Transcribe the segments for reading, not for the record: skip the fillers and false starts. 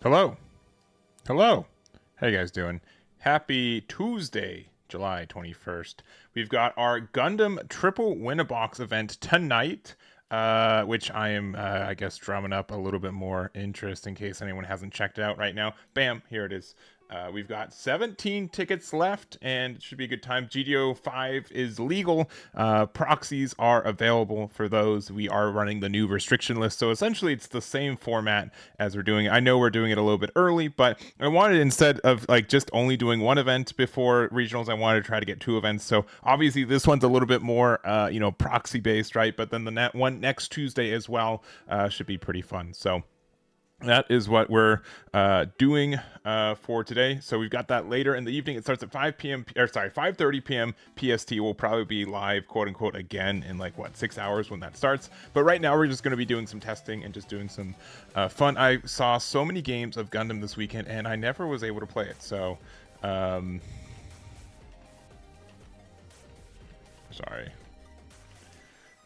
Hello. Hello. How you guys doing? Happy Tuesday, July 21st. We've got our Gundam Triple Win-a-Box event tonight, which I am, I guess, drumming up a little bit more interest in case anyone hasn't checked it out right now. Bam, here it is. We've got 17 tickets left, and it should be a good time. GD05 is legal. Proxies are available for those. We are running the new restriction list, so essentially it's the same format as we're doing. I know we're doing it a little bit early, but I wanted, instead of like just only doing one event before regionals, I wanted to try to get two events. So obviously this one's a little bit more, proxy based, right? But then the one next Tuesday as well should be pretty fun. So that is what we're doing for today. So we've got that later in the evening. It starts at 5:30 p.m. PST. We'll probably be live, quote unquote, again in 6 hours when that starts. But right now we're just going to be doing some testing and just doing some fun. I saw so many games of Gundam this weekend, and I never was able to play it. So, sorry.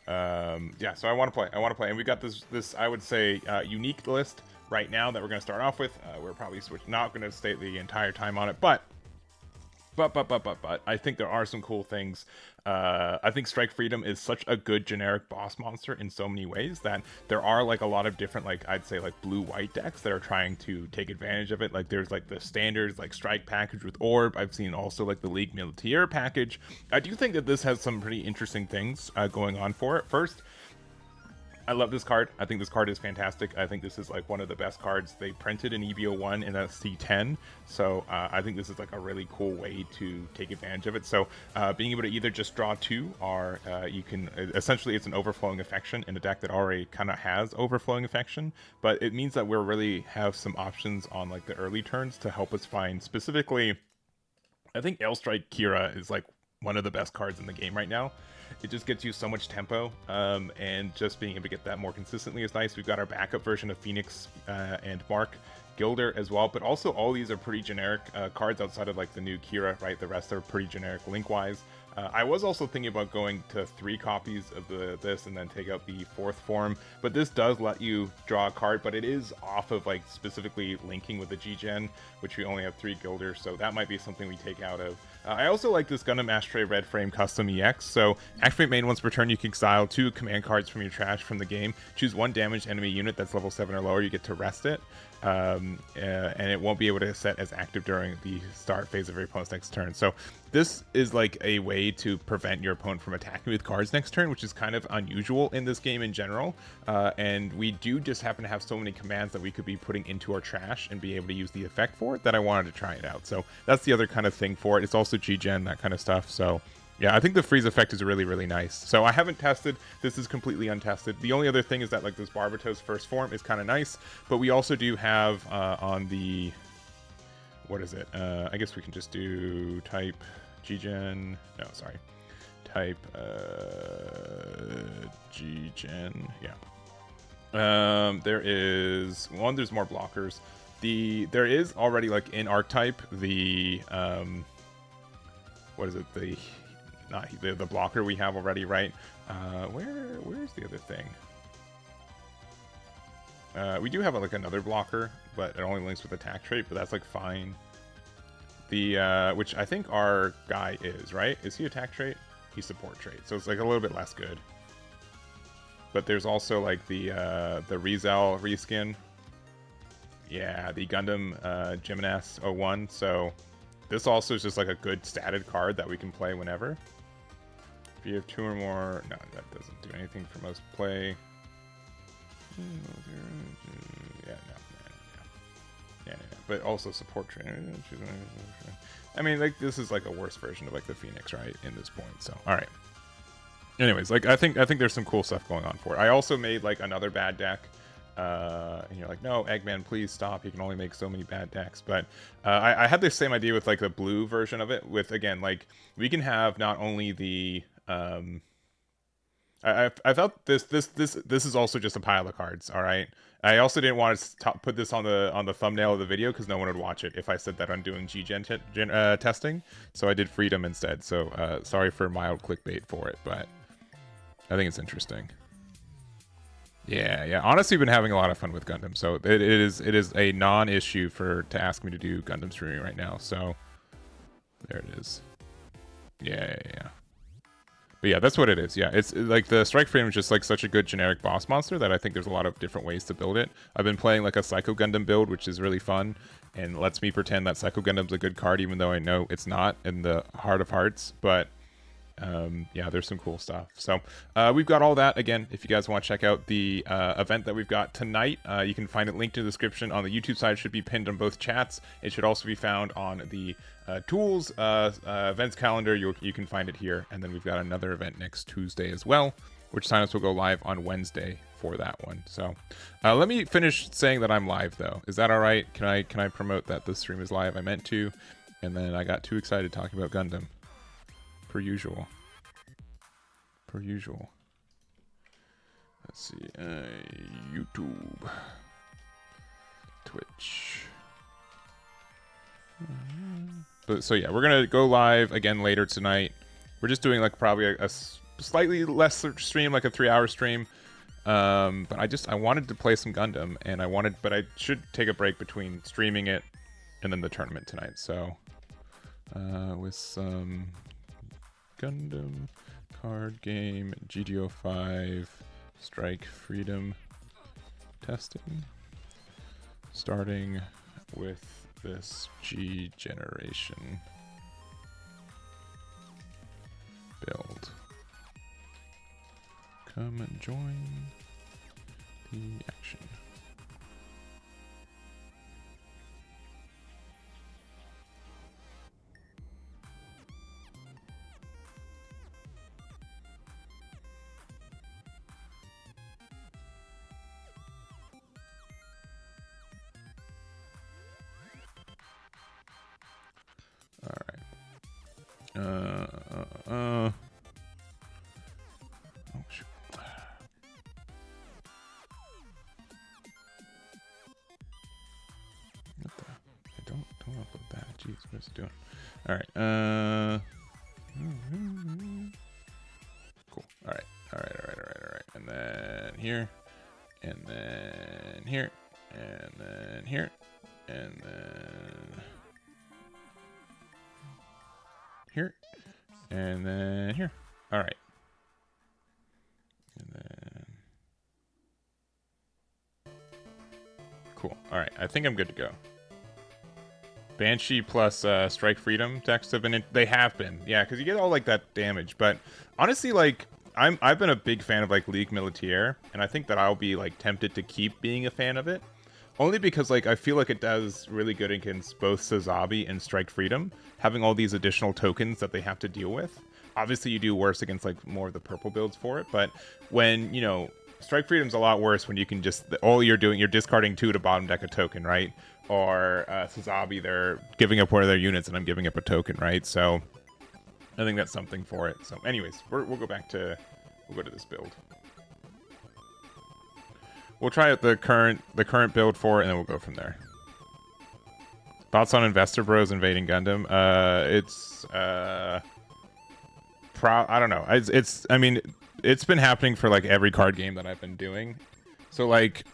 Yeah, so I want to play, and we got this I would say unique list right now that we're going to start off with. We're probably not going to stay the entire time on it, but I think there are some cool things. I think Strike Freedom is such a good generic boss monster in so many ways that there are a lot of different, I'd say blue-white decks that are trying to take advantage of it. There's the standards Strike package with Orb. I've seen also the League Militaire package. I do think that this has some pretty interesting things going on for it. First, I love this card. I think this card is fantastic. I think this is one of the best cards they printed in EBO1 in a C10. So I think this is a really cool way to take advantage of it. So being able to either just draw two, or you can essentially, it's an overflowing affection in a deck that already kind of has overflowing affection. But it means that we really have some options on the early turns to help us find specifically. I think Ailstrike Kira is one of the best cards in the game right now. It just gets you so much tempo, and just being able to get that more consistently is nice. We've got our backup version of Phoenix and Mark Gilder as well, but also all these are pretty generic cards outside of the new Kira, right? The rest are pretty generic link-wise. I was also thinking about going to 3 copies of this and then take out the 4th form, but this does let you draw a card, but it is off of specifically linking with the G-Gen, which we only have 3 Gilders, so that might be something we take out of. I also like this Gundam Ashtray Red Frame Custom EX, so activate main once per turn. You can exile 2 command cards from your trash from the game, choose 1 damaged enemy unit that's level 7 or lower, you get to rest it. And it won't be able to set as active during the start phase of your opponent's next turn. So this is a way to prevent your opponent from attacking with cards next turn, which is kind of unusual in this game in general. And we do just happen to have so many commands that we could be putting into our trash and be able to use the effect for it that I wanted to try it out. So that's the other kind of thing for it. It's also G-Gen, that kind of stuff. So yeah, I think the freeze effect is really, really nice. So I haven't tested. This is completely untested. The only other thing is that this Barbatos first form is kind of nice, but we also do have on the, what is it? I guess we can just do type G-Gen. No, sorry. Type G-Gen. Yeah. There's more blockers. There is already in archetype the what is it? Not the blocker we have already, right? Where's the other thing? We do have another blocker, but it only links with attack trait, but that's fine. The which I think our guy is, right? Is he attack trait? He's support trait, so it's a little bit less good. But there's also the Rizal reskin. Yeah, the Gundam Gymnast 01. So this also is just a good statted card that we can play whenever. If you have 2 or more, no, that doesn't do anything for most play. Yeah, no. But also support trainer. I mean, this is a worse version of the Phoenix, right? In this point, so all right. Anyways, I think there's some cool stuff going on for it. I also made another bad deck. And you're no, Eggman, please stop. You can only make so many bad decks. But I had the same idea with the blue version of it. With again, we can have not only the I thought this is also just a pile of cards. All right. I also didn't want to put this on the thumbnail of the video because no one would watch it if I said that I'm doing G-Gen testing. So I did Freedom instead. So sorry for mild clickbait for it, but I think it's interesting. Yeah. Honestly, been having a lot of fun with Gundam, so it is a non-issue to ask me to do Gundam streaming right now. So there it is. Yeah. But yeah, that's what it is. Yeah, it's like the Strike Freedom is just like such a good generic boss monster that I think there's a lot of different ways to build it. I've been playing like a Psycho Gundam build, which is really fun and lets me pretend that Psycho Gundam's a good card, even though I know it's not in the heart of hearts. But yeah, there's some cool stuff. So we've got all that. Again, if you guys want to check out the event that we've got tonight, you can find it linked in the description on the YouTube side. It should be pinned on both chats. It should also be found on the tools events calendar. You can find it here. And then we've got another event next Tuesday as well, which signups will go live on Wednesday for that one. So let me finish saying that I'm live, though. Is that all right? Can I promote that the stream is live? I meant to, and then I got too excited talking about Gundam. Per usual. Let's see. YouTube. Twitch. But so yeah, we're gonna go live again later tonight. We're just doing like probably a slightly less stream, like a 3-hour stream. But I wanted to play some Gundam, and but I should take a break between streaming it and then the tournament tonight. So with some Gundam card game GD05 Strike Freedom testing, starting with this G generation build. Come and join the action. Oh, shoot. What the? Don't upload that. Jeez, what is it doing? All right. Cool. All right. And then here, and then here, and then here, and then here, and then here. All right. And then cool. All right. I think I'm good to go. Banshee plus Strike Freedom decks have been they have been. Yeah, because you get all like that damage. But honestly, like I've been a big fan of like League Militaire, and I think that I'll be like tempted to keep being a fan of it. Only because like I feel like it does really good against both Sazabi and Strike Freedom, having all these additional tokens that they have to deal with. Obviously, you do worse against like more of the purple builds for it, but when Strike Freedom's a lot worse when you can just all you're discarding 2 to bottom deck a token, right? Or Sazabi, they're giving up one of their units and I'm giving up a token, right? So I think that's something for it. So, anyways, we'll go to this build. We'll try out the current build for it, and then we'll go from there. Thoughts on Investor Bros invading Gundam? I don't know. I mean, it's been happening for like every card game that I've been doing. So like,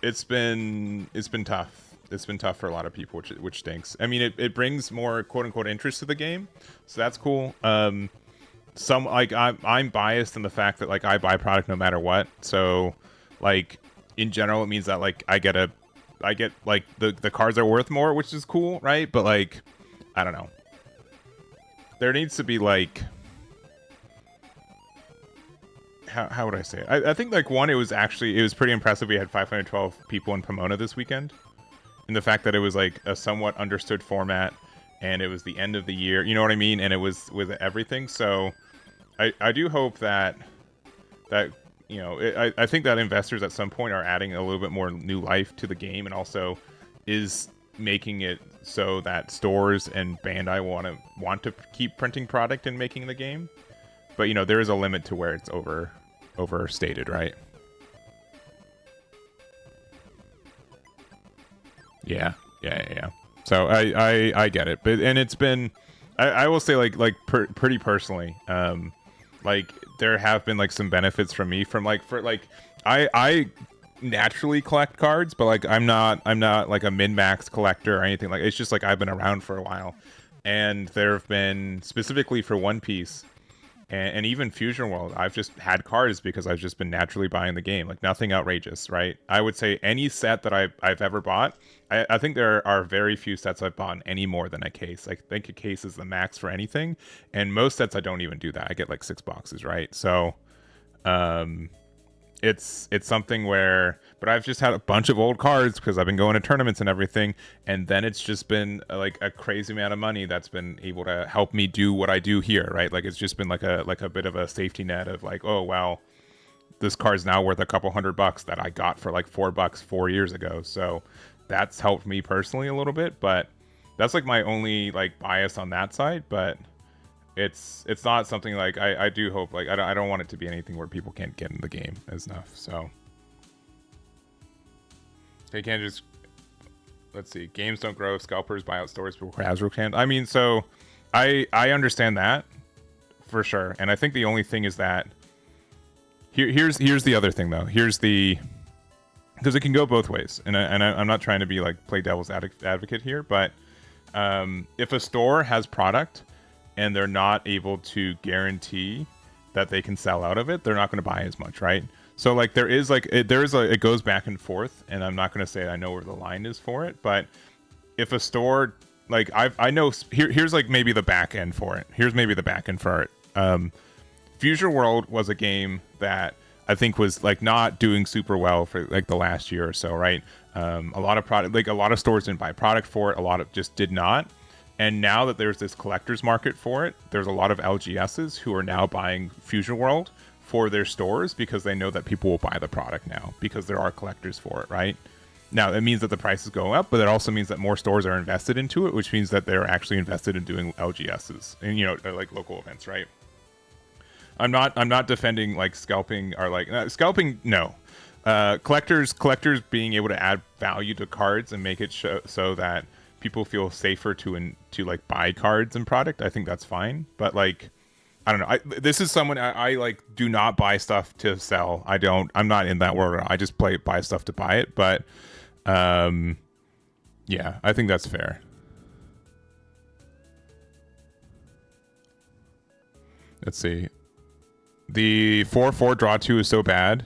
it's been tough. It's been tough for a lot of people, which stinks. I mean, it brings more quote unquote interest to the game, so that's cool. I'm biased in the fact that like I buy product no matter what. So like in general, it means that like I get like the cards are worth more, which is cool, right? But like I don't know. There needs to be like how would I say it? I think like one, it was pretty impressive. We had 512 people in Pomona this weekend, and the fact that it was like a somewhat understood format, and it was the end of the year, you know what I mean? And it was with everything. So I do hope that I think that investors at some point are adding a little bit more new life to the game, and also is making it so that stores and Bandai want to keep printing product and making the game. But there is a limit to where it's overstated, right? Yeah. So I get it, but it's been I will say pretty personally, like there have been like some benefits from me from like for like I naturally collect cards, but like I'm not like a min-max collector or anything. Like it's just like I've been around for a while, and there have been specifically for One Piece and even Fusion World, I've just had cards because I've just been naturally buying the game. Like nothing outrageous, right? I would say any set that I've ever bought, I think there are very few sets I've bought any more than a case. I think a case is the max for anything, and most sets I don't even do that. I get like 6 boxes, right? So, um, it's something where, but I've just had a bunch of old cards because I've been going to tournaments and everything, and then it's just been like a crazy amount of money that's been able to help me do what I do here, right? Like it's just been like a bit of a safety net of like, oh wow, this card's now worth a couple $100 that I got for like $4 4 years ago. So that's helped me personally a little bit, but that's like my only like bias on that side. But it's not something like I do hope like I don't want it to be anything where people can't get in the game as enough. So they can't just, let's see, games don't grow, scalpers buy out stores before Hasbro can. I mean, so I understand that for sure, and I think the only thing is that here's the other thing though. Here's the, because it can go both ways, and I'm not trying to be like play devil's advocate here, but if a store has product and they're not able to guarantee that they can sell out of it, they're not going to buy as much, right? So like there is like it goes back and forth, and I'm not going to say I know where the line is for it, but if a store like I know here's like maybe the back end for it. Here's maybe the back end for it. Fusion World was a game that I think was like not doing super well for like the last year or so, right? A lot of product, like a lot of stores didn't buy product for it. A lot of just did not. And now that there's this collector's market for it, there's a lot of LGSs who are now buying Fusion World for their stores because they know that people will buy the product now because there are collectors for it, right? Now, it means that the prices go up, but it also means that more stores are invested into it, which means that they're actually invested in doing LGSs and, you know, like local events, right? I'm not defending like scalping or like scalping. No, collectors being able to add value to cards and make it so that people feel safer to like buy cards and product. I think that's fine. But like, I don't know. This is someone I like do not buy stuff to sell. I'm not in that world. I just buy stuff to buy it. But yeah, I think that's fair. Let's see. The 4/4 draw 2 is so bad.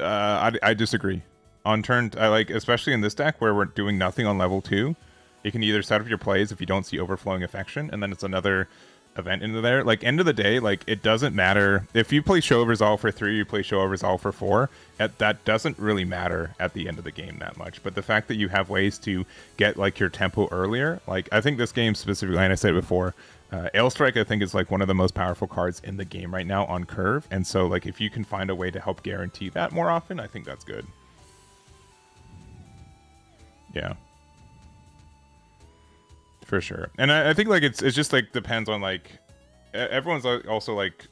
I disagree. On turn, I like, especially in this deck where we're doing nothing on level 2, you can either set up your plays if you don't see overflowing affection, and then it's another event into there. Like, end of the day, like, it doesn't matter. If you play Show of Resolve for 3, you play Show of Resolve for 4, that doesn't really matter at the end of the game that much. But the fact that you have ways to get, like, your tempo earlier, like, I think this game specifically, and I said it before, Ailstrike, I think, is like one of the most powerful cards in the game right now on curve. And so, like, if you can find a way to help guarantee that more often, I think that's good. Yeah, for sure. And I think like it's just like depends on like everyone's also like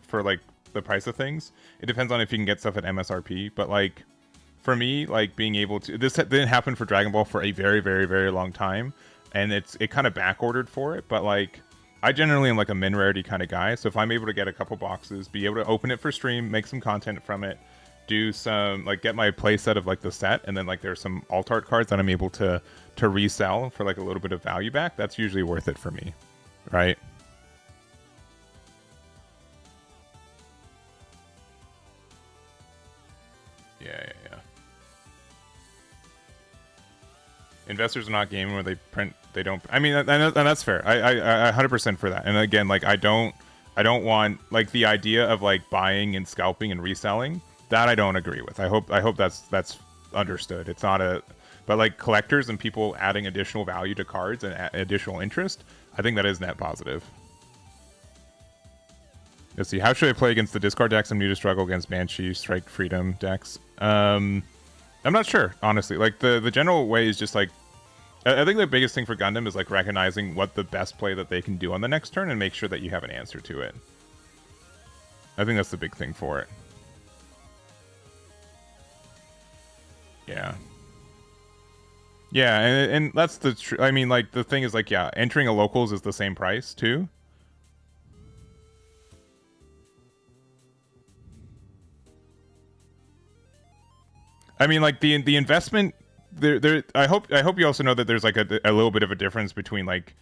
for like the price of things. It depends on if you can get stuff at MSRP. But like for me, like being able to, this didn't happen for Dragon Ball for a very, very, very long time, and it kind of back ordered for it. But like I generally am like a min rarity kind of guy, so if I'm able to get a couple boxes, be able to open it for stream, make some content from it, do some like get my play set of like the set, and then like there's some alt art cards that I'm able to resell for like a little bit of value back, that's usually worth it for me, right? Yeah. Investors are not gaming where they print, they don't. I mean, and that's fair. I 100% for that. And again, like I don't want like the idea of like buying and scalping and reselling. That I don't agree with. I hope that's understood. It's not a, but like collectors and people adding additional value to cards and additional interest, I think that is net positive. Let's see. How should I play against the discard decks? I'm new to struggle against Banshee, Strike Freedom decks. I'm not sure, honestly. Like the general way is just like, I think the biggest thing for Gundam is like recognizing what the best play that they can do on the next turn and make sure that you have an answer to it. I think that's the big thing for it. Yeah. Yeah, and that's the I mean, like the thing is like, yeah, entering a locals is the same price too. I mean, like the investment there. I hope you also know that there's like a little bit of a difference between like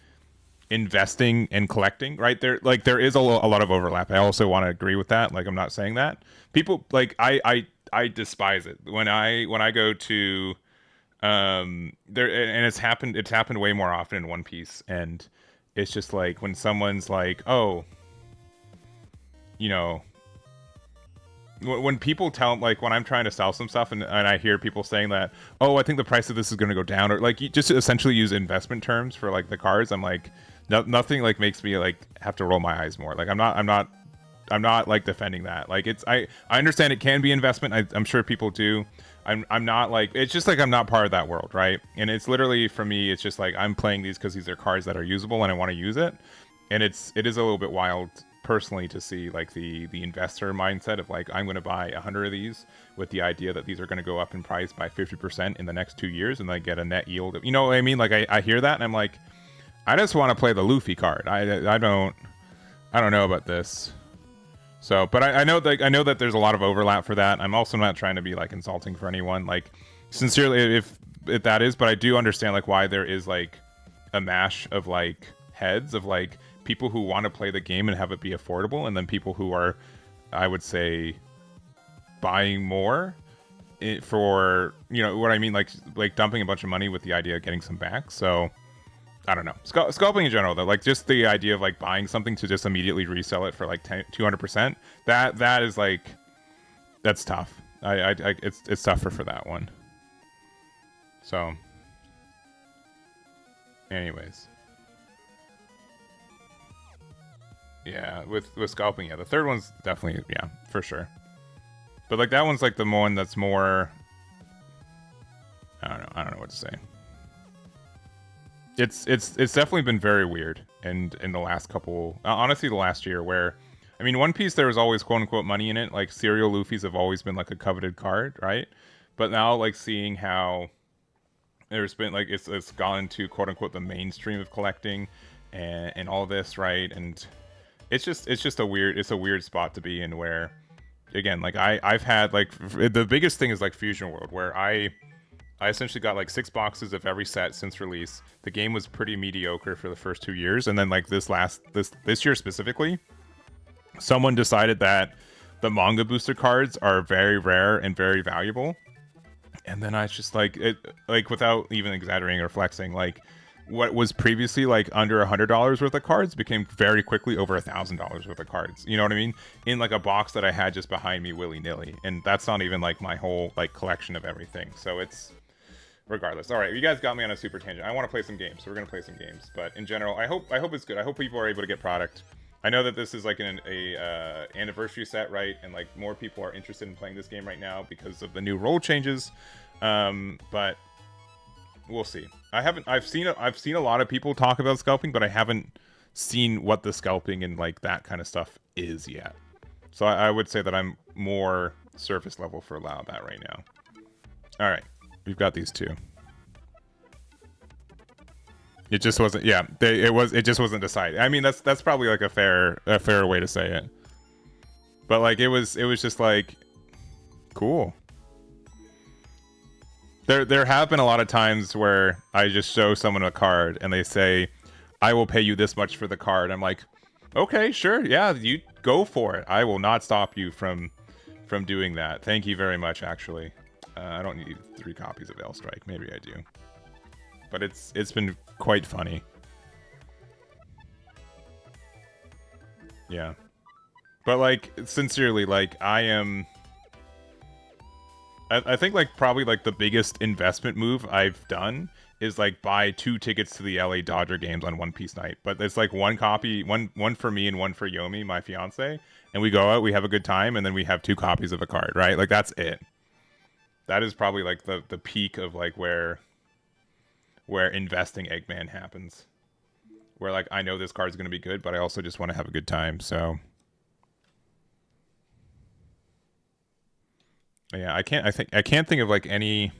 investing and collecting, right? There is a lot of overlap. I also want to agree with that. Like I'm not saying that people like I despise it when I go to there, and it's happened way more often in One Piece, and it's just like when someone's like, oh, you know, when people tell, like when I'm trying to sell some stuff, and I hear people saying that, oh, I think the price of this is going to go down, or like you just essentially use investment terms for like the cards. I'm like, nothing like makes me like have to roll my eyes more. Like I'm not like defending that. Like I understand it can be investment. I'm sure people do. I'm not like, it's just like I'm not part of that world, right? And it's literally, for me, it's just like I'm playing these because these are cards that are usable and I want to use it. And it is a little bit wild personally to see like the investor mindset of like, I'm going to buy 100 of these with the idea that these are going to go up in price by 50% in the next 2 years and like get a net yield of, you know what I mean? Like I hear that and I'm like, I just want to play the Luffy card. I don't know about this. So, but I know that there's a lot of overlap for that. I'm also not trying to be like insulting for anyone, like sincerely, if that is, but I do understand like why there is like a mash of like heads of like people who want to play the game and have it be affordable, and then people who are, I would say, buying more for, you know what I mean, like dumping a bunch of money with the idea of getting some back. So I don't know. Scalping in general, though, like just the idea of like buying something to just immediately resell it for like 200%, that is like, that's tough. It's tougher for that one. So, anyways, yeah, with scalping, yeah, the third one's definitely, yeah, for sure. But like that one's like the one that's more, I don't know what to say. It's definitely been very weird, and in the last couple, honestly, the last year, where, I mean, One Piece, there was always quote unquote money in it. Like serial Luffy's have always been like a coveted card, right? But now, like seeing how there's been like it's gone into quote unquote the mainstream of collecting, and all this, right? And it's just a weird spot to be in, where, again, like I've had like the biggest thing is like Fusion World, where I essentially got like 6 boxes of every set since release. The game was pretty mediocre for the first 2 years, and then like this year specifically, someone decided that the manga booster cards are very rare and very valuable. And then I just like it, like without even exaggerating or flexing, like what was previously like under $100 worth of cards became very quickly over $1,000 worth of cards. You know what I mean? In like a box that I had just behind me willy nilly, and that's not even like my whole like collection of everything. So it's, regardless. All right, you guys got me on a super tangent. I want to play some games, so we're gonna play some games. But in general, I hope it's good. I hope people are able to get product. I know that this is like an anniversary set, right? And like more people are interested in playing this game right now because of the new role changes. But we'll see. I've seen a lot of people talk about scalping, but I haven't seen what the scalping and like that kind of stuff is yet. So I would say that I'm more surface level for a lot of that right now. All right, we've got these two. It just wasn't. Yeah, it just wasn't decided. I mean, that's probably like a fair way to say it. But like it was just like cool. There have been a lot of times where I just show someone a card and they say, "I will pay you this much for the card." I'm like, "Okay, sure, yeah, you go for it. I will not stop you from doing that. Thank you very much." Actually, I don't need 3 copies of L Strike. Maybe I do. But it's been quite funny. Yeah. But like sincerely, like I think like probably like the biggest investment move I've done is like buy 2 tickets to the LA Dodger games on One Piece night. But it's like 1 copy, one for me and 1 for Yomi, my fiance, and we go out, we have a good time, and then we have 2 copies of a card, right? Like that's it. That is probably like the peak of like where investing Eggman happens, where like I know this card's going to be good, but I also just want to have a good time. So yeah, I can't think of like any,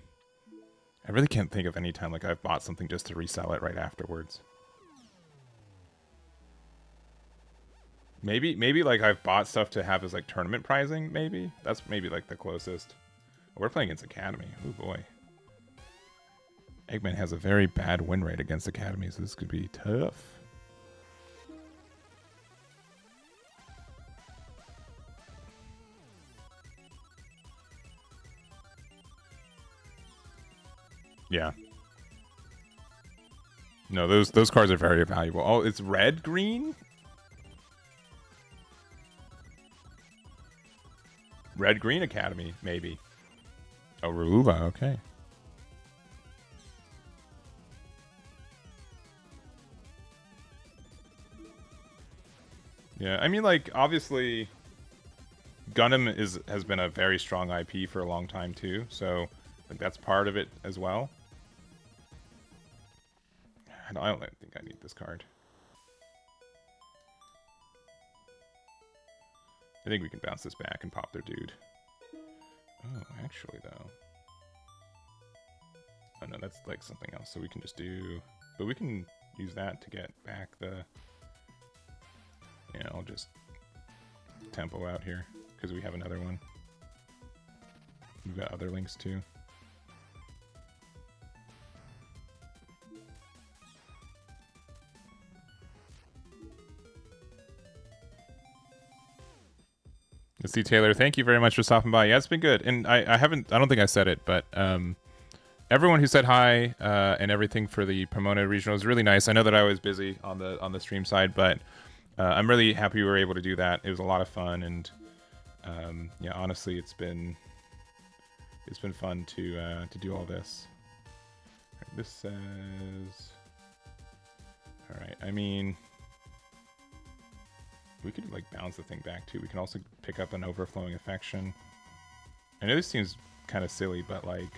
I really can't think of any time like I've bought something just to resell it right afterwards. Maybe like I've bought stuff to have as like tournament prizing. Maybe that's maybe like the closest. We're playing against Academy. Oh boy. Eggman has a very bad win rate against Academy, so this could be tough. Yeah. No, those cards are very valuable. Oh, it's red green? Red green Academy, maybe. Oh, Ruluva, okay. Yeah, I mean, like, obviously, Gundam has been a very strong IP for a long time too, so like that's part of it as well. I don't think I need this card. I think we can bounce this back and pop their dude. Oh, actually though. Oh no, that's like something else. So we can just do, but we can use that to get back the. Yeah, I'll just tempo out here because we have another one. We've got other links too. Let's see, Taylor. Thank you very much for stopping by. Yeah, it's been good, and I don't think I said it, but everyone who said hi and everything for the Pomona regional is really nice. I know that I was busy on the stream side, but I'm really happy we were able to do that. It was a lot of fun, and yeah, honestly, it's been fun to do all this. This says, all right. I mean, we could like bounce the thing back too. We can also pick up an overflowing affection. I know this seems kind of silly, but like,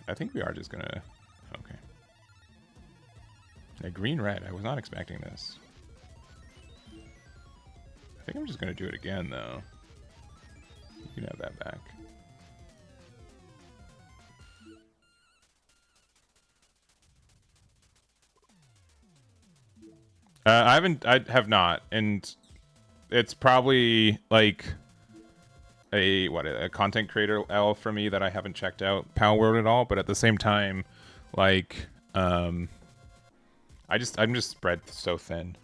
I think we are just gonna, okay. A green red, I was not expecting this. I think I'm just gonna do it again though. You can have that back. I have not, and it's probably like a content creator L for me that I haven't checked out Pal World at all, but at the same time, like I'm just spread so thin.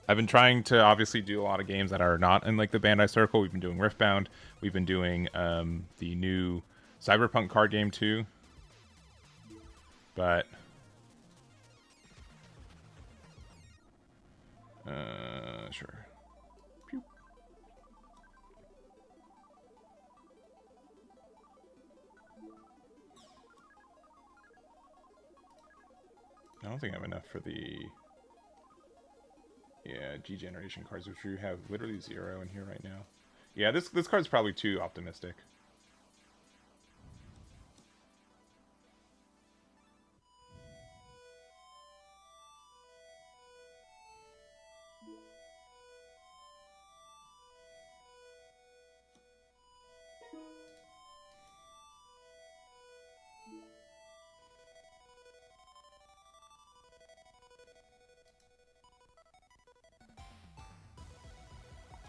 I've been trying to obviously do a lot of games that are not in like the Bandai circle. We've been doing Riftbound. We've been doing the new Cyberpunk card game too. But sure. Pew. I don't think I have enough for the G generation cards, which we have literally 0 in here right now. Yeah, this card's probably too optimistic.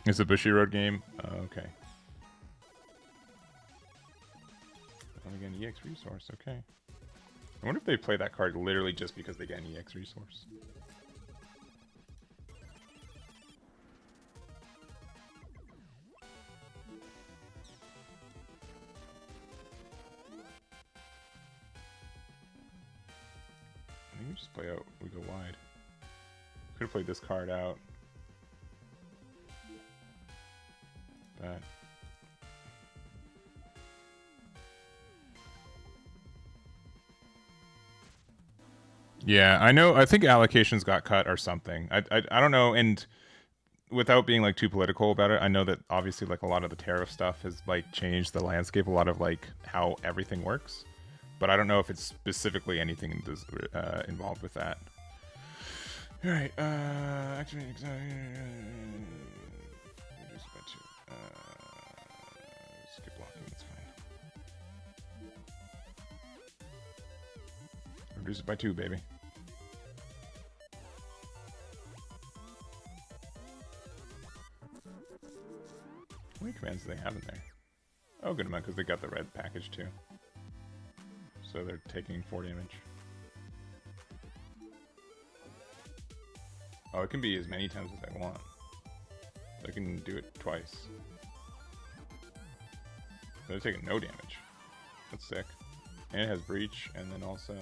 It's a Bushiroad game? Okay. And again, EX resource, okay. I wonder if they play that card literally just because they get an EX resource. I think we just play out, we go wide. Could have played this card out. But yeah, I know. I think allocations got cut or something. I don't know. And without being like too political about it, I know that obviously like a lot of the tariff stuff has like changed the landscape, a lot of like how everything works. But I don't know if it's specifically anything involved with that. All right. Actually, skip blocking. It's fine. Reduce it by 2, baby. How many commands do they have in there? Oh, good amount, because they got the red package too. So they're taking 4 damage. Oh, it can be as many times as I want. I can do it twice. They're taking no damage. That's sick. And it has breach, and then also...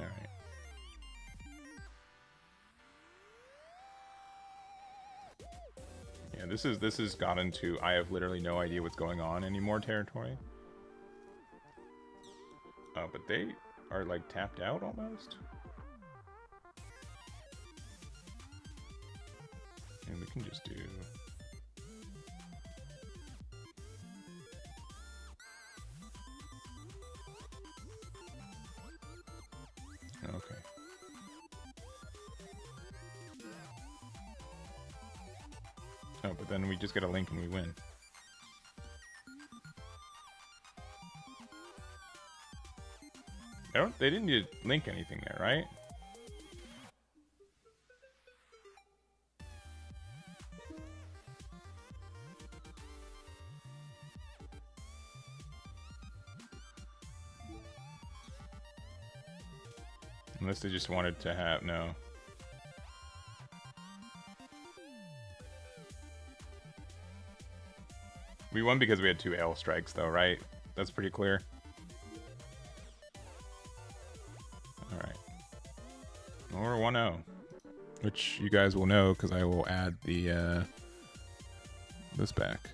Alright. Yeah, this has gotten to I have literally no idea what's going on anymore territory. But they are like tapped out almost. And we can just do... Okay. Oh, but then we just get a link and we win. They didn't need to link anything there, right? Unless they just wanted to have... No. We won because we had 2 L strikes, though, right? That's pretty clear. Alright. Or 1-0. Which you guys will know, because I will add the, this back.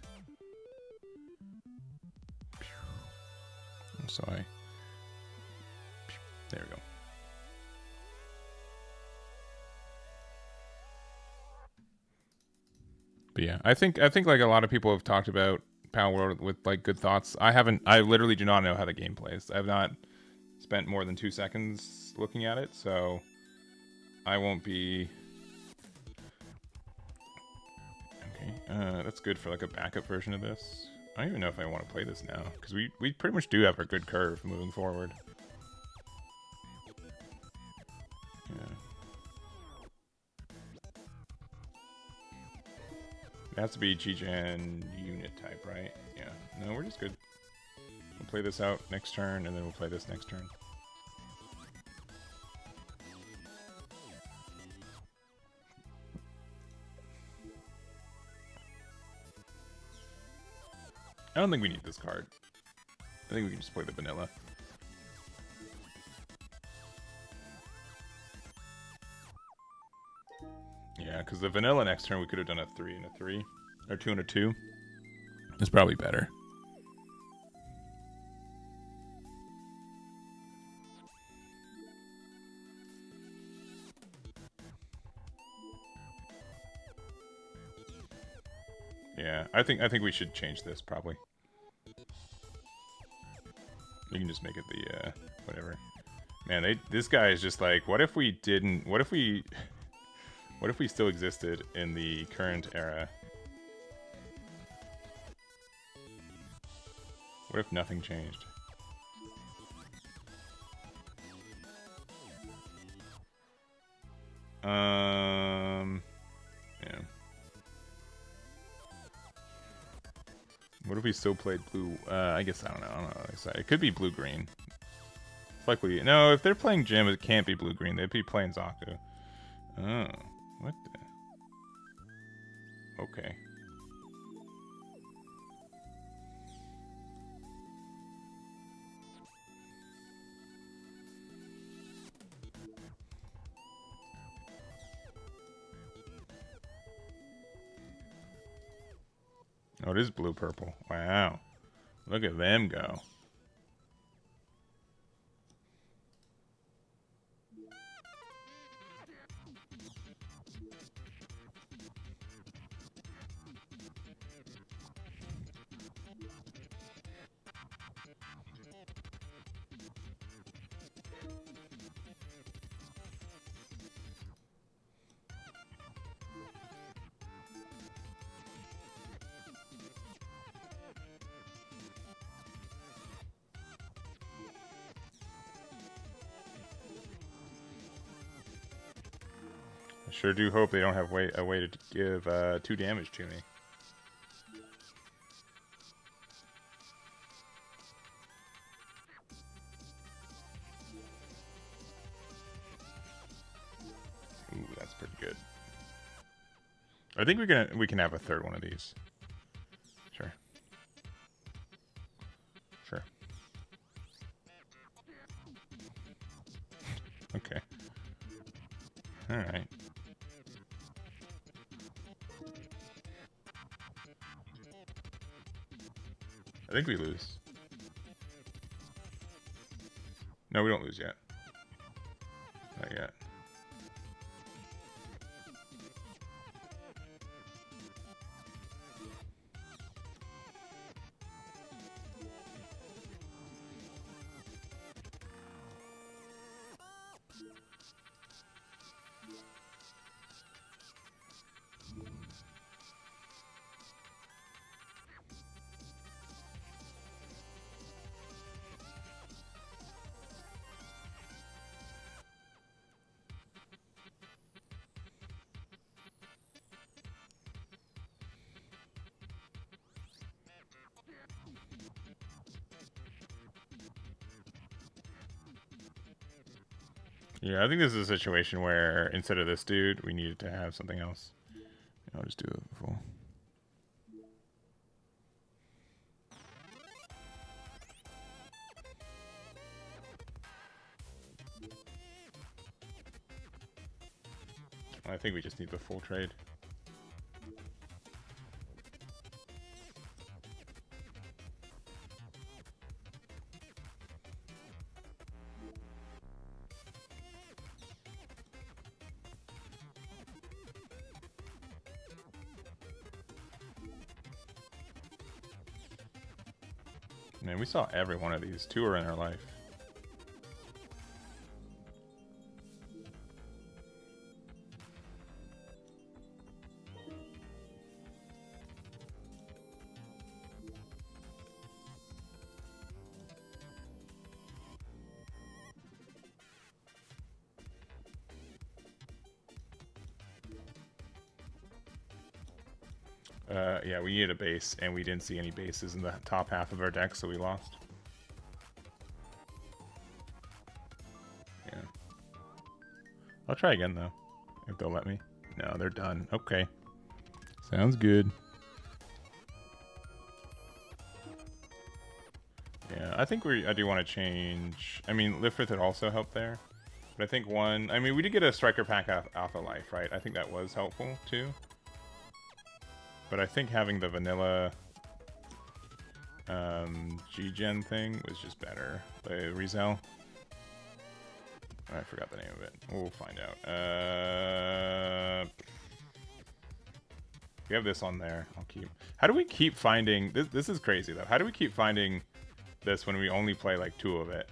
I'm sorry. There we go. But yeah, I think like a lot of people have talked about Power World with like good thoughts. I literally do not know how the game plays. I have not spent more than 2 seconds looking at it, so I won't be... Okay, that's good for like a backup version of this. I don't even know if I want to play this now, because we pretty much do have a good curve moving forward. Yeah. It has to be G-Gen unit type, right? Yeah. No, we're just good. We'll play this out next turn, and then we'll play this next turn. I don't think we need this card. I think we can just play the vanilla. Yeah, because the vanilla next turn we could have done a 3 and a 3. Or 2 and a 2. It's probably better. Yeah, I think we should change this probably. You can just make it the whatever. Man, this guy is just like, what if we didn't? What if we still existed in the current era? What if nothing changed? Yeah. What if we still played blue? I guess I don't know. It could be blue-green. It's likely. No, if they're playing Jim, it can't be blue-green. They'd be playing Zaku. Oh, what the? Okay. Oh, it is blue-purple. Wow. Look at them go. Sure do hope they don't have a way to give 2 damage to me. Ooh, that's pretty good. I think we can have a third one of these. Sure. Sure. Okay. All right. I think we lose. No, we don't lose yet. Not yet. Yeah, I think this is a situation where instead of this dude, we needed to have something else. I'll just do it full. I think we just need the full trade. Man, we saw every one of these. 2 are in our life. Yeah, we needed a base, and we didn't see any bases in the top half of our deck, so we lost. Yeah. I'll try again, though, if they'll let me. No, they're done. Okay. Sounds good. Yeah, I think I do want to change. I mean, Lift With It also helped there. But I think I mean, we did get a Striker Pack Alpha Life, right? I think that was helpful, too. But I think having the vanilla G-Gen thing was just better. The Rizel. I forgot the name of it. We'll find out. We have this on there. I'll keep. How do we keep finding... This is crazy, though. How do we keep finding this when we only play, like, 2 of it?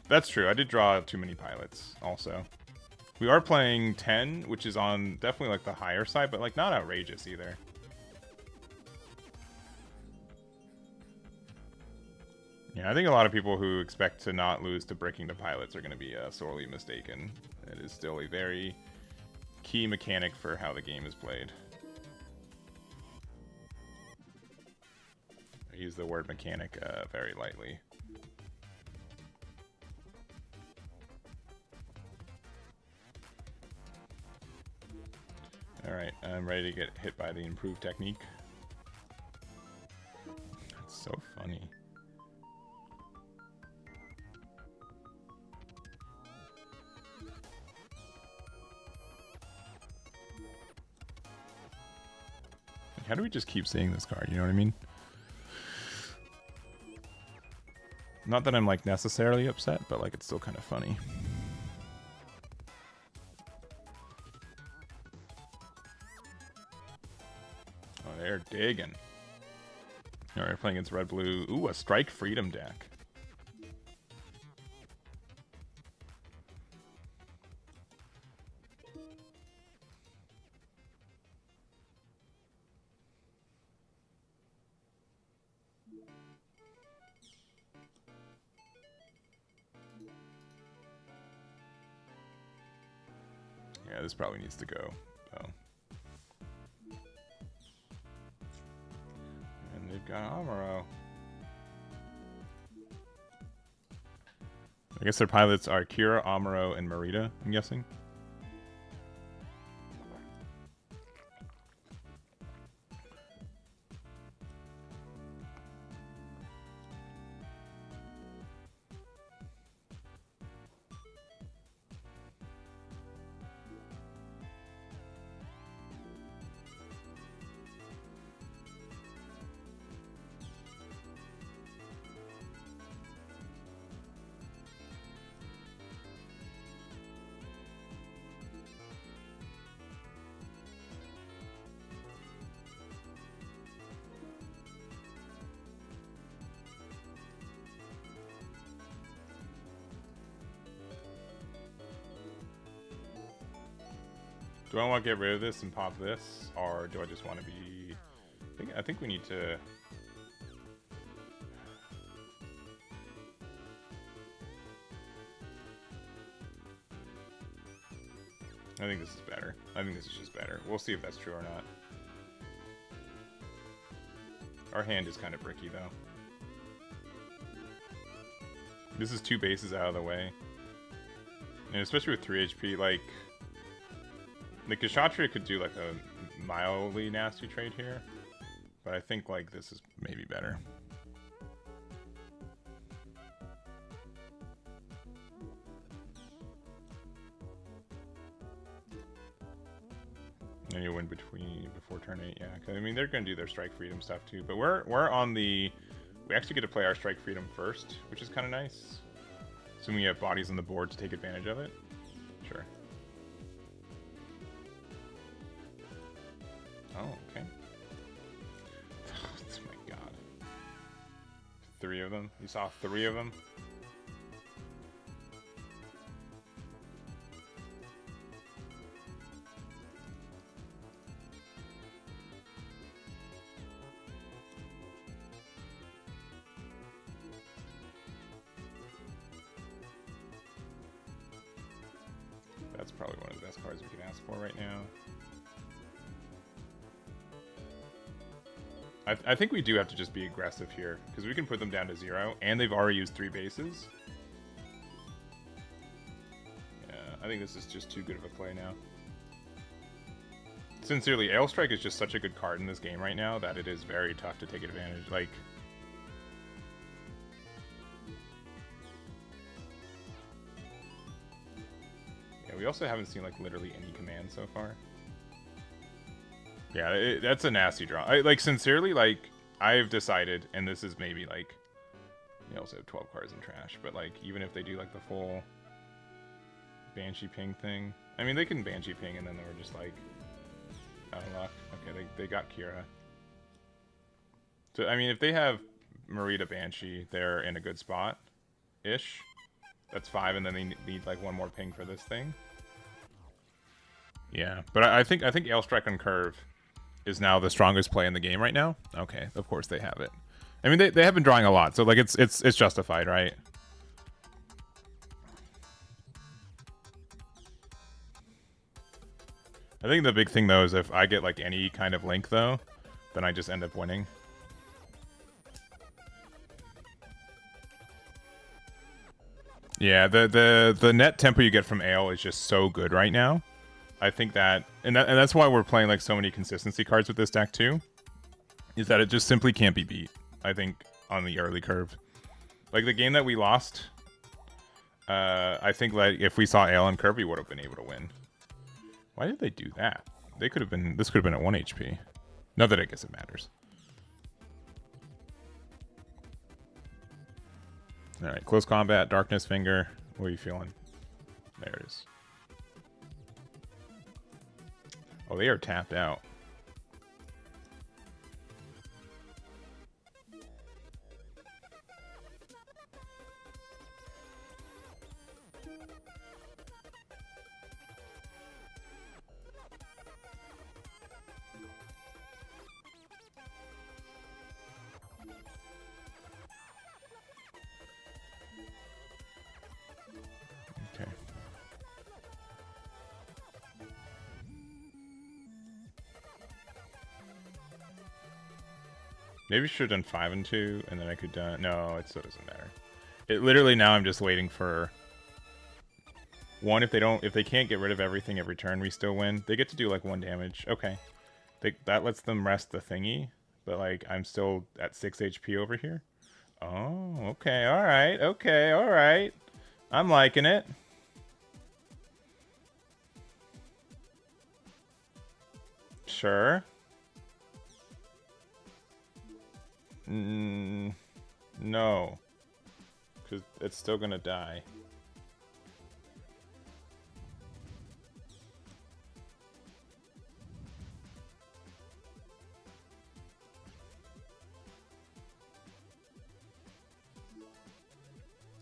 That's true. I did draw too many pilots, also. We are playing 10, which is on definitely, like, the higher side, but, like, not outrageous either. Yeah, I think a lot of people who expect to not lose to breaking the pilots are going to be sorely mistaken. It is still a very key mechanic for how the game is played. I use the word mechanic very lightly. Alright, I'm ready to get hit by the improved technique. That's so funny. How do we just keep seeing this card, you know what I mean? Not that I'm, like, necessarily upset, but, like, it's still kind of funny. Oh, they're digging. Alright, playing against red-blue. Ooh, a Strike Freedom deck. Yeah, this probably needs to go. So. And they've got Amuro. I guess their pilots are Kira, Amuro, and Marita, I'm guessing. Do I want to get rid of this and pop this, or do I just want to be... I think we need to... I think this is better. I think this is just better. We'll see if that's true or not. Our hand is kind of bricky, though. This is 2 bases out of the way. And especially with 3 HP, like... The Kshatriya could do like a mildly nasty trade here, but I think like this is maybe better. And you win before turn 8, yeah. 'Cause, I mean, they're gonna do their strike freedom stuff too, but we're on the... We actually get to play our strike freedom first, which is kind of nice. Assuming you have bodies on the board to take advantage of it. Sure. Oh, okay. Oh my god. 3 of them? You saw 3 of them? That's probably one of the best cards we can ask for right now. I think we do have to just be aggressive here, because we can put them down to 0, and they've already used 3 bases. Yeah, I think this is just too good of a play now. Sincerely, Ailstrike is just such a good card in this game right now that it is very tough to take advantage. Like... Yeah, we also haven't seen, like, literally any command so far. Yeah, that's a nasty draw. Like, sincerely, like, I've decided, and this is maybe, like, they also have 12 cards in trash, but, like, even if they do, like, the full Banshee ping thing, I mean, they can Banshee ping, and then they were just, like, out of luck. Okay, they got Kira. So, I mean, if they have Marita Banshee, they're in a good spot-ish. That's 5, and then they need, like, 1 more ping for this thing. Yeah, but I think Ailstrike on curve is now the strongest play in the game right now. Okay, of course they have it. I mean, they have been drawing a lot, so like it's justified, right? I think the big thing though is if I get like any kind of link though, then I just end up winning. Yeah, the net tempo you get from Ale is just so good right now. I think that, and that's why we're playing like so many consistency cards with this deck too, is that it just simply can't be beat, I think, on the early curve. Like the game that we lost, I think like if we saw Ale on curve, we would have been able to win. Why did they do that? They could have been, this could have been at 1 HP. Not that I guess it matters. Alright, close combat, darkness finger. What are you feeling? There it is. Oh, they are tapped out. Okay. Maybe we should have done 5 and 2, and then I could no, it still doesn't matter. It literally now I'm just waiting for one. If they can't get rid of everything every turn, we still win. They get to do like 1 damage. Okay, that lets them rest the thingy, but like I'm still at 6 HP over here. Oh, okay, all right, okay, all right. I'm liking it. Sure. No. Because it's still gonna die.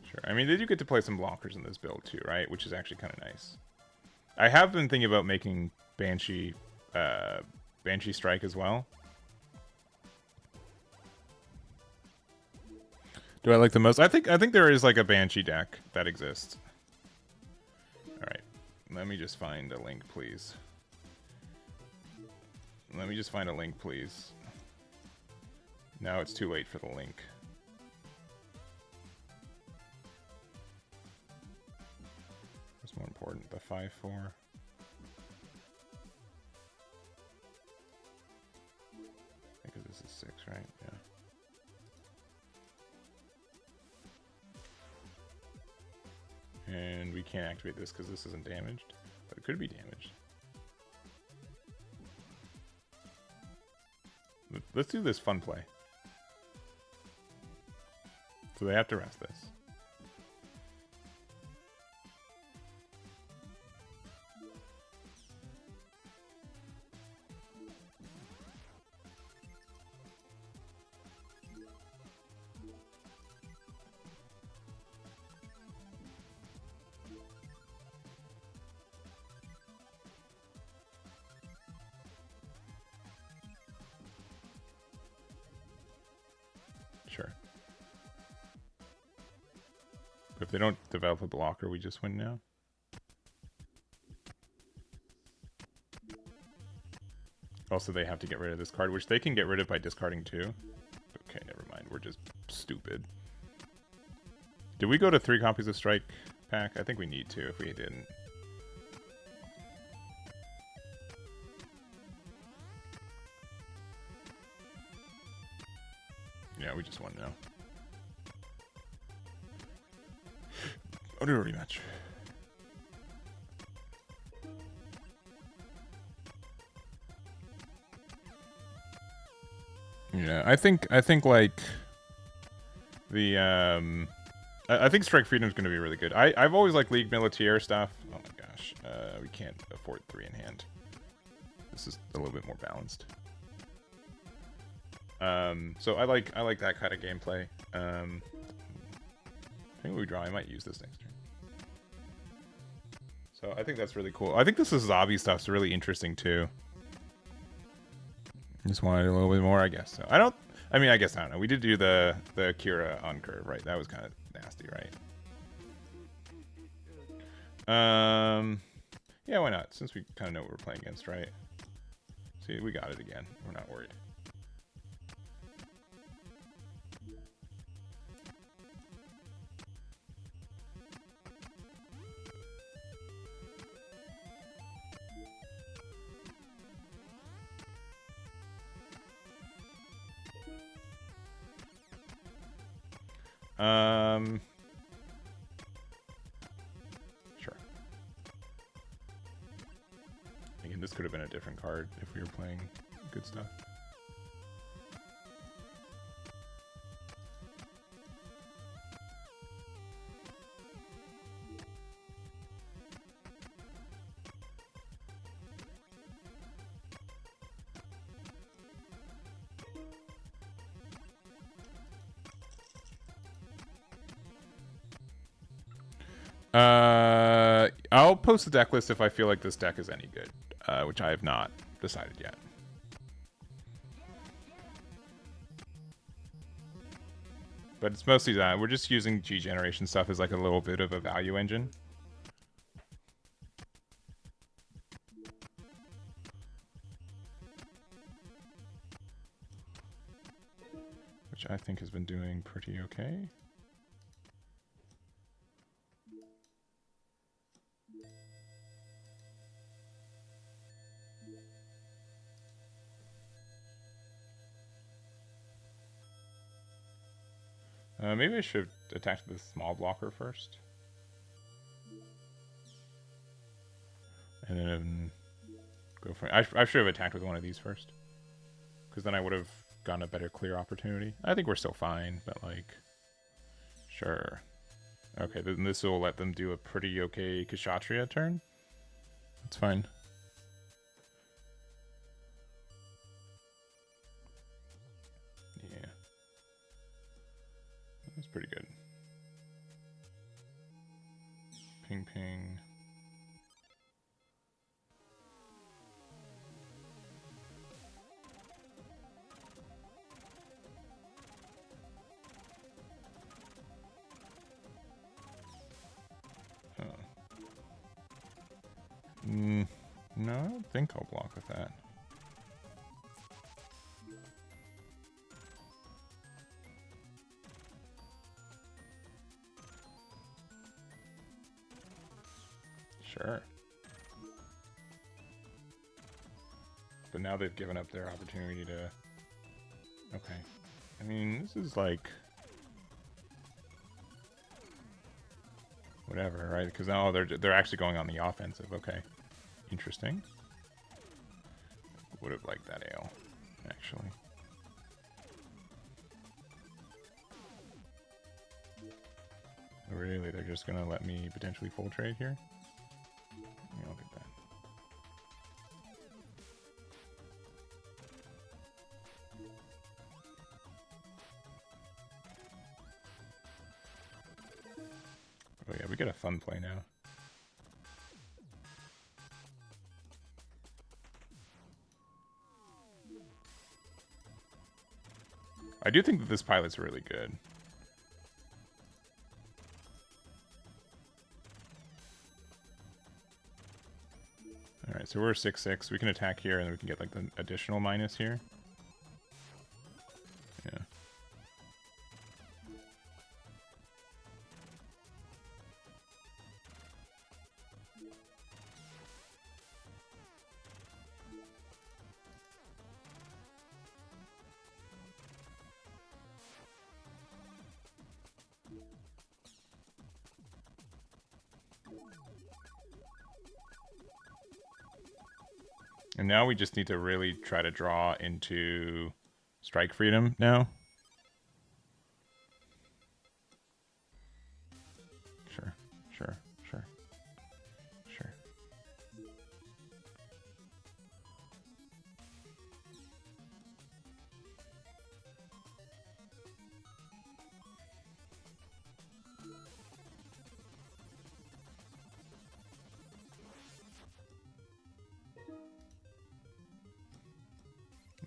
Sure. I mean, they do get to play some blockers in this build too, right? Which is actually kind of nice. I have been thinking about making Banshee Strike as well. Do I like the most? I think there is like a Banshee deck that exists. Alright. Let me just find a link, please. Let me just find a link, please. Now it's too late for the link. What's more important? The 5-4. Because this is 6, right? Yeah. And we can't activate this because this isn't damaged, but it could be damaged. Let's do this fun play. So they have to rest this. Sure. But if they don't develop a blocker, we just win now. Also, they have to get rid of this card, which they can get rid of by discarding too. Okay, never mind. We're just stupid. Did we go to 3 copies of Strike Pack? I think we need to if we didn't. Yeah, we just won now. I'll do a rematch. Yeah, I think like the I think Strike Freedom is going to be really good. I've always liked League Militaire stuff. Oh my gosh, we can't afford 3 in hand. This is a little bit more balanced. So I like that kind of gameplay. I think we draw. I might use this next turn. So I think that's really cool. I think this is Zabi stuff's really interesting too. Just wanted a little bit more, I guess. So I don't. I mean, I guess I don't know. We did do the Kira on curve, right? That was kind of nasty, right? Yeah, why not? Since we kind of know what we're playing against, right? See, we got it again. We're not worried. Sure. Again, this could have been a different card if we were playing good stuff. I'll post the deck list if I feel like this deck is any good, which I have not decided yet. But it's mostly that. We're just using G generation stuff as like a little bit of a value engine. which I think has been doing pretty okay. Maybe I should attack the small blocker first. And then go for it. I should have attacked with one of these first. Because then I would have gotten a better clear opportunity. I think we're still fine, but like... Sure. Okay, then this will let them do a pretty okay Kshatriya turn. That's fine. Yeah. That's pretty good. Ping ping. No, I don't think I'll block with that. Sure. But now they've given up their opportunity to... Okay. I mean, this is like... Whatever, right? Because now they're actually going on the offensive. Okay. Interesting. Would have liked that ale, actually. Really? They're just gonna let me potentially full trade here? Yeah, look at that. Oh yeah, we get a fun play now. I do think that this pilot's really good. Alright, so we're 6-6. We can attack here and then we can get like the additional minus here. Yeah. And now we just need to really try to draw into strike freedom now. Sure, sure, sure, sure.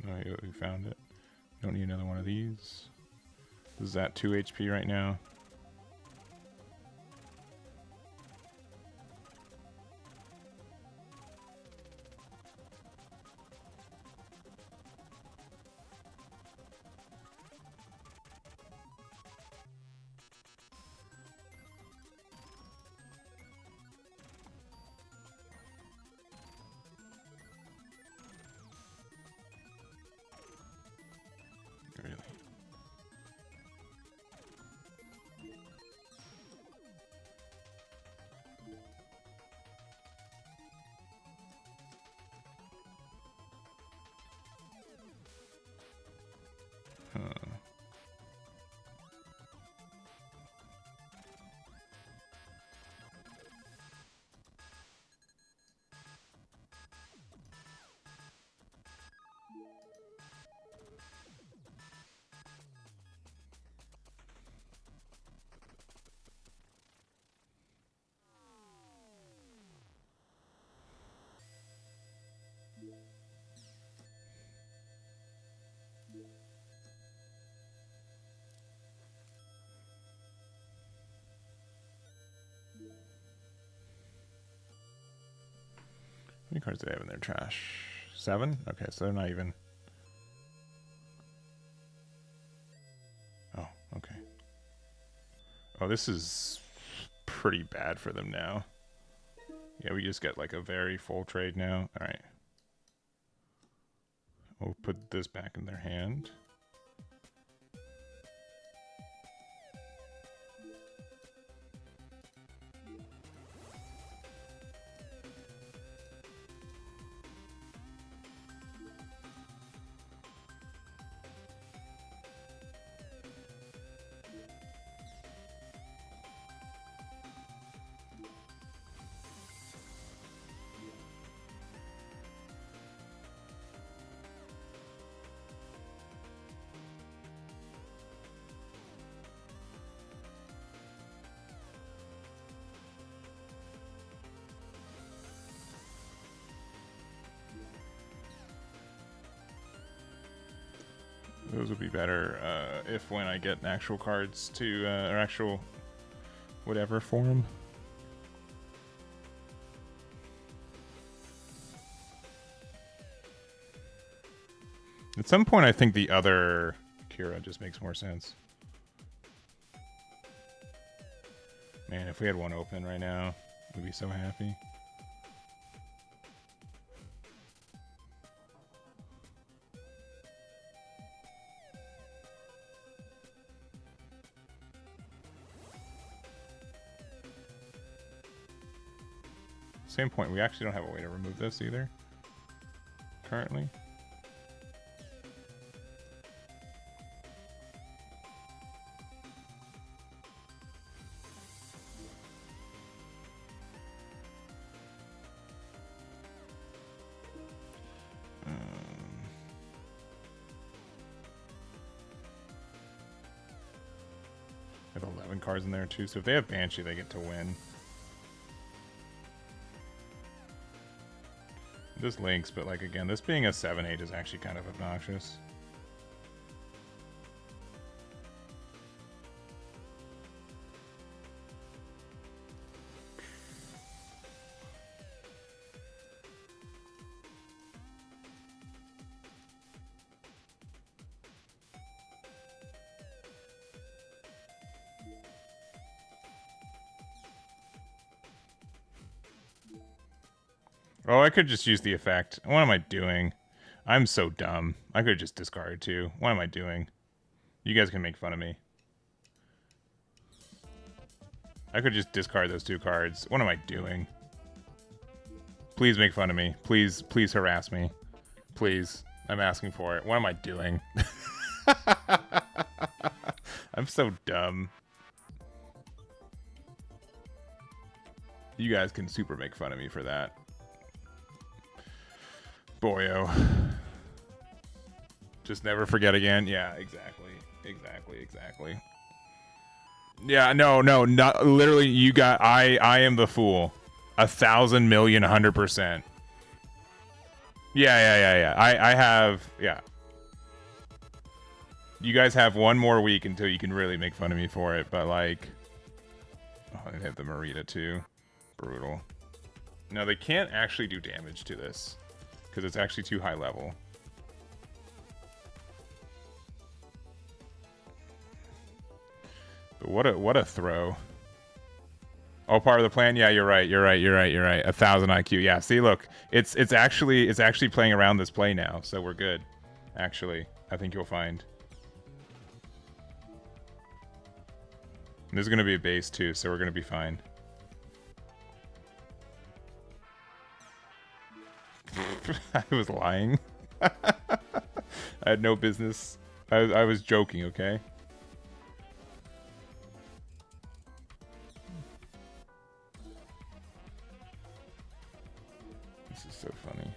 Oh, we found it. Don't need another one of these. This is at 2 HP right now. How many cards do they have in their trash? 7? Okay, so they're not even... Oh, this is pretty bad for them now. Yeah, we just get like a very full trade now. All right. We'll put this back in their hand. Those would be better if when I get actual cards to, or actual whatever for them. At some point, I think the other Kira just makes more sense. Man, if we had one open right now, we'd be so happy. Same point, we actually don't have a way to remove this either, currently. Have 11 cards in there too, so if they have Banshee, they get to win. This links, but like again, this being a 7/8 is actually kind of obnoxious. Oh, I could just use the effect. What am I doing? I'm so dumb. I could just discard too. What am I doing? You guys can make fun of me. I could just discard those two cards. What am I doing? Please make fun of me. Please, please harass me. Please. I'm asking for it. What am I doing? I'm so dumb. You guys can super make fun of me for that. Boyo. Just never forget again. Yeah, exactly. Exactly. Yeah, no, not literally. You got. I am the fool. 1,000,000,000 100%. Yeah. I have. Yeah. You guys have one more week until you can really make fun of me for it. But like, oh, I have the Marita too. Brutal. No, they can't actually do damage to this. Because it's actually too high level. But what a throw. Oh, part of the plan? Yeah, you're right. 1,000 IQ. Yeah, see, look. It's actually playing around this play now, so we're good. Actually, I think you'll find. And there's gonna be a base too, so we're gonna be fine. I was lying. I had no business. I was joking, okay? This is so funny.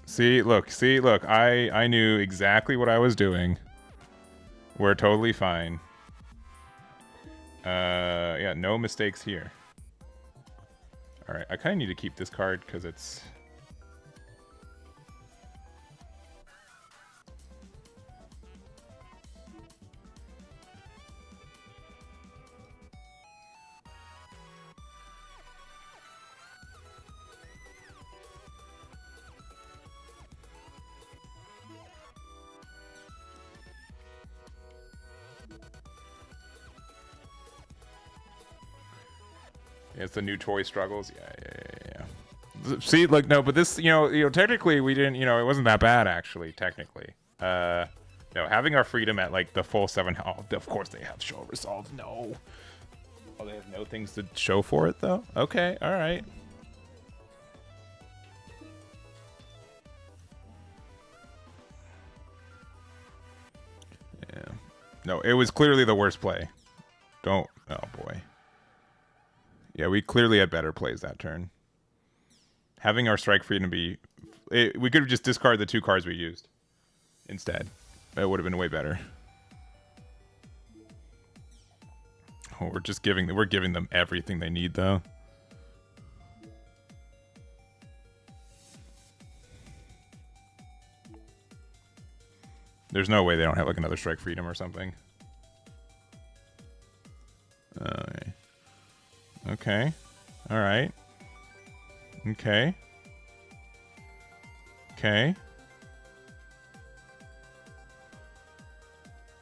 See, look. I knew exactly what I was doing. We're totally fine. Yeah, no mistakes here. Alright, I kind of need to keep this card because it's... It's the new toy struggles. Yeah. See, like, no, but this, technically we didn't, it wasn't that bad actually. Technically, no, having our freedom at like the full 7. Oh, of course they have show results. No. Oh, they have no things to show for it though. Okay, all right. Yeah. No, it was clearly the worst play. Don't. Oh boy. Yeah, we clearly had better plays that turn. Having our strike freedom be, we could have just discarded the 2 cards we used instead. That would have been way better. Oh, we're giving them everything they need though. There's no way they don't have like another strike freedom or something. Okay. All right. Okay. Okay.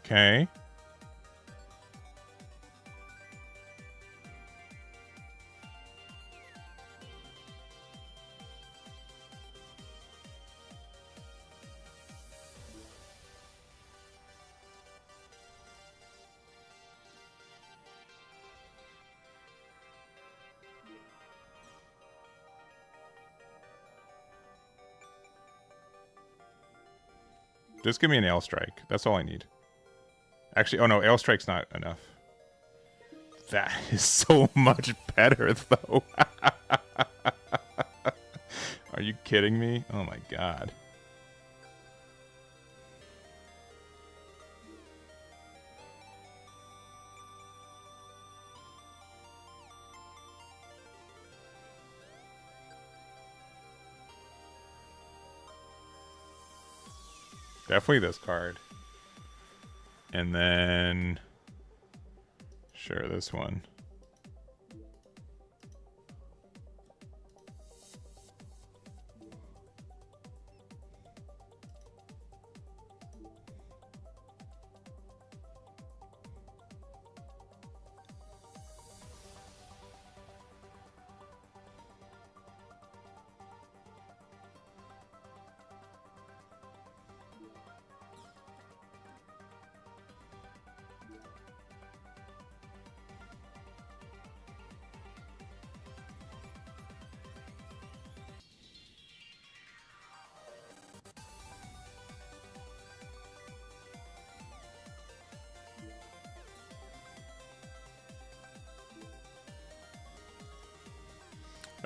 Okay. Just give me an Ail Strike. That's all I need. Actually, oh no, Ail Strike's not enough. That is so much better, though. Are you kidding me? Oh my god. Definitely this card. And then... Sure, this one.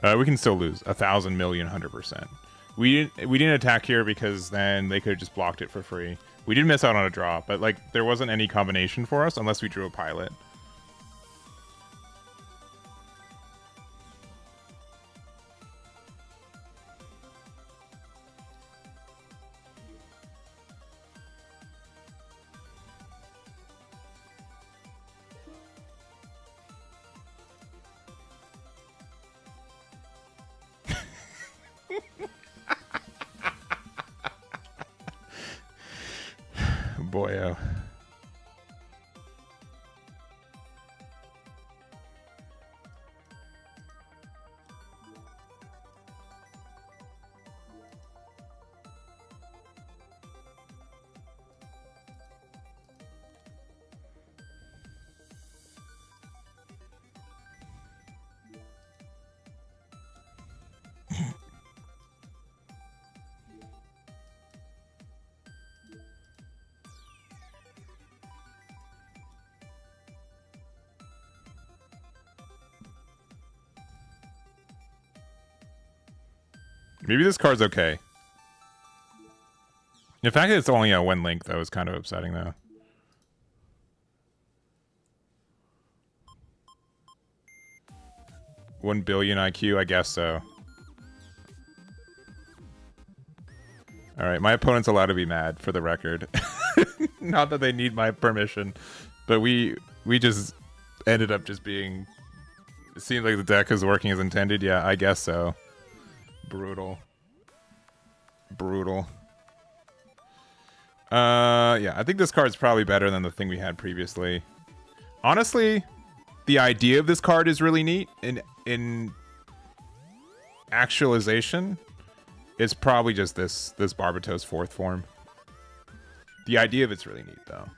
We can still lose 1,000 million, 100%. We didn't attack here because then they could have just blocked it for free. We did miss out on a draw, but like there wasn't any combination for us unless we drew a pilot. Boyo. Maybe this card's okay. The fact that it's only a 1 link, though, is kind of upsetting, though. $1 billion IQ, I guess so. Alright, my opponent's allowed to be mad, for the record. Not that they need my permission, but we just ended up just being... It seems like the deck is working as intended. Yeah, I guess so. Brutal. Brutal. Yeah, I think this card's probably better than the thing we had previously. Honestly, the idea of this card is really neat, and in actualization, it's probably just this Barbatos fourth form. The idea of it's really neat, though.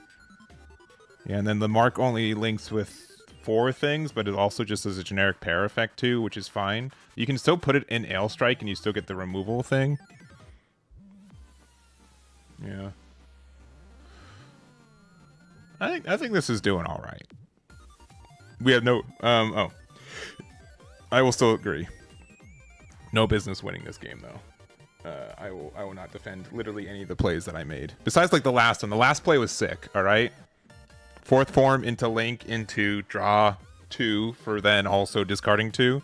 Yeah, and then the mark only links with 4 things, but it also just as a generic pair effect too, which is fine. You can still put it in Ale Strike, and you still get the removal thing. Yeah. I think this is doing all right. We have no oh. I will still agree. No business winning this game though. I will not defend literally any of the plays that I made. Besides like the last one. The last play was sick, all right? Fourth form into Link into draw 2 for then also discarding 2.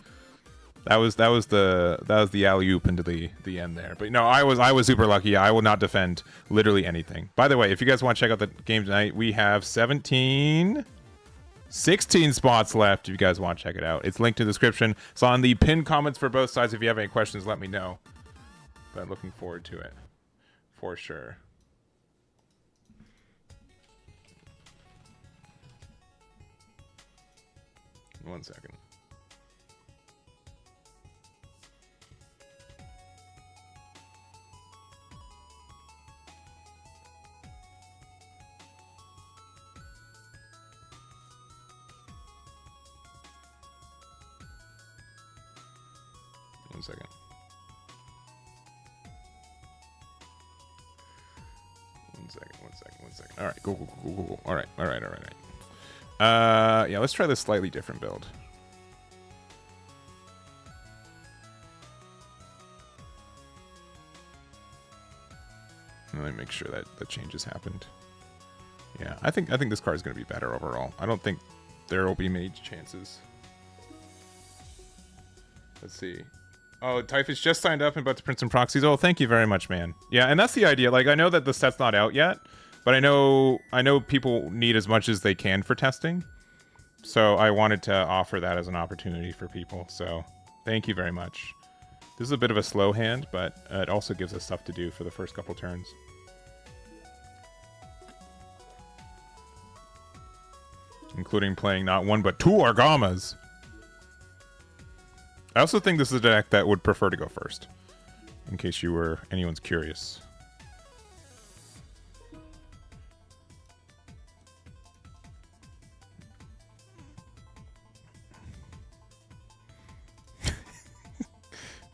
That was the alley-oop into the end there. But no, I was super lucky. I will not defend literally anything. By the way, if you guys want to check out the game tonight, we have 16 spots left if you guys want to check it out. It's linked in the description. It's on the pinned comments for both sides. If you have any questions, let me know. But looking forward to it for sure. One second. One second. One second. All right, cool. All right. Yeah, let's try this slightly different build. Let me make sure that the changes happened. Yeah, I think this card is going to be better overall. I don't think there will be many chances. Let's see. Oh, Typhus just signed up and about to print some proxies. Oh, thank you very much, man. Yeah, and that's the idea. Like, I know that the set's not out yet, but I know people need as much as they can for testing. So I wanted to offer that as an opportunity for people. So thank you very much. This is a bit of a slow hand, but it also gives us stuff to do for the first couple turns. Including playing not 1, but 2 Argamas. I also think this is a deck that would prefer to go first, in case anyone's curious.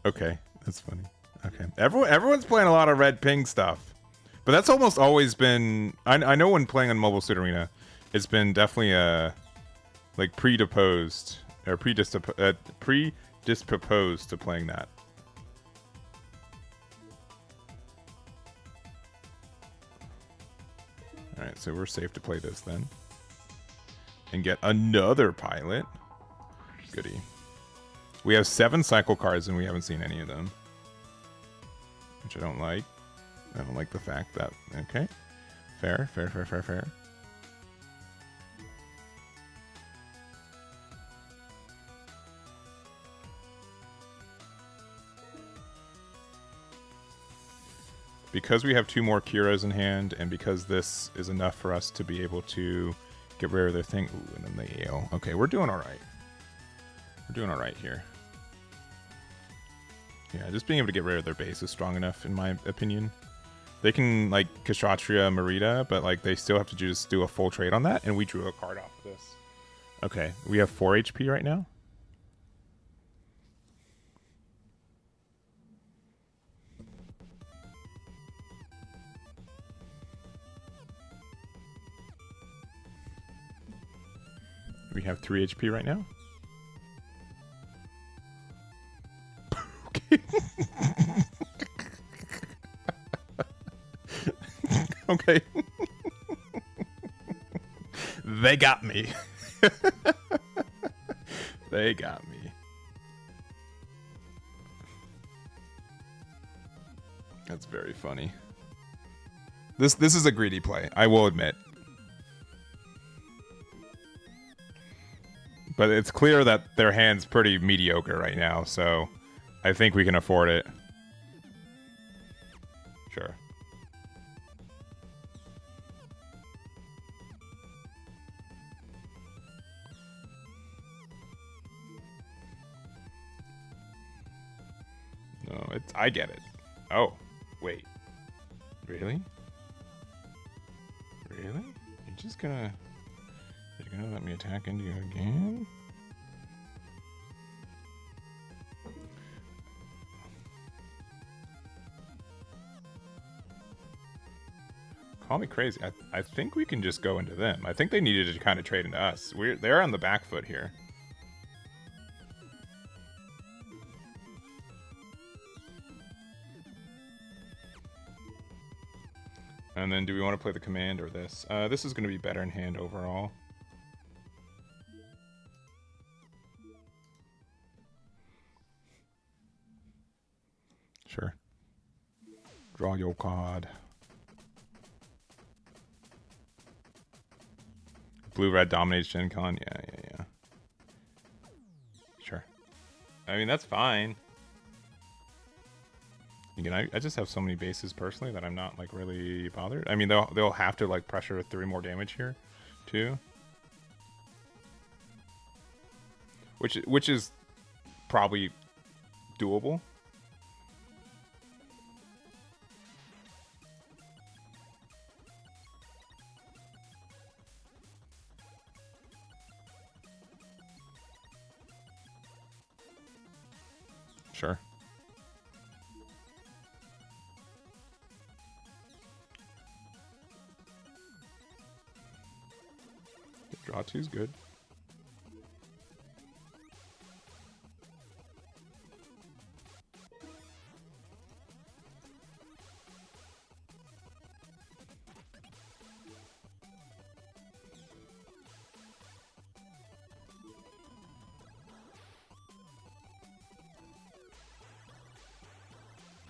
Okay, that's funny. Okay, everyone's playing a lot of red ping stuff, but that's almost always been. I know when playing on Mobile Suit Arena, it's been definitely like predisposed to playing that. All right, so we're safe to play this then, and get another pilot. Goodie. We have 7 cycle cards and we haven't seen any of them, which I don't like. I don't like the fact that. Okay, fair. Because we have 2 more Kiras in hand, and because this is enough for us to be able to get rid of their thing. Ooh, and then the Ale. Okay, we're doing all right. We're doing all right here. Yeah, just being able to get rid of their base is strong enough, in my opinion. They can, like, Kshatriya Marita, but, like, they still have to just do a full trade on that, and we drew a card off of this. Okay, we have 4 HP right now. We have 3 HP right now. Okay. Okay. They got me. They got me. That's very funny. This is a greedy play, I will admit. But it's clear that their hand's pretty mediocre right now, so I think we can afford it. Sure. I get it. Oh, wait. Really? Really? You're gonna let me attack into you again? Call me crazy. I think we can just go into them. I think they needed to kind of trade into us. They're on the back foot here. And then do we want to play the command or this? This is going to be better in hand overall. Sure. Draw your card. Blue-red dominates Gen Con? Yeah. Sure. I mean, that's fine. Again, I just have so many bases personally that I'm not like really bothered. I mean, they'll have to like pressure 3 more damage here, too. Which is probably doable. Sure. Draw 2's good.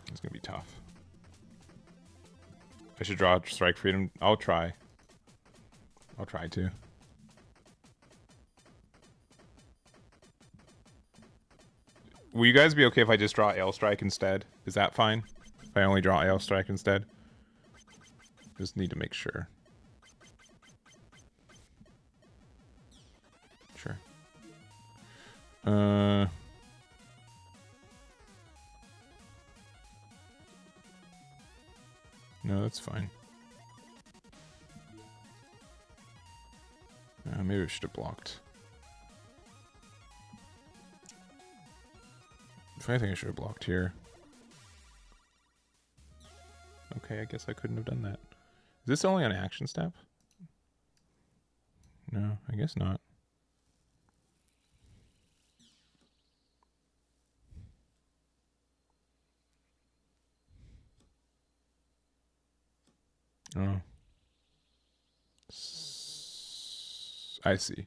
It's gonna be tough. I should draw Strike Freedom. I'll try to. Will you guys be okay if I just draw Ale Strike instead? Is that fine? If I only draw Ale Strike instead? Just need to make sure. Sure. No, that's fine. Maybe we should have blocked. If anything, I should have blocked here. Okay, I guess I couldn't have done that. Is this only an action step? No, I guess not. Oh. I see.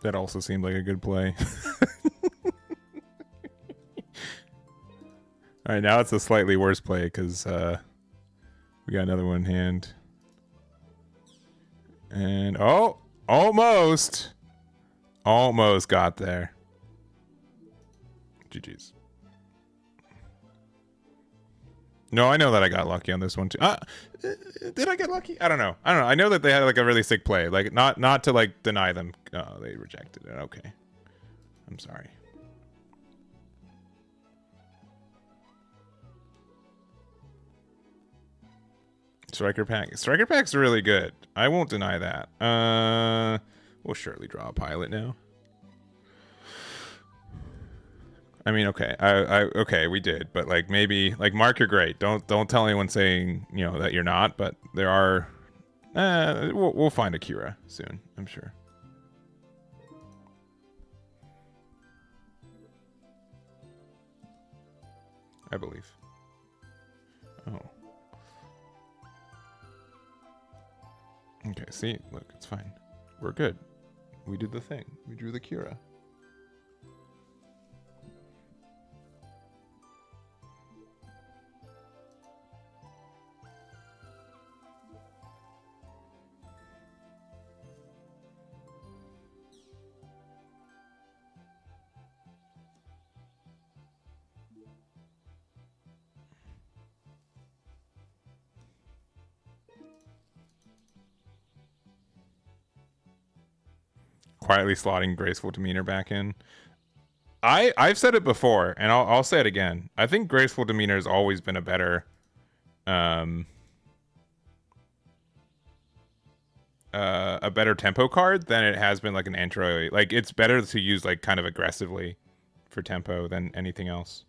That also seemed like a good play. Alright, now it's a slightly worse play because we got another one in hand. And, oh! Almost! Almost got there. GG's. No, I know that I got lucky on this one too. Did I get lucky? I don't know. I know that they had like a really sick play. Like not to like deny them. Oh, they rejected it. Okay. I'm sorry. Striker pack. Striker pack's really good. I won't deny that. We'll surely draw a pilot now. I mean, okay, okay, we did, but like maybe, like Mark, you're great. Don't tell anyone saying that you're not. But there are, we'll find a Kira soon, I'm sure. I believe. Oh. Okay, see? Look, it's fine. We're good. We did the thing. We drew the Kira. Quietly slotting graceful demeanor back in. I've said it before, and I'll say it again. I think graceful demeanor has always been a better tempo card than it has been like an intro. Like, it's better to use like kind of aggressively for tempo than anything else.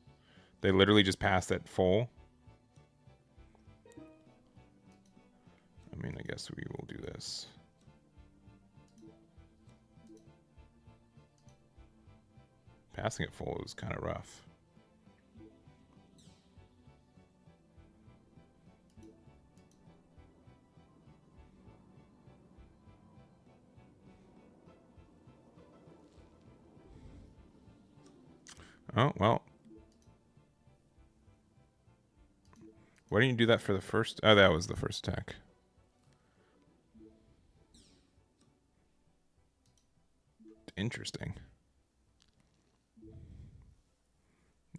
They literally just passed it full. I mean, I guess we will do this. Passing it full is kind of rough. Oh, well. Why didn't you do that for the first? Oh, that was the first attack. Interesting.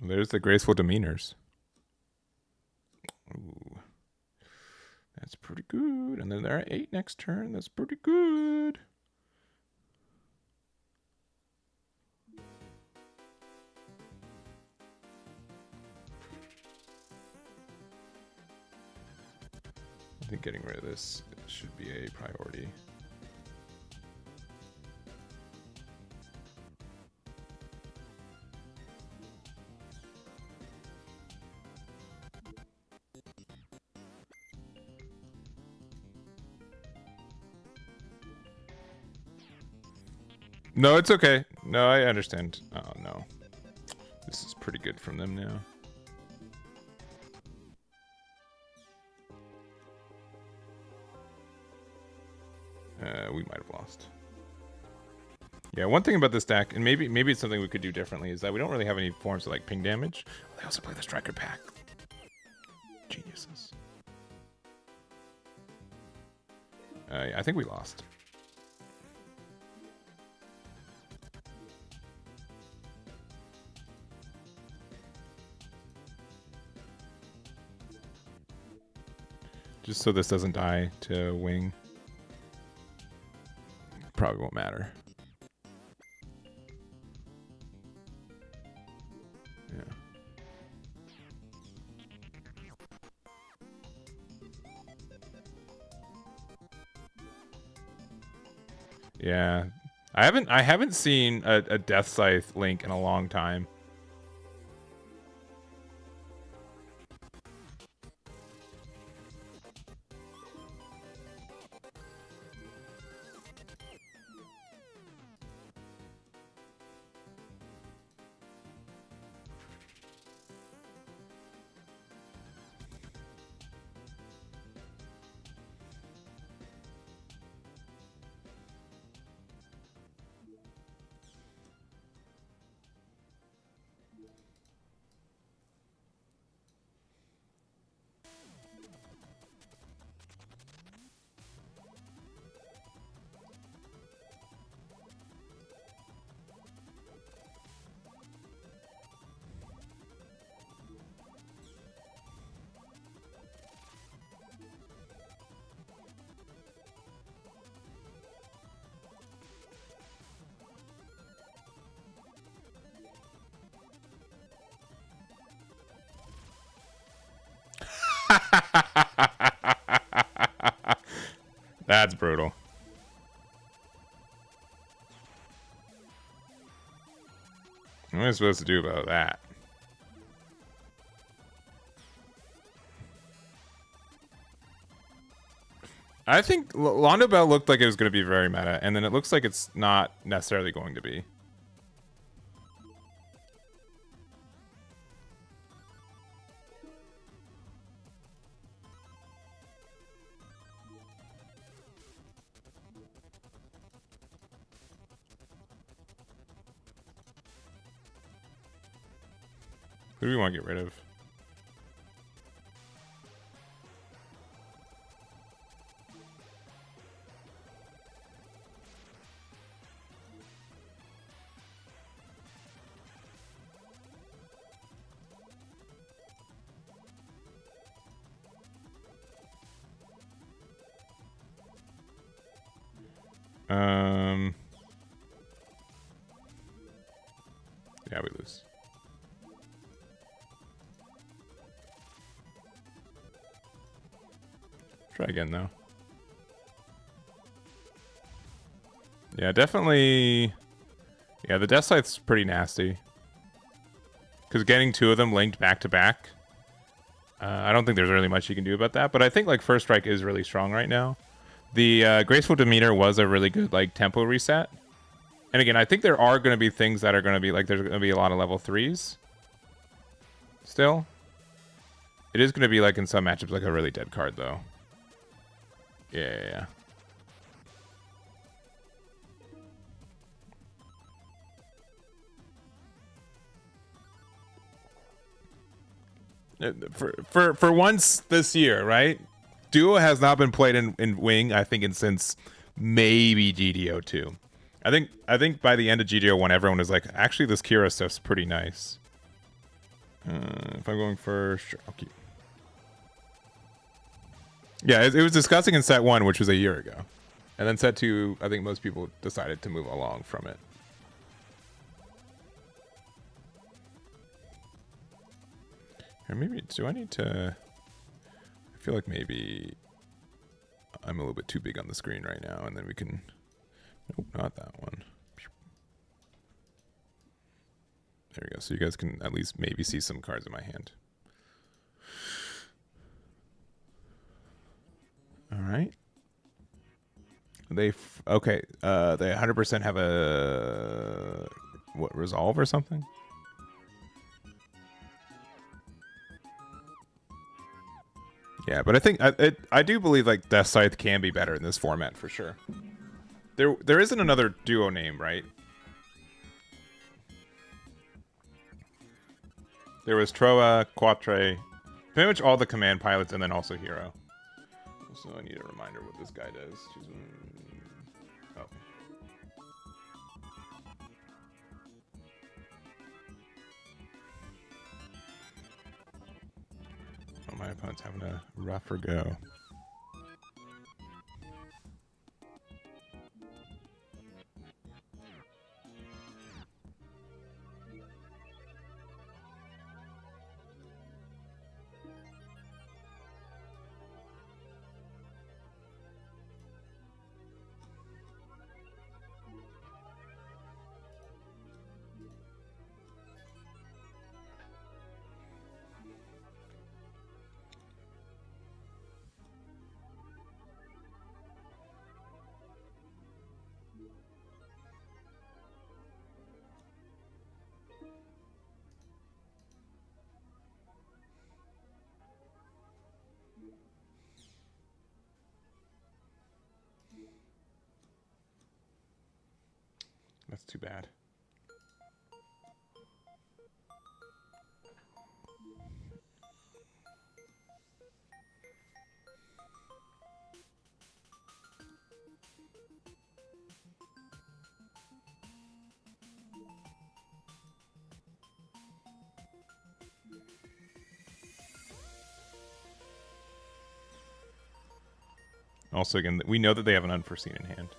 There's the graceful demeanors. Ooh. That's pretty good. And then they're at 8 next turn. That's pretty good. I think getting rid of this should be a priority. No, it's okay. No, I understand. Oh, no. This is pretty good from them now. We might have lost. Yeah, one thing about this deck, and maybe it's something we could do differently, is that we don't really have any forms of like ping damage. They also play the Striker pack. Geniuses. Yeah, I think we lost. Just so this doesn't die to wing. Probably won't matter. Yeah. Yeah. I haven't seen a Death Scythe Link in a long time. That's brutal. What am I supposed to do about that? I think Londo Bell looked like it was going to be very meta, and then it looks like it's not necessarily going to be. Who do we want to get rid of? Yeah, we lose. Try again, though. Yeah, definitely. Yeah, the Death Scythe's pretty nasty. Because getting 2 of them linked back to back, I don't think there's really much you can do about that. But I think like First Strike is really strong right now. The Graceful Demeanor was a really good like tempo reset. And again, I think there are going to be things that are going to be like there's going to be a lot of level 3s. Still, it is going to be like in some matchups like a really dead card though. Yeah. For once this year, right? Duo has not been played in Wing, I think, since maybe GD02. I think by the end of GD01, everyone was like, actually, this Kira stuff's pretty nice. If I'm going first, sure, I'll keep. Yeah, it was discussing in set 1, which was a year ago. And then set 2, I think most people decided to move along from it. Or maybe, do I need to... I feel like maybe I'm a little bit too big on the screen right now, and then we can... Nope, not that one. There we go. So you guys can at least maybe see some cards in my hand. All right. Okay. They 100% have a what, resolve or something? Yeah, but I think I do believe like Death Scythe can be better in this format for sure. There isn't another duo name, right? There was Troa, Quatre, pretty much all the command pilots, and then also Hero. So I need a reminder what this guy does. Oh. Oh, my opponent's having a rougher go. That's too bad. Also, again, we know that they have an unforeseen in hand.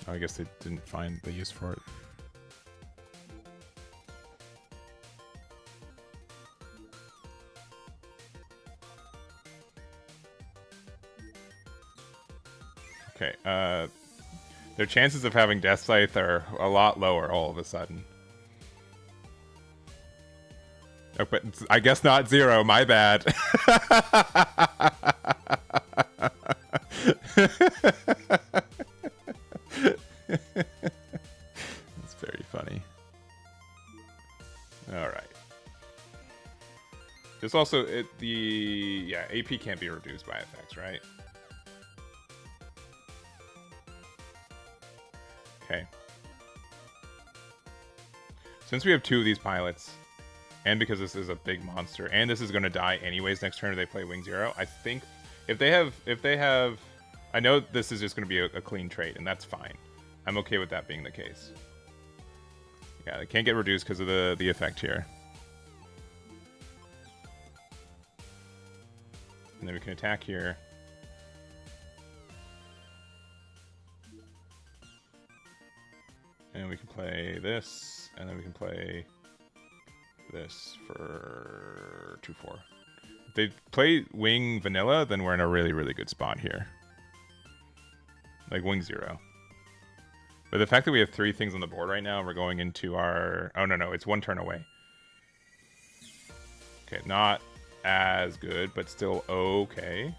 I guess they didn't find the use for it. Okay, their chances of having Death Scythe are a lot lower all of a sudden. Oh, but I guess not 0, my bad. This also AP can't be reduced by effects, right? Okay. Since we have 2 of these pilots, and because this is a big monster, and this is going to die anyways next turn if they play Wing Zero, I think if they have, I know this is just going to be a clean trade, and that's fine. I'm okay with that being the case. Yeah, they can't get reduced because of the effect here. And then we can attack here. And we can play this, and then we can play this for 2/4. If they play Wing Vanilla, then we're in a really, really good spot here. Like Wing Zero. But the fact that we have 3 things on the board right now, we're going into our... Oh, no, it's 1 turn away. Okay, not as good, but still okay.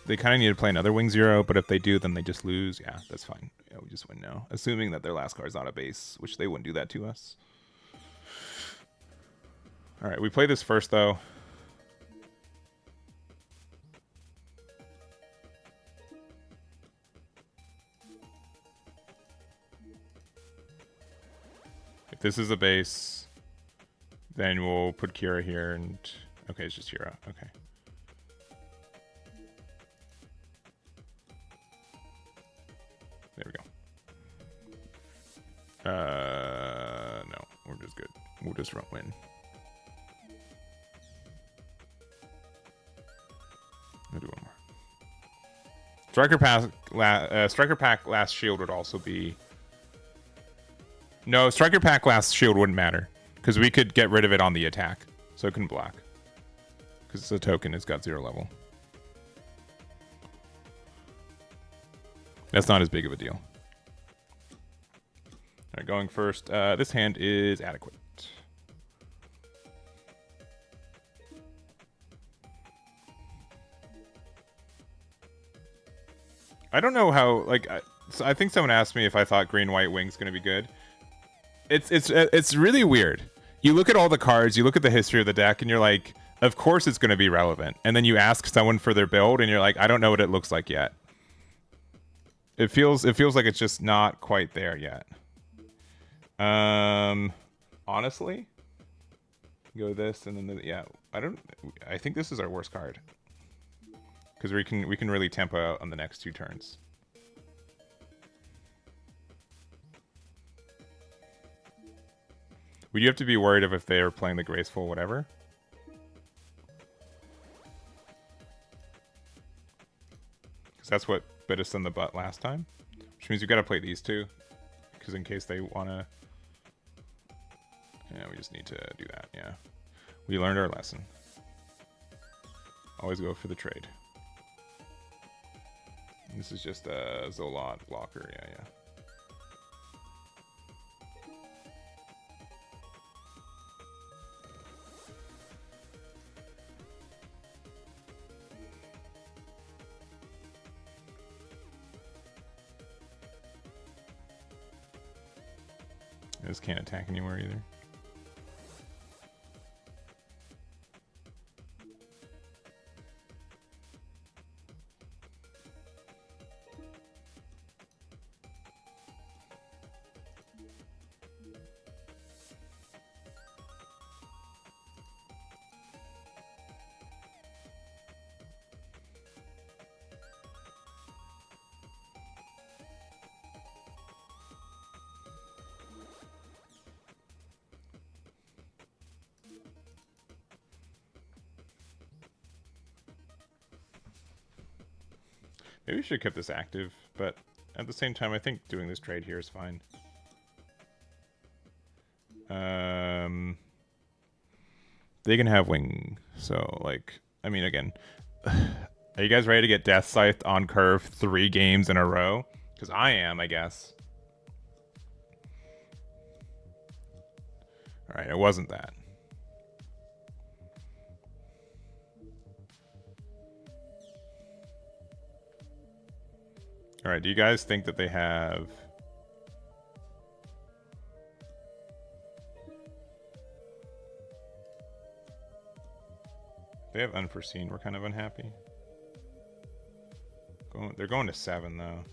They kind of need to play another Wing Zero, but if they do, then they just lose. Yeah, that's fine. Yeah, we just win now. Assuming that their last card's not a base, which they wouldn't do that to us. All right, we play this first, though. If this is a base, then we'll put Kira here, and... Okay, it's just Kira. Okay. There we go. No, we're just good. We'll just win. I'll do one more. Striker Pack last shield would also be... No, Striker Pack last shield wouldn't matter. Because we could get rid of it on the attack. So it couldn't block. Because it's a token, it's got 0 level. That's not as big of a deal. All right, going first. This hand is adequate. I don't know how, like, so I think someone asked me if I thought green-white wing's going to be good. It's really weird. You look at all the cards, you look at the history of the deck, and you're like, of course it's going to be relevant. And then you ask someone for their build, and you're like, I don't know what it looks like yet. It feels like it's just not quite there yet. Honestly, go this and then yeah. I think this is our worst card because we can really tempo out on the next 2 turns. Would you have to be worried if they are playing the graceful whatever? Because that's what bit us in the butt last time. Which means we've got to play these 2. Because in case they want to... Yeah, we just need to do that, yeah. We learned our lesson. Always go for the trade. This is just a Zolot blocker, yeah. This can't attack anywhere either. Maybe we should have kept this active, but at the same time, I think doing this trade here is fine. They can have wing. So, like, I mean, again, are you guys ready to get Death Scythed on curve 3 games in a row? Because I am, I guess. All right, it wasn't that. All right, do you guys think that they have... They have unforeseen. We're kind of unhappy. They're going to 7, though.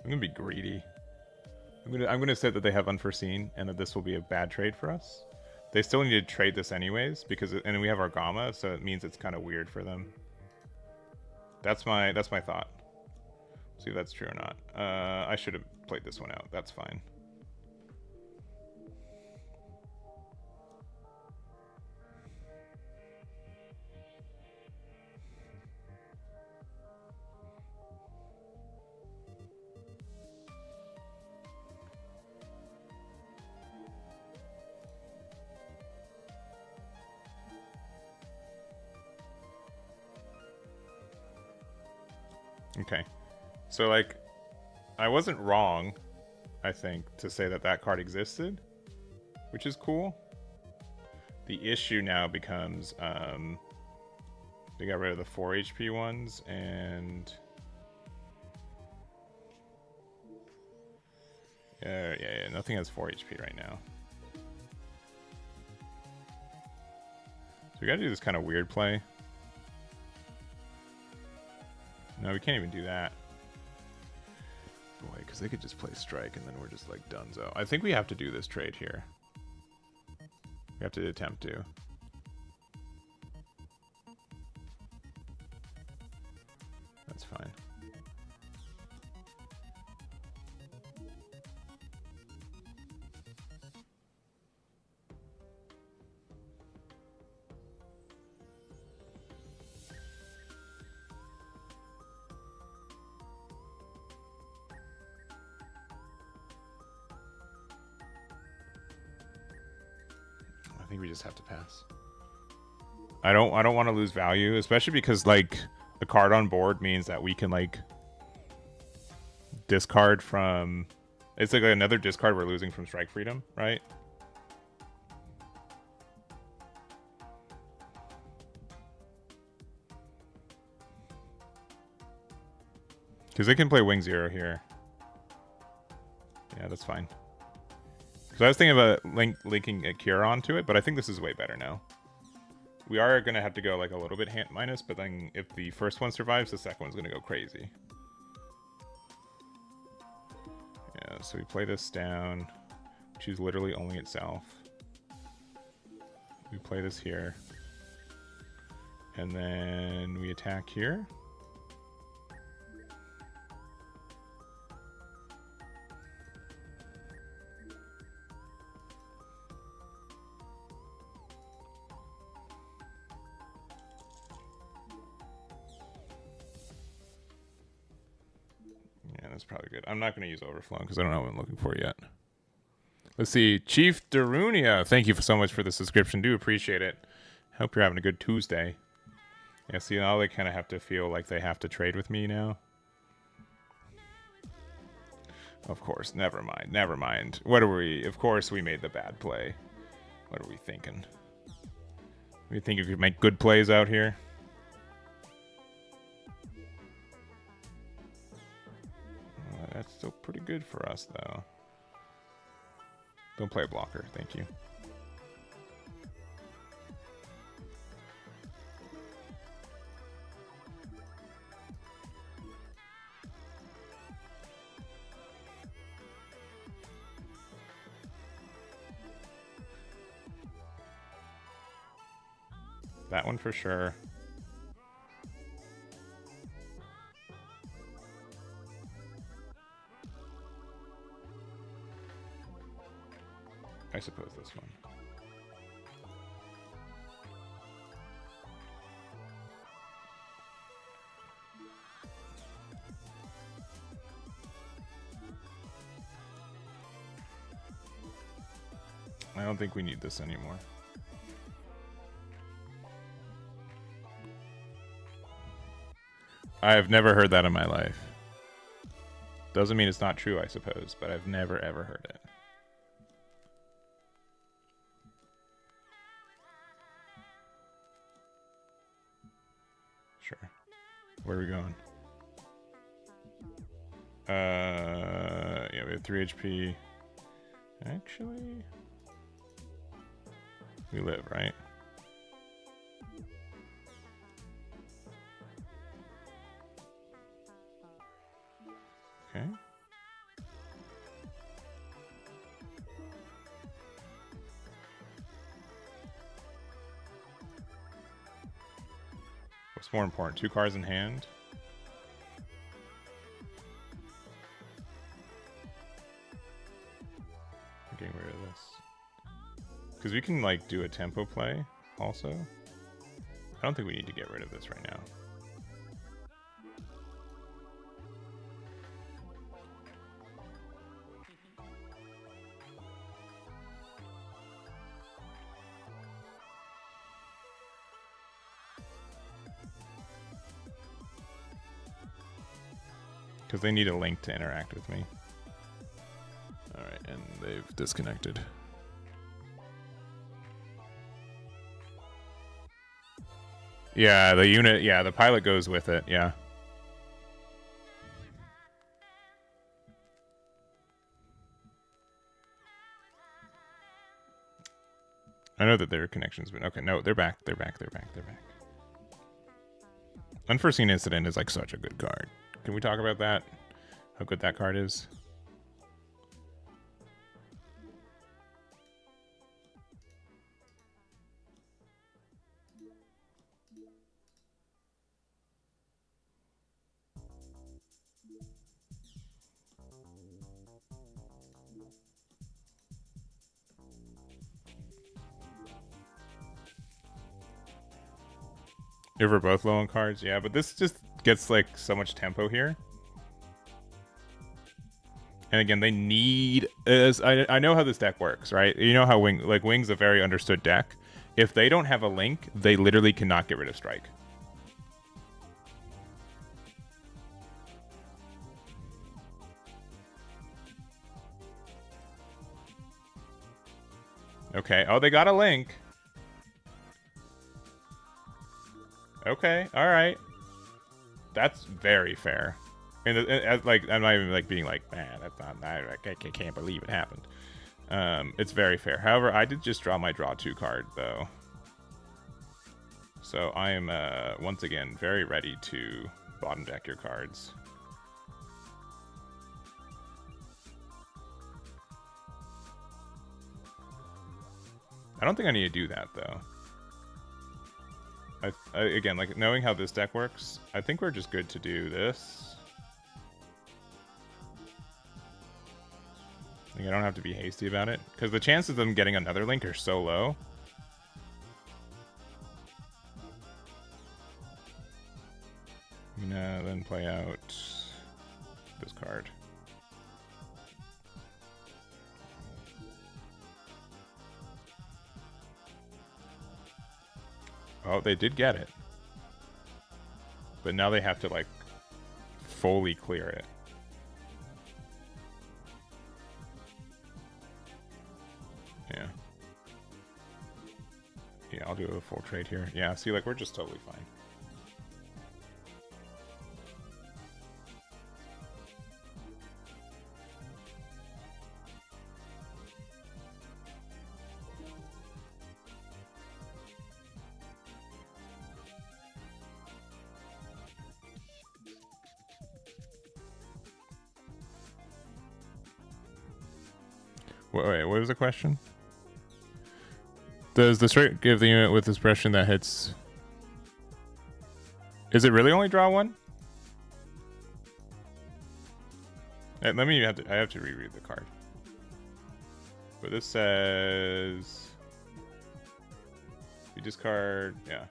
I'm gonna be greedy. I'm gonna say that they have unforeseen and that this will be a bad trade for us. They still need to trade this anyways because and we have our Gamma, so it means it's kind of weird for them. That's my thought. See if that's true or not. I should have played this one out. That's fine. Okay. So, like, I wasn't wrong, I think, to say that that card existed, which is cool. The issue now becomes, they got rid of the 4 HP ones, and... yeah, nothing has 4 HP right now. So we gotta do this kind of weird play. No, we can't even do that. Boy, because they could just play strike and then we're just like donezo. I think we have to do this trade here. We have to attempt to. That's fine. I think we just have to pass. I don't want to lose value, especially because like a card on board means that we can like discard from... It's like another discard we're losing from Strike Freedom, right? Because they can play Wing Zero here. Yeah, that's fine. So I was thinking about linking a Cure onto it, but I think this is way better now. We are going to have to go like a little bit hand minus, but then if the first one survives, the second one's going to go crazy. Yeah, so we play this down, choose literally only itself. We play this here. And then we attack here. That's probably good. I'm not going to use Overflow because I don't know what I'm looking for yet. Let's see. Chief Darunia, thank you so much for the subscription. Do appreciate it. Hope you're having a good Tuesday. Yeah, see, now they kind of have to feel like they have to trade with me now. Of course, never mind. Never mind. What are we? Of course, we made the bad play. What are we thinking? We think if you make good plays out here? That's still pretty good for us, though. Don't play a blocker, thank you. That one for sure. I suppose this one. I don't think we need this anymore. I have never heard that in my life. Doesn't mean it's not true, I suppose, but I've never ever heard it. Sure. Where are we going? Yeah, we have 3 HP. Actually, we live, right? Okay. What's more important, 2 cards in hand? I'm getting rid of this. Because we can, like, do a tempo play, also. I don't think we need to get rid of this right now. Because they need a link to interact with me. Alright, and they've disconnected. Yeah, the unit, yeah, the pilot goes with it, yeah. I know that there are connections, but okay, no, they're back, they're back. Unforeseen Incident is like such a good card. Can we talk about that? How good that card is? If we're both low on cards, yeah, but this just gets like so much tempo here. And again, they need I know how this deck works, right? You know how Wing's a very understood deck. If they don't have a link, they literally cannot get rid of Strike. Okay. Oh, they got a link. Okay. All right. That's very fair. And like, I'm not even like being like, man, that's not. I can't believe it happened. It's very fair. However, I did just draw my draw 2 card though, so I am once again very ready to bottom deck your cards. I don't think I need to do that though. Again, like knowing how this deck works, I think we're just good to do this. Like, I don't have to be hasty about it, because the chances of them getting another link are so low. I'm gonna then play out this card. Oh, they did get it. But now they have to, like, fully clear it. Yeah. Yeah, I'll do a full trade here. Yeah, see, like, we're just totally fine. Wait, what was the question? Does the straight give the unit with expression that hits? Is it really only draw 1? Let me I have to reread the card. But this says you discard, yeah.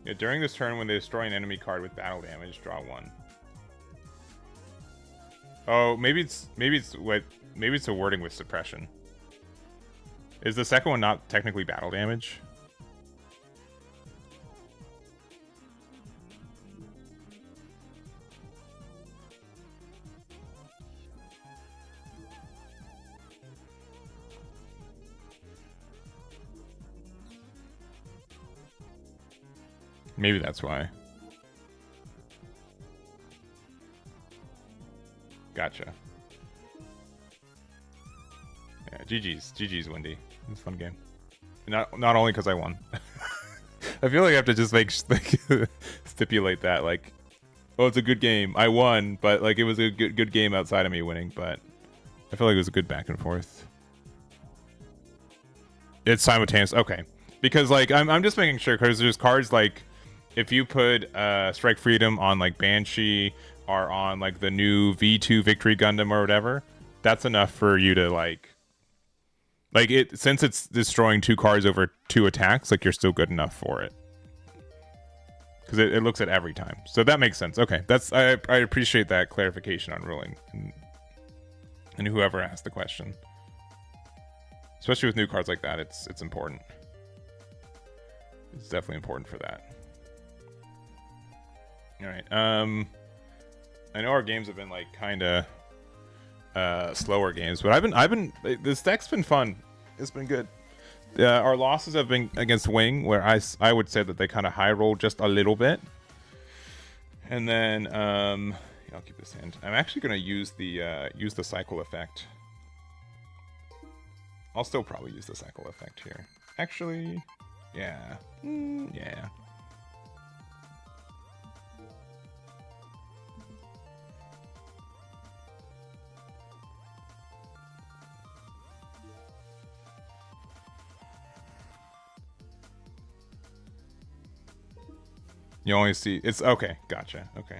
Yeah, during this turn when they destroy an enemy card with battle damage, draw 1. Oh, maybe it's what maybe it's a wording with suppression. Is the second one not technically battle damage? Maybe that's why. Gotcha. Yeah, GG's, Wendy. It's a fun game. Not only because I won. I feel like I have to just like stipulate that, like, oh, it's a good game. I won, but like it was a good game outside of me winning. But I feel like it was a good back and forth. It's simultaneous. Okay, because like I'm just making sure, because there's cards like, if you put Strike Freedom on like Banshee or on like the new V2 Victory Gundam or whatever, that's enough for you to like it, since it's destroying 2 cards over 2 attacks, like you're still good enough for it. Because it looks at every time. So that makes sense. Okay, that's I appreciate that clarification on ruling. And whoever asked the question. Especially with new cards like that, it's important. It's definitely important for that. Alright, I know our games have been like kinda slower games, but I've been this deck's been fun. It's been good. Our losses have been against Wing, where I would say that they kind of high roll just a little bit. And then yeah, I'll keep this hand. I'm actually gonna use the cycle effect. I'll still probably use the cycle effect here. Actually, yeah, yeah. You only see it's okay. Gotcha. Okay.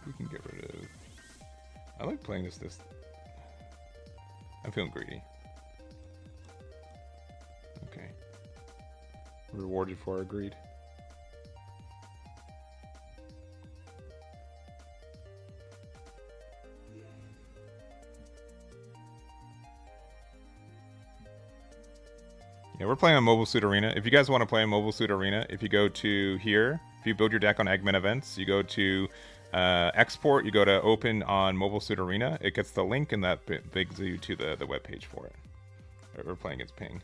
We can get rid of. I like playing this. I'm feeling greedy. Okay. Rewarded for our greed. Yeah, we're playing on Mobile Suit Arena. If you guys want to play on Mobile Suit Arena, if you go to here, if you build your deck on Eggman Events, you go to export, you go to open on Mobile Suit Arena, it gets the link and that brings you to the web page for it. We're playing against Ping.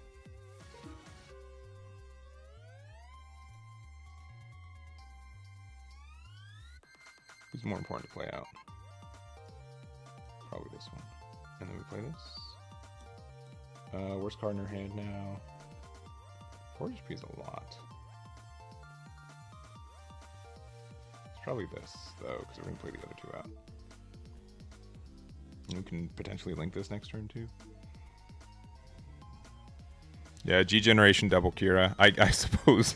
Who's more important to play out? Probably this one. And then we play this. Worst card in her hand now. 4 HP is a lot. It's probably this, though, because we're going to play the other 2 out. And we can potentially link this next turn, too. Yeah, G Generation double Kira. I suppose.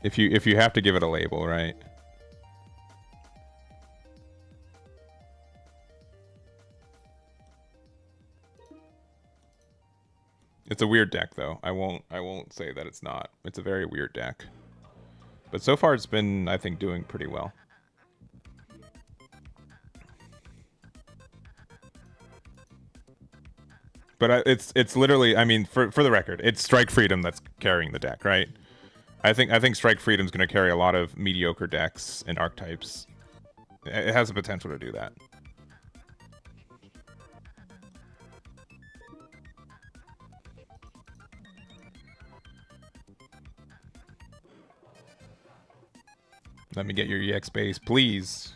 if you have to give it a label, right? It's a weird deck, though. I won't say that it's not. It's a very weird deck. But so far, it's been, I think, doing pretty well. But it's literally, I mean, for the record, it's Strike Freedom that's carrying the deck, right? I think Strike Freedom's going to carry a lot of mediocre decks and archetypes. It has the potential to do that. Let me get your EX base, please.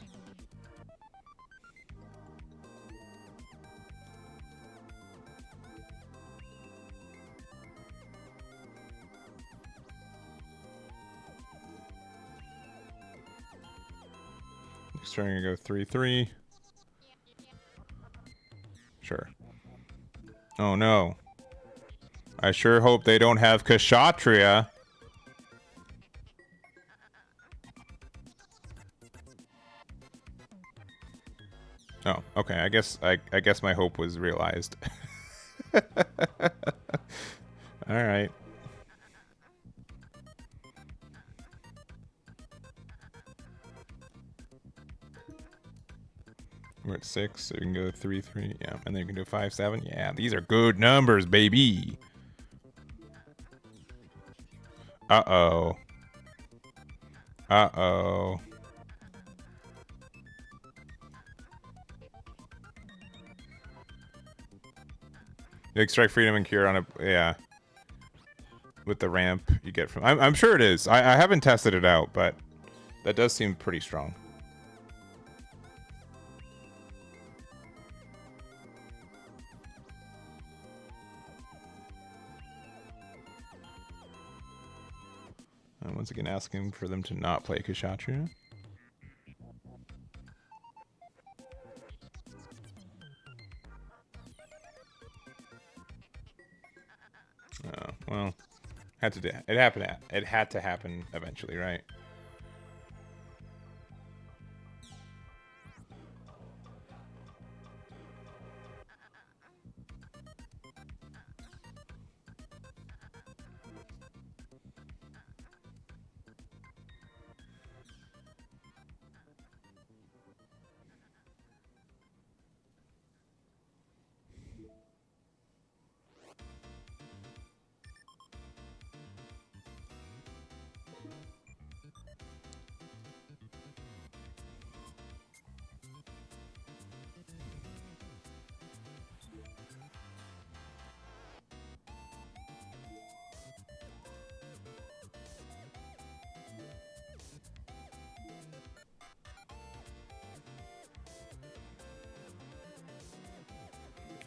Next turn, I'm gonna go 3/3. Sure. Oh no. I sure hope they don't have Kshatriya. Oh, okay. I guess my hope was realized. All right. We're at 6, so you can go 3, 3. Yeah, and then you can do 5, 7. Yeah, these are good numbers, baby. Uh-oh. Uh-oh. Like Strike Freedom and Cure on a... Yeah. With the ramp you get from... I'm sure it is. I haven't tested it out, but that does seem pretty strong. And once again, asking for them to not play Kshatriya. Oh, well, had to do it. Happened. It had to happen eventually, right?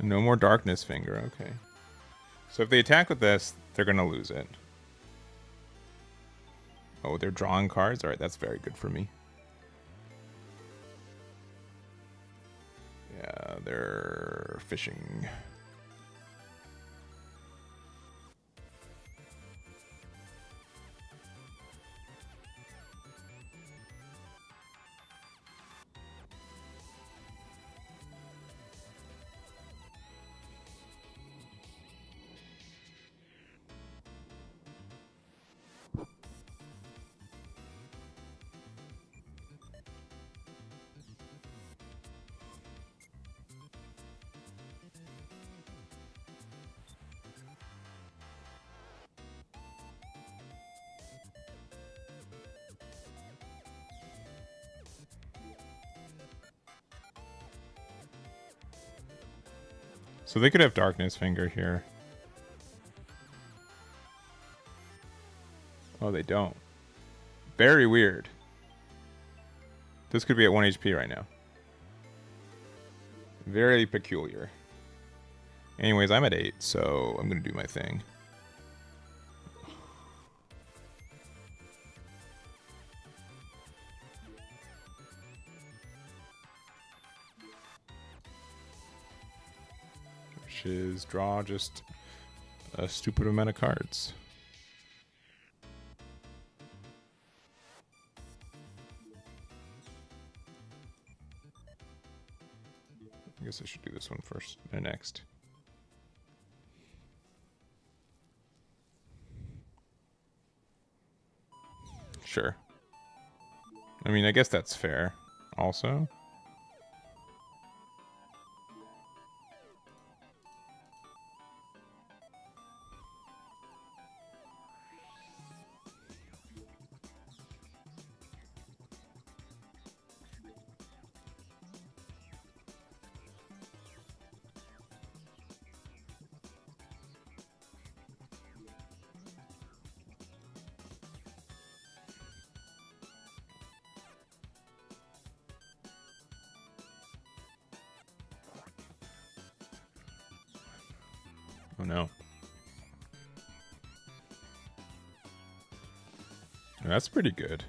No more Darkness Finger, okay. So if they attack with this, they're going to lose it. Oh, they're drawing cards? Alright, that's very good for me. Yeah, they're fishing. So they could have Darkness Finger here. Oh, they don't. Very weird. This could be at 1 HP right now. Very peculiar. Anyways, I'm at 8, so I'm going to do my thing. Which is draw just a stupid amount of cards. I guess I should do this one first or next. Sure. I mean, I guess that's fair also. Oh no. That's pretty good.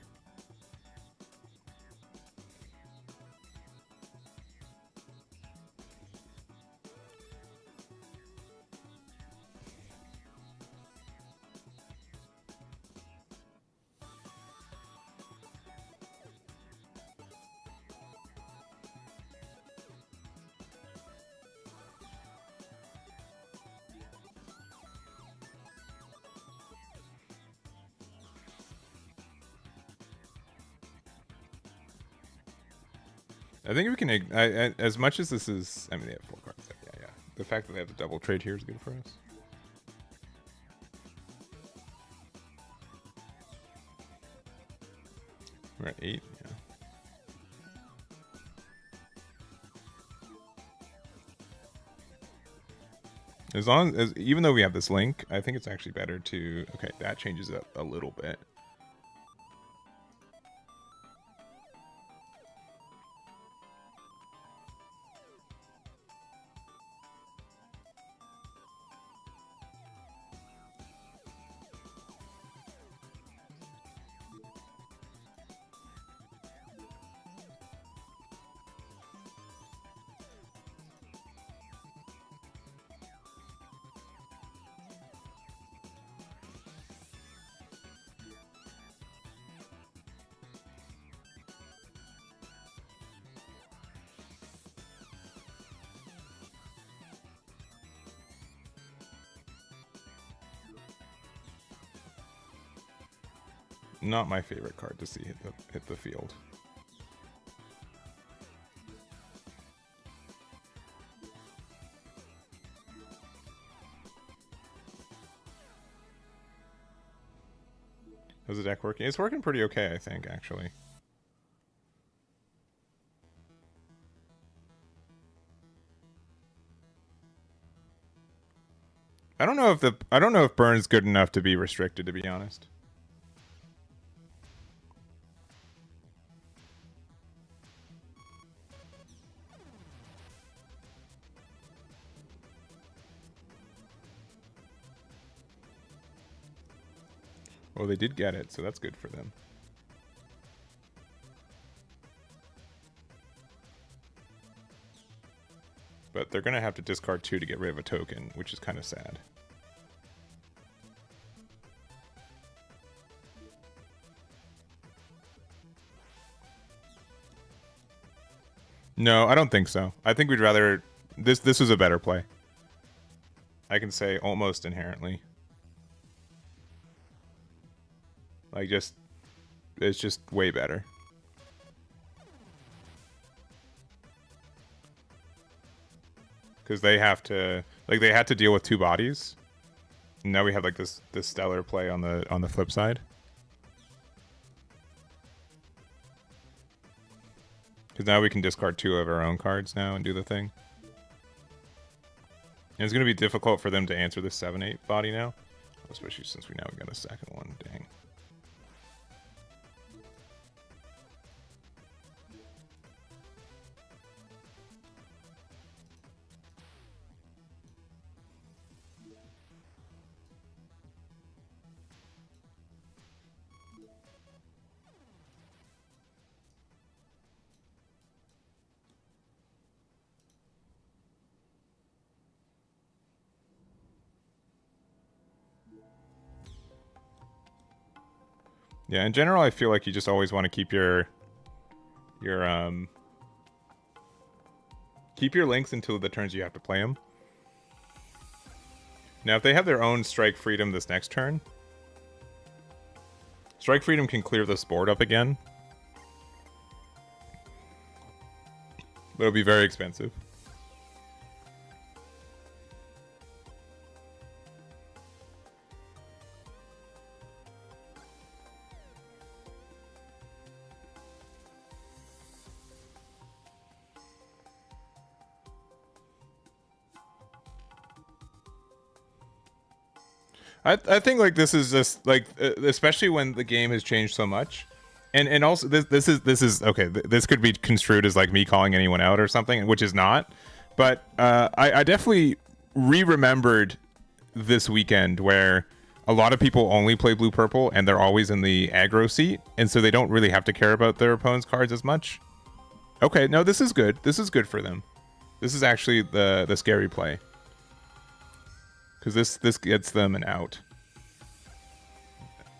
I think we can, as much as this is, I mean, they have 4 cards there. Yeah, yeah. The fact that they have the double trade here is good for us. We're at 8, yeah. As long as, even though we have this link, I think it's actually better to, okay, that changes it a little bit. Not my favorite card to see hit the field. How's the deck working? It's working pretty okay, I think, actually. I don't know if Burn's good enough to be restricted, to be honest. Well, they did get it, so that's good for them. But they're going to have to discard 2 to get rid of a token, which is kind of sad. No, I don't think so. I think we'd rather... This was a better play. I can say almost inherently. Like, just... It's just way better. Because they have to... Like, they had to deal with 2 bodies. And now we have, like, this stellar play on the flip side. Because now we can discard 2 of our own cards now and do the thing. And it's going to be difficult for them to answer this 7-8 body now. Especially since we now got a second one. Dang. Yeah, in general, I feel like you just always want to keep your links until the turns you have to play them. Now, if they have their own Strike Freedom this next turn, Strike Freedom can clear this board up again. But it'll be very expensive. I think like this is just like especially when the game has changed so much, and also this is okay. This could be construed as like me calling anyone out or something, which is not. But I definitely remembered this weekend where a lot of people only play blue purple and they're always in the aggro seat, and so they don't really have to care about their opponent's cards as much. Okay, no, this is good. This is good for them. This is actually the scary play. Because this gets them an out.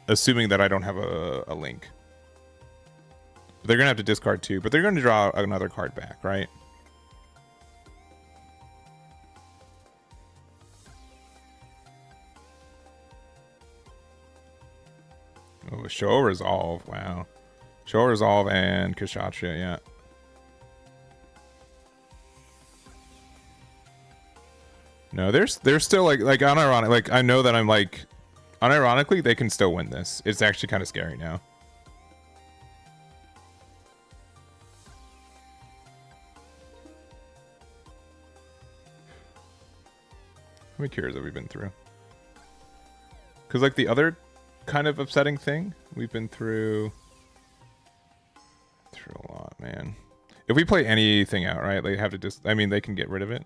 Assuming that I don't have a link. They're going to have to discard 2, but they're going to draw another card back, right? Oh, Show Resolve, wow. Show Resolve and Kshatriya, yeah. No, they're still like unironic. Like I know that I'm like unironically they can still win this. It's actually kind of scary now. How many cures have we been through? Because like the other kind of upsetting thing, we've been through a lot, man. If we play anything out, right, they have to just, I mean, they can get rid of it.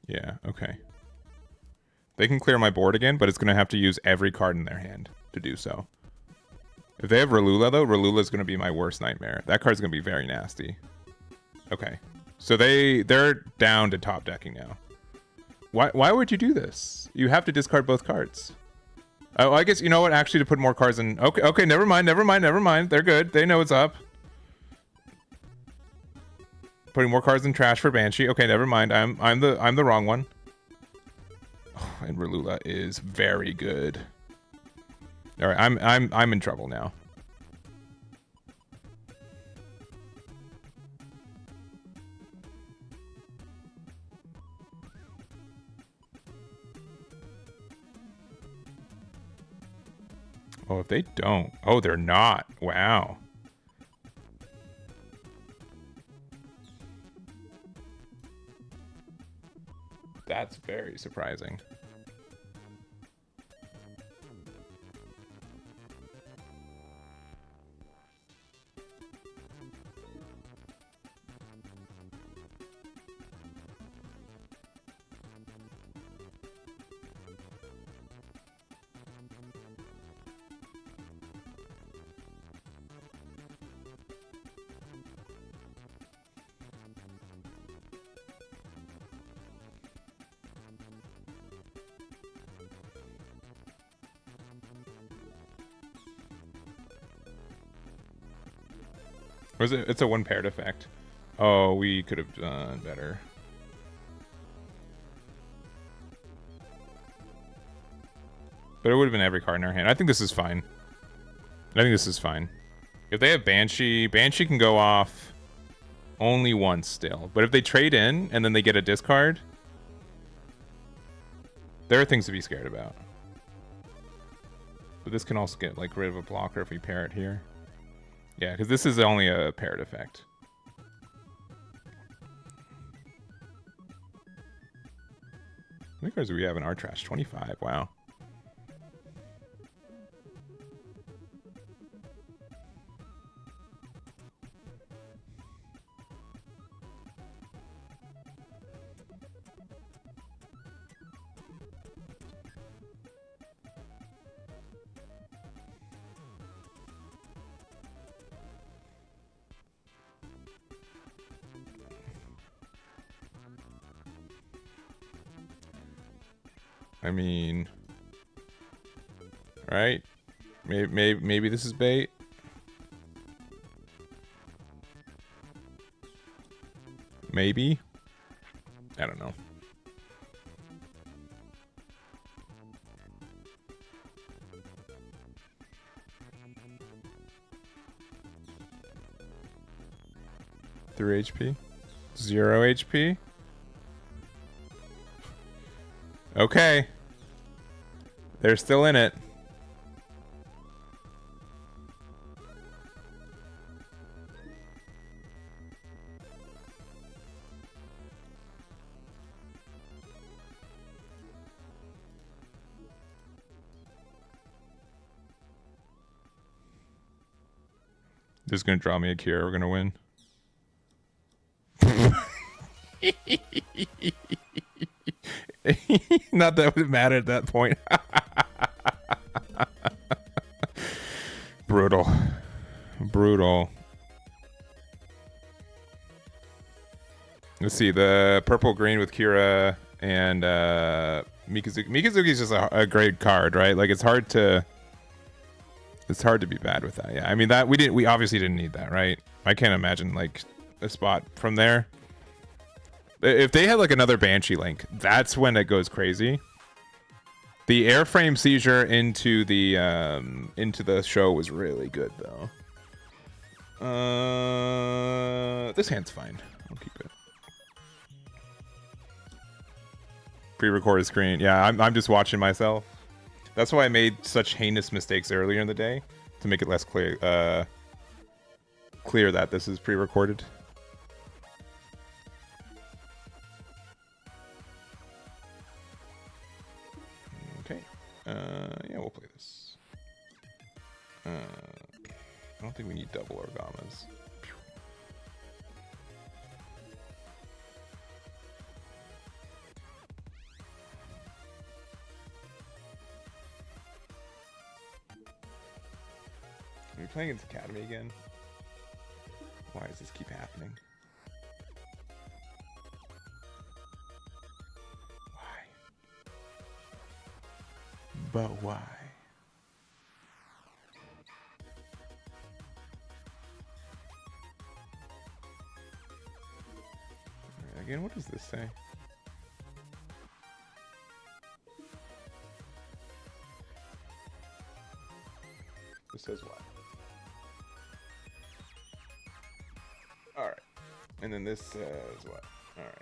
Yeah, okay. They can clear my board again, but it's going to have to use every card in their hand to do so. If they have Ralula, though, Ralula's going to be my worst nightmare. That card's going to be very nasty. Okay. So they're down to top decking now. Why would you do this? You have to discard both cards. Oh, I guess, you know what? Actually, to put more cards in... Okay, never mind. They're good. They know what's up. Putting more cards in trash for Banshee. Okay, never mind. I'm the wrong one. Oh, and Ralula is very good. All right, I'm in trouble now. Oh, if they don't. Oh, they're not. Wow. That's very surprising. Was it? It's a one paired effect. Oh, we could have done better. But it would have been every card in our hand. I think this is fine. If they have Banshee, Banshee can go off only once still. But if they trade in and then they get a discard, there are things to be scared about. But this can also get like rid of a blocker if we pair it here. Yeah, because this is only a paired effect. How many cards do we have in our trash? 25. Wow. I mean, right? Maybe this is bait. Maybe. I don't know. Three HP? 0 HP? Okay. They're still in it. This is going to draw me a cure. We're going to win. Not that it would matter at that point. Brutal. Let's see, the purple green with Kira and Mikazuki. Mikazuki's just a great card, right? Like it's hard to be bad with that. Yeah, I mean that we obviously didn't need that, right? I can't imagine like a spot from there. If they had like another Banshee Link, that's when it goes crazy. The airframe seizure into the show was really good though. This hand's fine. I'll keep it. Pre-recorded screen. Yeah, I'm just watching myself. That's why I made such heinous mistakes earlier in the day to make it less clear that this is pre-recorded. Okay. Yeah, we'll play this. I don't think we need double orgamas. Are we playing against Academy again? Why does this keep happening? Why? But why? Alright, again, what does this say? This says what? Alright. And then this says what? Alright.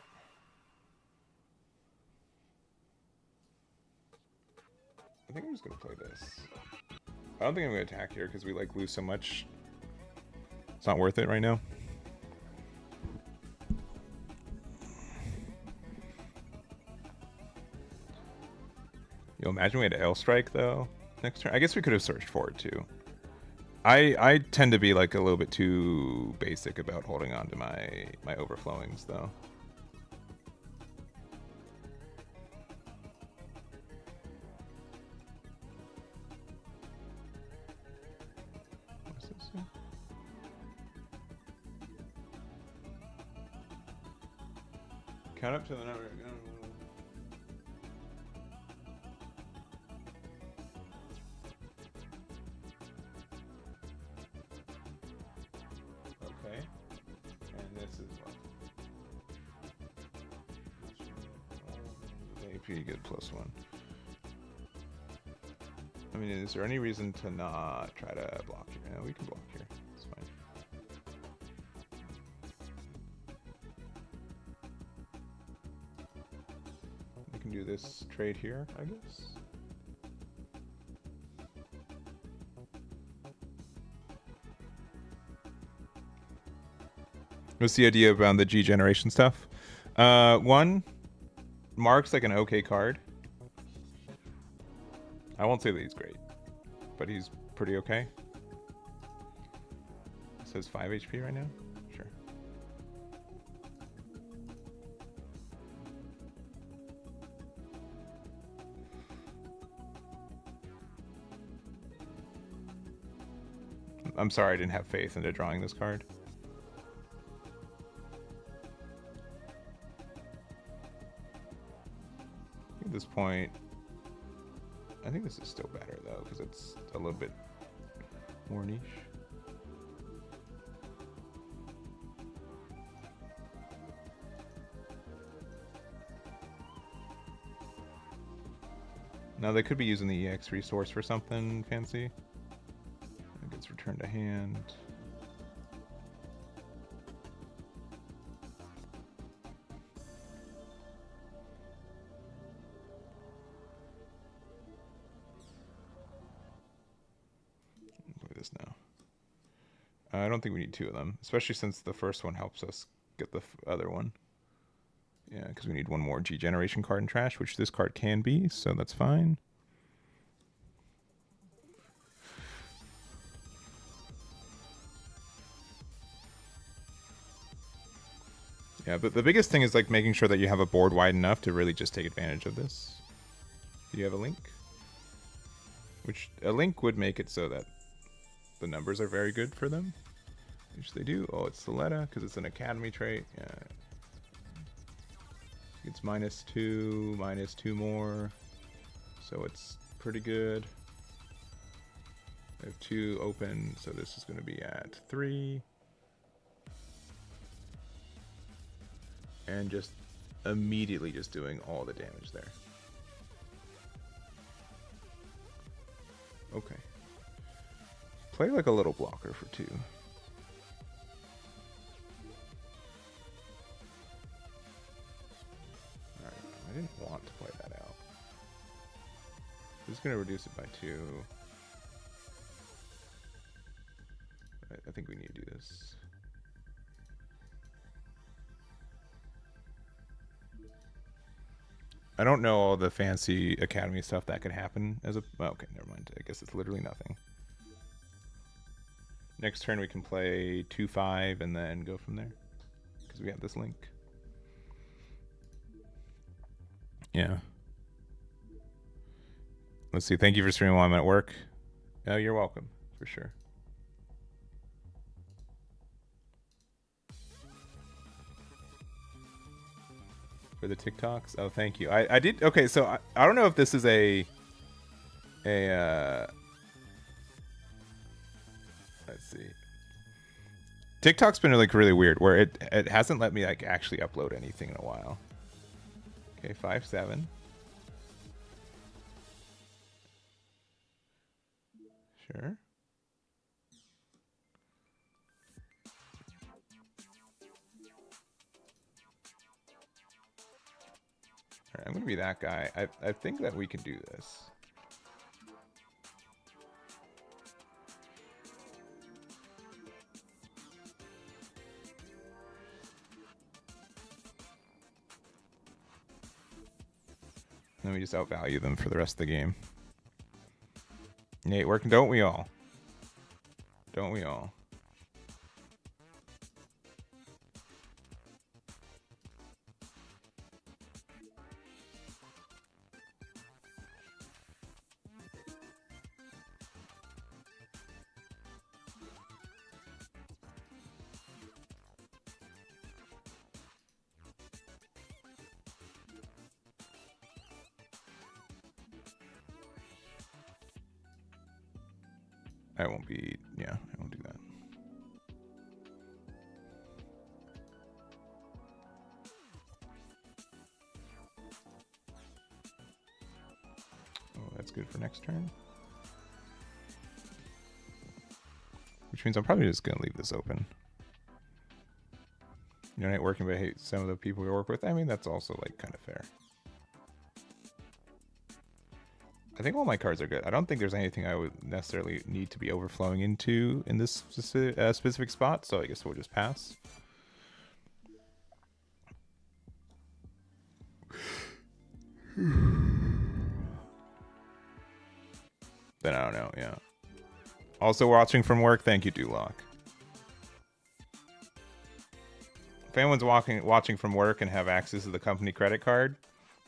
I think I'm just going to play this. I don't think I'm going to attack here because we like lose so much. It's not worth it right now. You'll imagine we had Ail Strike though next turn. I guess we could have searched for it too. I tend to be like a little bit too basic about holding on to my overflowings though. What's this here? Count up to the number. Pretty good +1. I mean, is there any reason to not try to block here? No, we can block here. It's fine. We can do this trade here, I guess. What's the idea around the G generation stuff? One, Mark's like an okay card. I won't say that he's great, but he's pretty okay. It says 5 HP right now? Sure. I'm sorry I didn't have faith into drawing this card. At this point, I think this is still better though, because it's a little bit more niche. Now they could be using the EX resource for something fancy. It gets returned to hand. This now. I don't think we need two of them, especially since the first one helps us get the other one. Yeah, because we need one more G generation card in trash, which this card can be, so that's fine. Yeah, but the biggest thing is like making sure that you have a board wide enough to really just take advantage of this. Do you have a link? Which a link would make it so that the numbers are very good for them, which they do. Oh, it's Soletta because it's an academy trait. Yeah. It's minus two more. So it's pretty good. I have 2 open, so this is going to be at 3. And just immediately just doing all the damage there. Okay. Play like a little blocker for 2. Alright, I didn't want to play that out. Just going to reduce it by 2. I think we need to do this. I don't know all the fancy academy stuff that could happen as a... Oh, okay, never mind. I guess it's literally nothing. Next turn we can play 2-5 and then go from there. Because we have this link. Yeah. Let's see. Thank you for streaming while I'm at work. Oh, you're welcome. For sure. For the TikToks? Oh, thank you. I did... Okay, so I don't know if this is a let's see. TikTok's been like really weird, where it hasn't let me like actually upload anything in a while. Okay, 5-7. Sure. Alright, I'm gonna be that guy. I think that we can do this. Then we just outvalue them for the rest of the game. Nate, working, don't we all? Don't we all? I won't be, yeah, I won't do that. Oh, that's good for next turn. Which means I'm probably just going to leave this open. You're not working, but I hate some of the people we work with. I mean, that's also, like, kind of fair. I think all my cards are good. I don't think there's anything I would necessarily need to be overflowing into in this specific spot, so I guess we'll just pass. Then I don't know, yeah. Also watching from work, thank you, Duloc. If anyone's watching from work and have access to the company credit card,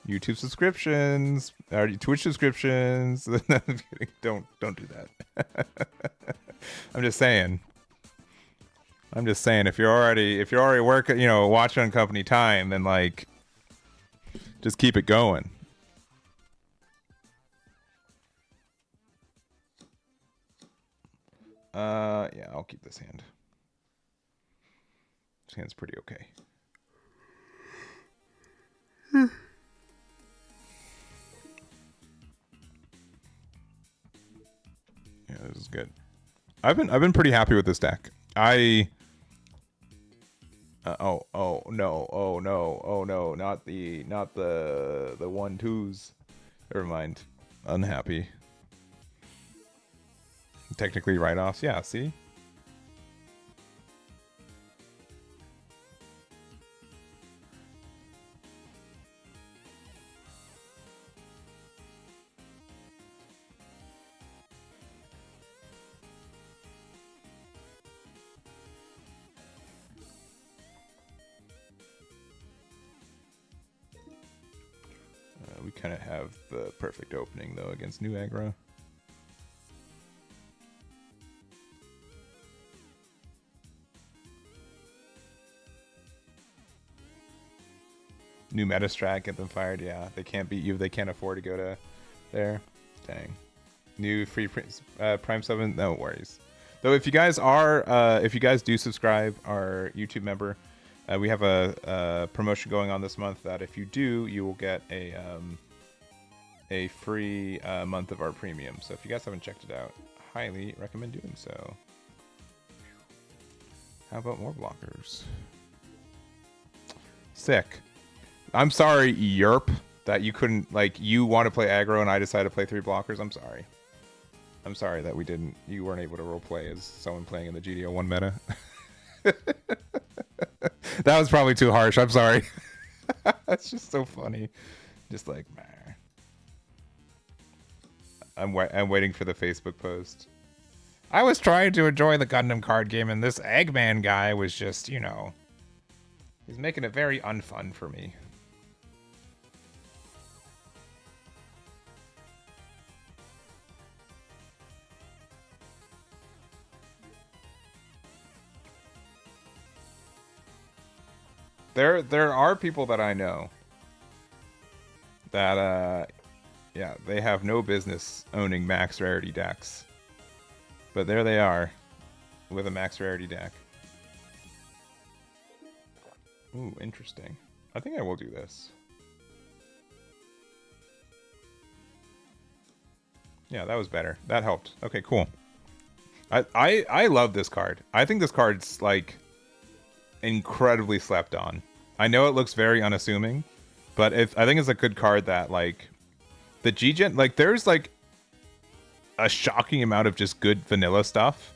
YouTube subscriptions, or Twitch subscriptions. Don't do that. I'm just saying. If you're already working, watching on company time, then like, just keep it going. Yeah, I'll keep this hand. This hand's pretty okay. Yeah, this is good. I've been pretty happy with this deck. Oh no, not the 1-2s. Never mind. Unhappy. Technically write-offs. Yeah, see? We kind of have the perfect opening, though, against new aggro. New meta strat, get them fired. Yeah, they can't beat you if they can't afford to go to there. Dang. New free Prime 7, no worries. Though if you guys are, if you guys do subscribe, our YouTube member, we have a promotion going on this month that if you do, you will get a free month of our premium. So if you guys haven't checked it out, highly recommend doing so. How about more blockers? Sick. I'm sorry, Yerp, that you couldn't, like, you want to play aggro and I decided to play 3 blockers. I'm sorry. I'm sorry that you weren't able to roleplay as someone playing in the GD01 meta. That was probably too harsh. I'm sorry. That's just so funny. Just like, meh. I'm waiting for the Facebook post. I was trying to enjoy the Gundam card game, and this Eggman guy was just, you know, he's making it very unfun for me. There are people that I know that yeah, they have no business owning max rarity decks. But there they are with a max rarity deck. Ooh, interesting. I think I will do this. Yeah, that was better. That helped. Okay, cool. I love this card. I think this card's like incredibly slept on. I know it looks very unassuming, but I think it's a good card that, like, the G-Gen, like, there's like a shocking amount of just good vanilla stuff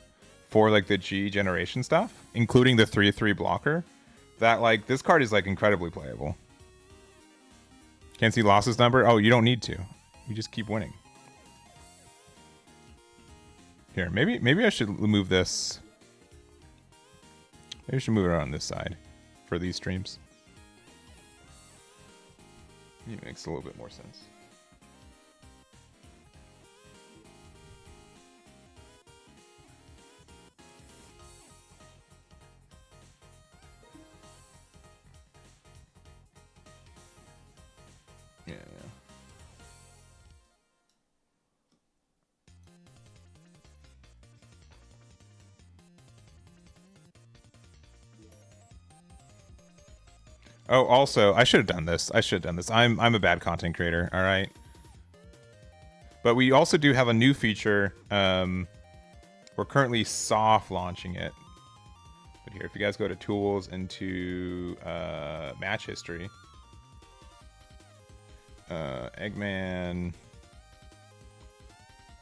for like the G generation stuff, including the 3/3 blocker, that like this card is like incredibly playable. Can't see losses number? Oh, you don't need to. You just keep winning. Here, maybe I should move this. Maybe I should move it on this side for these streams. It makes a little bit more sense. Yeah. Oh, also, I should have done this. I'm a bad content creator, all right? But we also do have a new feature. We're currently soft launching it. But here, if you guys go to tools into match history, Eggman,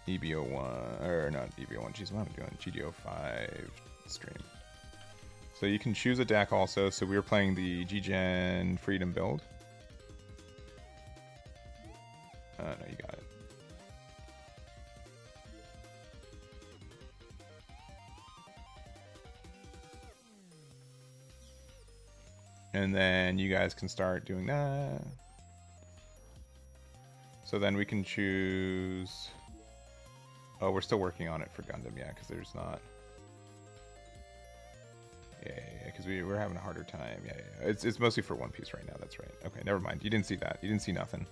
EBO1, or not EBO1, geez, what am I doing? GD05 stream. So you can choose a deck also. So we were playing the G-Gen Freedom build. No, you got it. And then you guys can start doing that. So then we can choose... Oh, we're still working on it for Gundam, yeah, because there's not... Yeah, because we're having a harder time. Yeah. It's mostly for One Piece right now. That's right. Okay, never mind. You didn't see that. You didn't see nothing.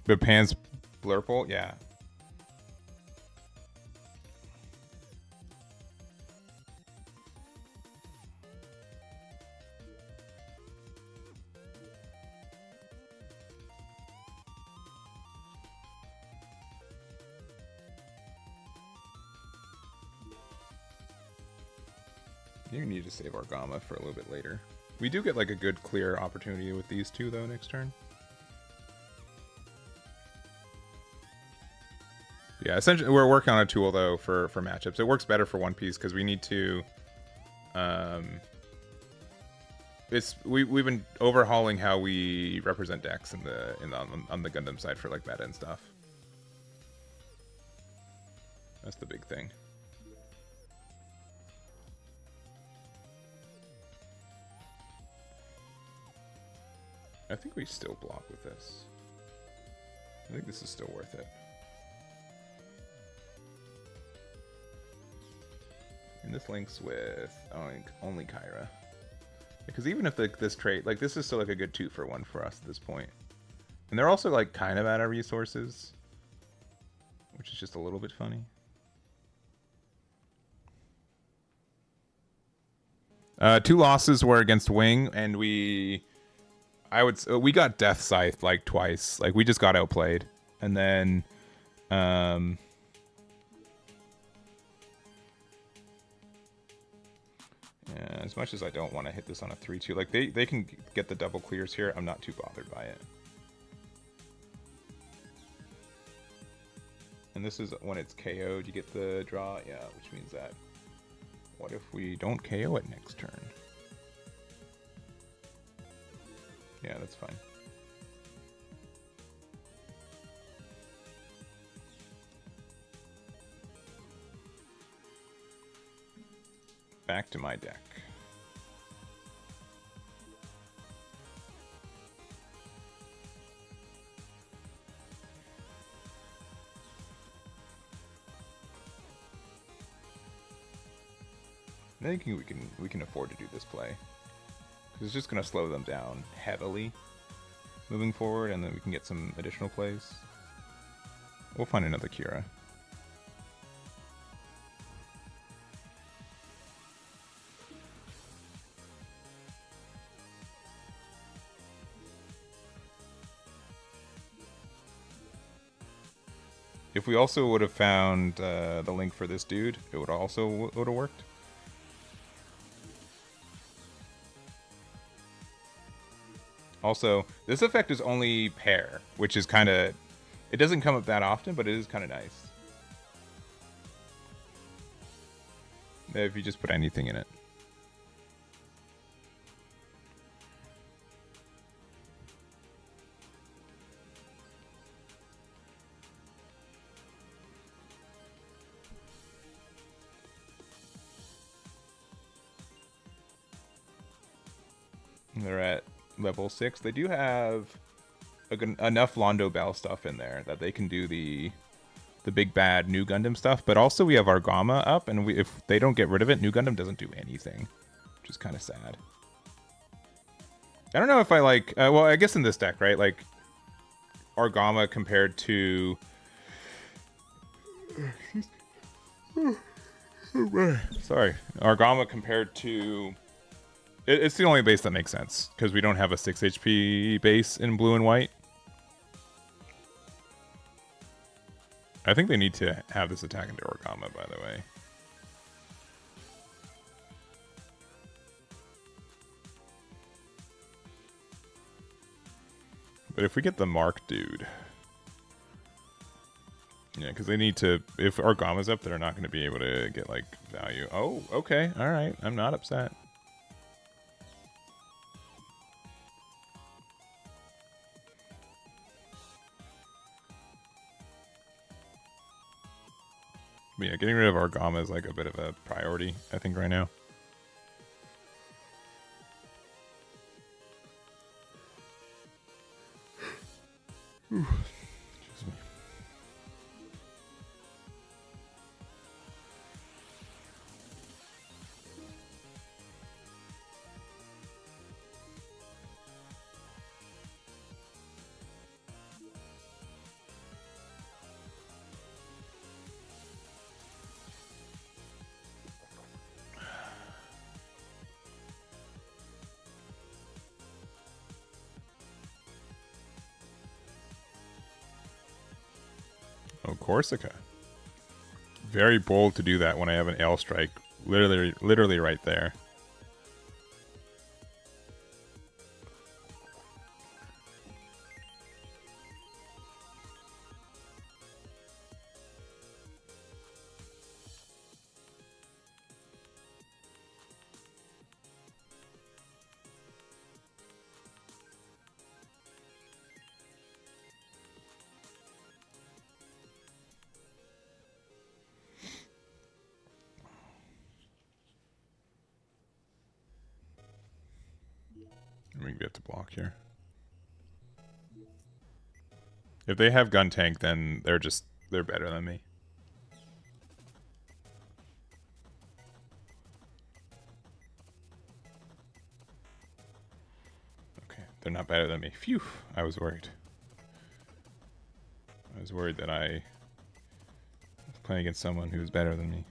But Pan's Blurple? Yeah. You need to save our Gamma for a little bit later. We do get like a good clear opportunity with these two though next turn. Yeah, essentially we're working on a tool though for matchups. It works better for One Piece because we need to we've been overhauling how we represent decks on the Gundam side for like meta and stuff. That's the big thing. I think we still block with this. I think this is still worth it. And this links with only Kyra. Because even if this trait, like, this is still like a good 2-for-1 for us at this point. And they're also like kind of out of resources, which is just a little bit funny. Two losses were against Wing, and we got Death Scythe like twice. Like, we just got outplayed. And then yeah, as much as I don't want to hit this on a 3-2, like they can get the double clears here. I'm not too bothered by it. And this is when it's KO'd, you get the draw. Yeah, which means that. What if we don't KO it next turn? Yeah, that's fine. Back to my deck. I think we can afford to do this play, because it's just going to slow them down heavily moving forward, and then we can get some additional plays. We'll find another Kira. If we also would have found the link for this dude, it would have worked. Also, this effect is only pair, which is kind of... It doesn't come up that often, but it is kind of nice. If you just put anything in it. They're at level 6. They do have enough Londo Bell stuff in there that they can do the big bad new Gundam stuff, but also we have Argama up, and if they don't get rid of it, new Gundam doesn't do anything, which is kind of sad. I don't know if I like... well, I guess in this deck, right? Like, Argama compared to... Sorry. Argama compared to... It's the only base that makes sense, because we don't have a 6 HP base in blue and white. I think they need to have this attack into Orgama, by the way. But if we get the Mark dude... Yeah, because they need to... If Orgama's up, they're not going to be able to get, like, value. Oh, okay. Alright. I'm not upset. But yeah, getting rid of Argama is like a bit of a priority, I think, right now. Excuse me. Oh, Corsica. Very bold to do that when I have an L strike literally right there. We can get to block here. If they have gun tank, then they're better than me. They're not better than me. Phew, I was worried. I was worried that I was playing against someone who was better than me.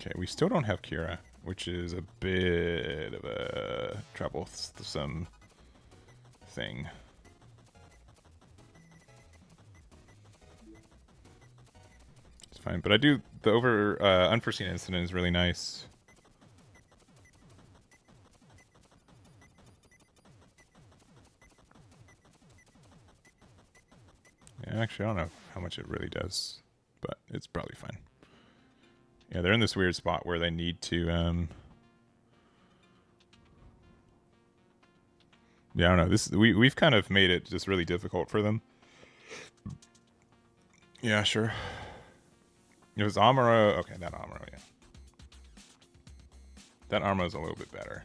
Okay, we still don't have Kira, which is a bit of a troublesome thing. It's fine, but I do the unforeseen incident is really nice. Yeah, actually, I don't know how much it really does, but it's probably fine. Yeah, they're in this weird spot where they need to, yeah, I don't know. We've kind of made it just really difficult for them. Yeah, sure. It was Amuro. Okay, that Amuro, yeah. That Amuro's a little bit better.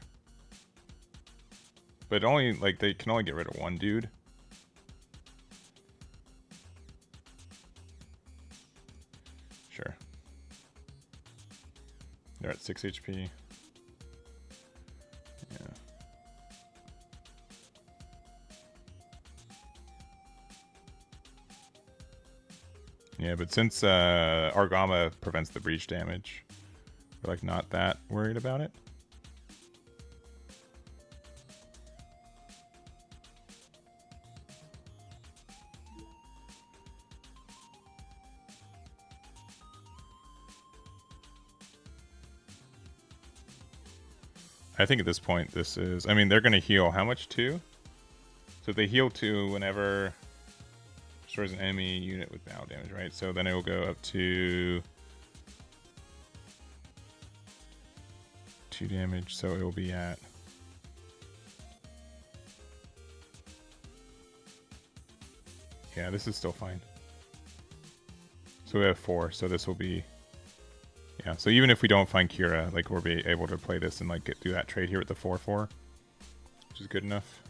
But only, like, they can only get rid of one dude. Sure. They're at 6 HP. Yeah. Yeah, but since Argama prevents the breach damage, we're like not that worried about it. I think at this point this is, I mean, they're going to heal how much too? So they heal 2 whenever destroys an enemy unit with battle damage, right? So then it will go up to 2 damage, so it will be at yeah, this is still fine. So we have 4, so this will be yeah, so even if we don't find Kira, like we'll be able to play this and like do that trade here with the 4/4, which is good enough.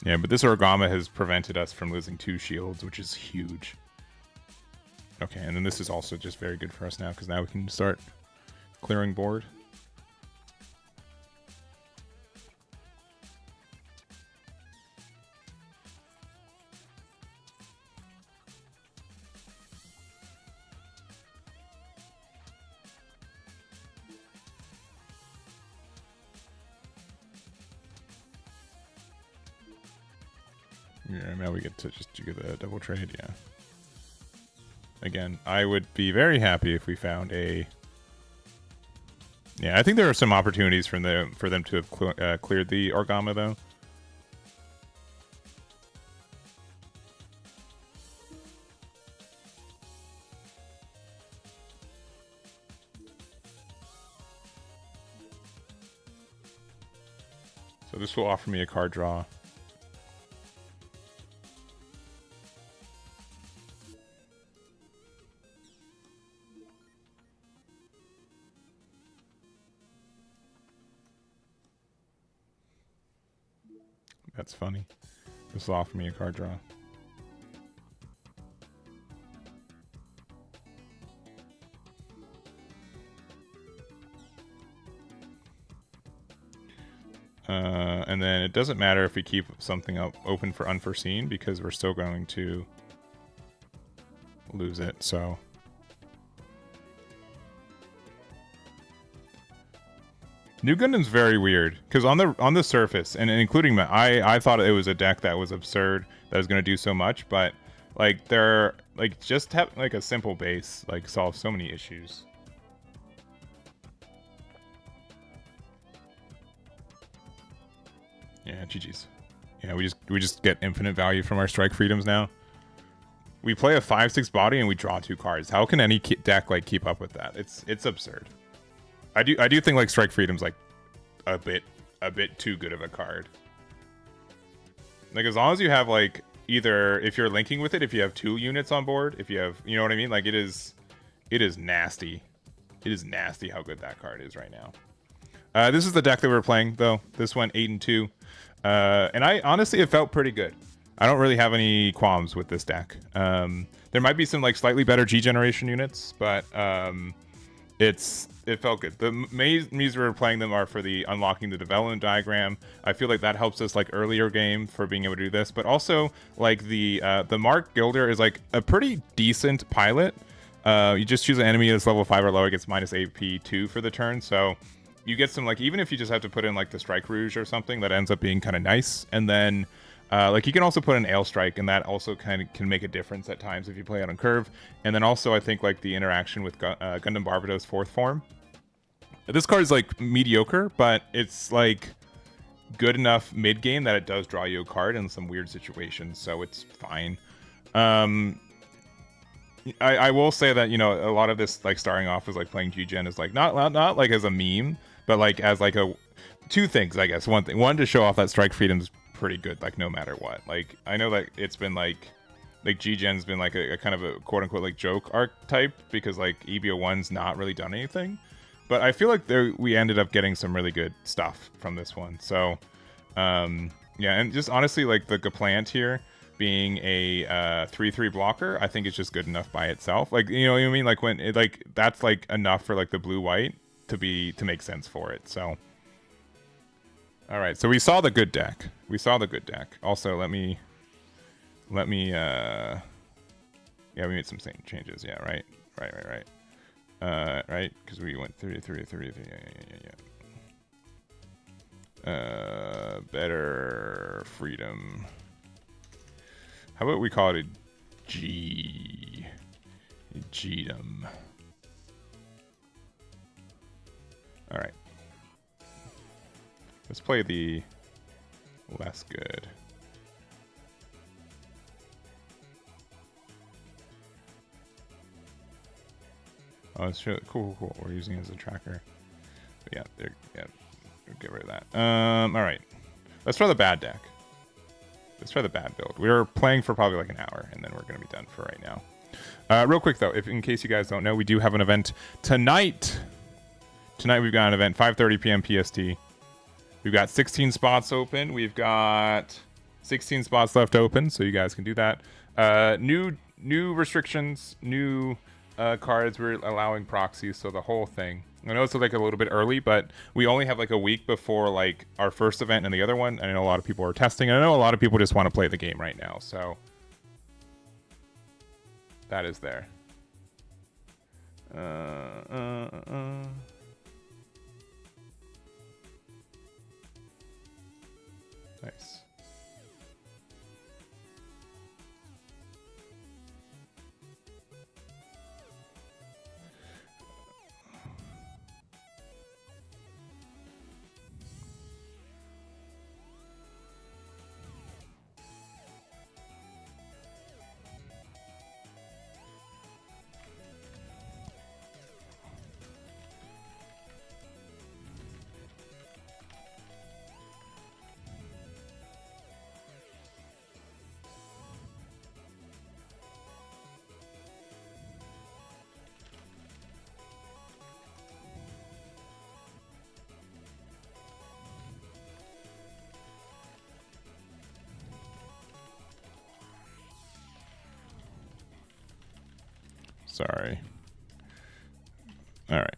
Yeah, but this Orgama has prevented us from losing 2 shields, which is huge. Okay, and then this is also just very good for us now, because now we can start clearing board. Yeah, now we get to just do the double trade, yeah. Again, I would be very happy if we found a... Yeah, I think there are some opportunities for them to have cleared the Orgama, though. So this will offer me a card draw. That's funny. This will offer me a card draw. And then it doesn't matter if we keep something up open for unforeseen, because we're still going to lose it, so... New Gundam's very weird, because on the surface, and including I thought it was a deck that was absurd, that was going to do so much, but like they're like just have like a simple base like solve so many issues. Yeah, GG's. Yeah, we just get infinite value from our strike freedoms now. We play a 5/6 body and we draw 2 cards. How can any deck like keep up with that? It's absurd. I do think like strike freedom's like a bit too good of a card. Like as long as you have like either if you're linking with it, if you have 2 units on board, if you have, you know what I mean? Like it is nasty. It is nasty how good that card is right now. This is the deck that we were playing though. This went 8-2. And I honestly, it felt pretty good. I don't really have any qualms with this deck. There might be some like slightly better G generation units, but it felt good. The reason we're playing them are for the unlocking the development diagram. I feel like that helps us like earlier game for being able to do this, but also like the Mark Gilder is like a pretty decent pilot. You just choose an enemy that's level 5 or lower, gets minus AP 2 for the turn, so you get some like, even if you just have to put in like the Strike Rouge or something, that ends up being kind of nice. And then like you can also put an Ale Strike, and that also kind of can make a difference at times if you play it on curve. And then also I think like the interaction with Gundam Barbados 4th form. This card is like mediocre, but it's like good enough mid game that it does draw you a card in some weird situations, so it's fine. I will say that, you know, a lot of this like starting off as like playing G-Gen is like not like as a meme, but like as like a 2 things, I guess. One to show off that Strike Freedom's pretty good, like no matter what. Like I know that it's been like G-Gen's been like a kind of a quote unquote like joke archetype because like EBO1's not really done anything, but I feel like we ended up getting some really good stuff from this one. So yeah, and just honestly like the Gaplant here being a 3/3 blocker, I think it's just good enough by itself. Like, you know what I mean? Like when it like that's like enough for like the blue white to make sense for it. So all right, so we saw the good deck. Also, let me yeah, we made some changes. Yeah, right. Right, because we went 3. Yeah. Better freedom. How about we call it a Gundam. All right. Let's play the less good. Oh, it's really cool. We're using it as a tracker. But yeah, get rid of that. All right. Let's try the bad deck. Let's try the bad build. We're playing for probably like an hour, and then we're going to be done for right now. Real quick, though, in case you guys don't know, we do have an event tonight. Tonight we've got an event, 5:30 p.m. PST. We've got 16 spots open. We've got 16 spots left open, so you guys can do that. New restrictions, new cards. We're allowing proxies, so the whole thing. I know it's like a little bit early, but we only have like a week before like our first event and the other one. I know a lot of people are testing, and I know a lot of people just want to play the game right now, so that is there. Nice. Sorry. All right.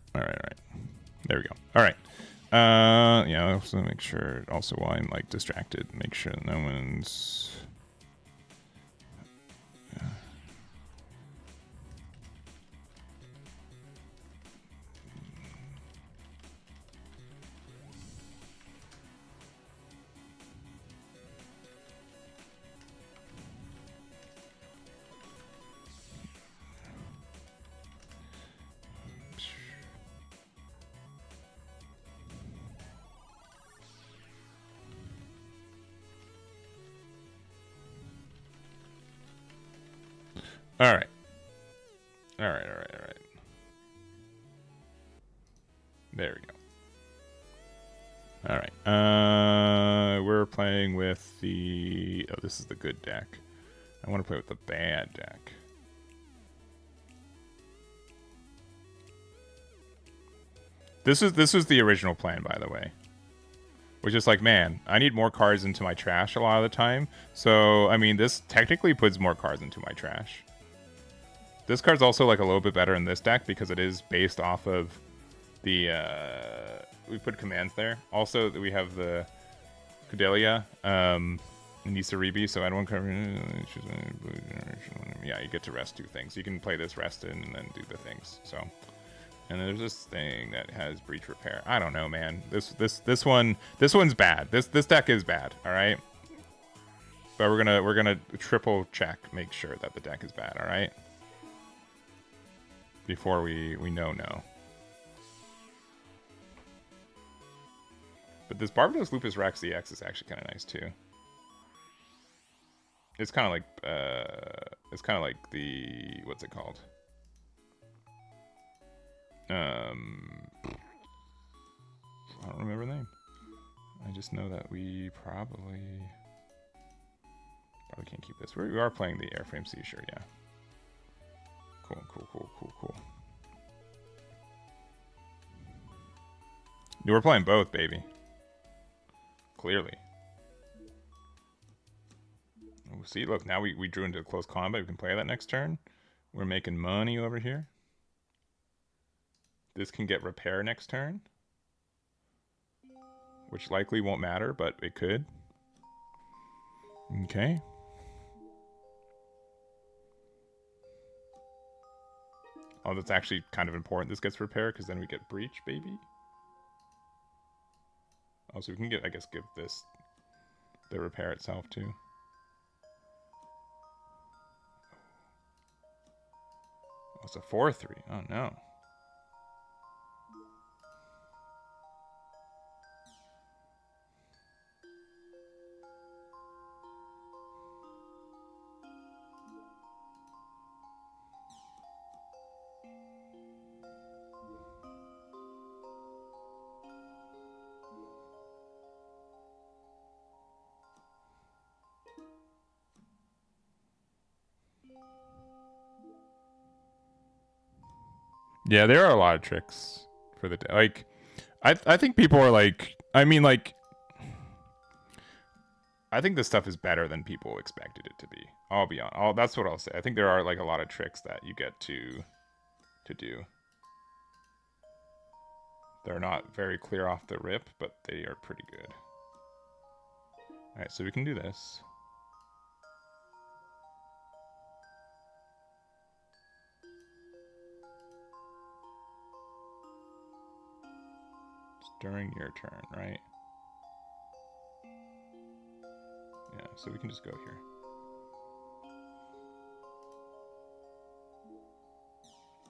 There we go. All right. Yeah, I also make sure also while I'm like distracted, make sure no one's All right. There we go. All right. We're we're playing with the... Oh, this is the good deck. I want to play with the bad deck. This was the original plan, by the way. Which is like, man, I need more cards into my trash a lot of the time. So, I mean, this technically puts more cards into my trash. This card's also like a little bit better in this deck because it is based off of the... we put commands there. Also, we have the Kudelia, Nisaribi, so anyone cover... Yeah, you get to rest 2 things. You can play this rest in and then do the things, so... And there's this thing that has breach repair. I don't know, man. This one's bad. This deck is bad. All right. But we're gonna triple check, make sure that the deck is bad. All right. Before we no. But this Barbados Lupus Rex EX is actually kind of nice too. It's kind of like the what's it called? I don't remember the name. I just know that we probably can't keep this. We are playing the Airframe Seashore, yeah. Cool. We're playing both, baby. Clearly. Oh, see, look, now we drew into close combat. We can play that next turn. We're making money over here. This can get repair next turn, which likely won't matter, but it could. Okay. Oh, that's actually kind of important. This gets repair because then we get breach, baby. Oh, so we can I guess give this the repair itself too. Oh, it's a 4/3. Oh no. Yeah, there are a lot of tricks for the like. I think people are like. I mean, like. I think this stuff is better than people expected it to be. I'll be honest. That's what I'll say. I think there are like a lot of tricks that you get to do. They're not very clear off the rip, but they are pretty good. All right, so we can do this. During your turn, right? Yeah, so we can just go here.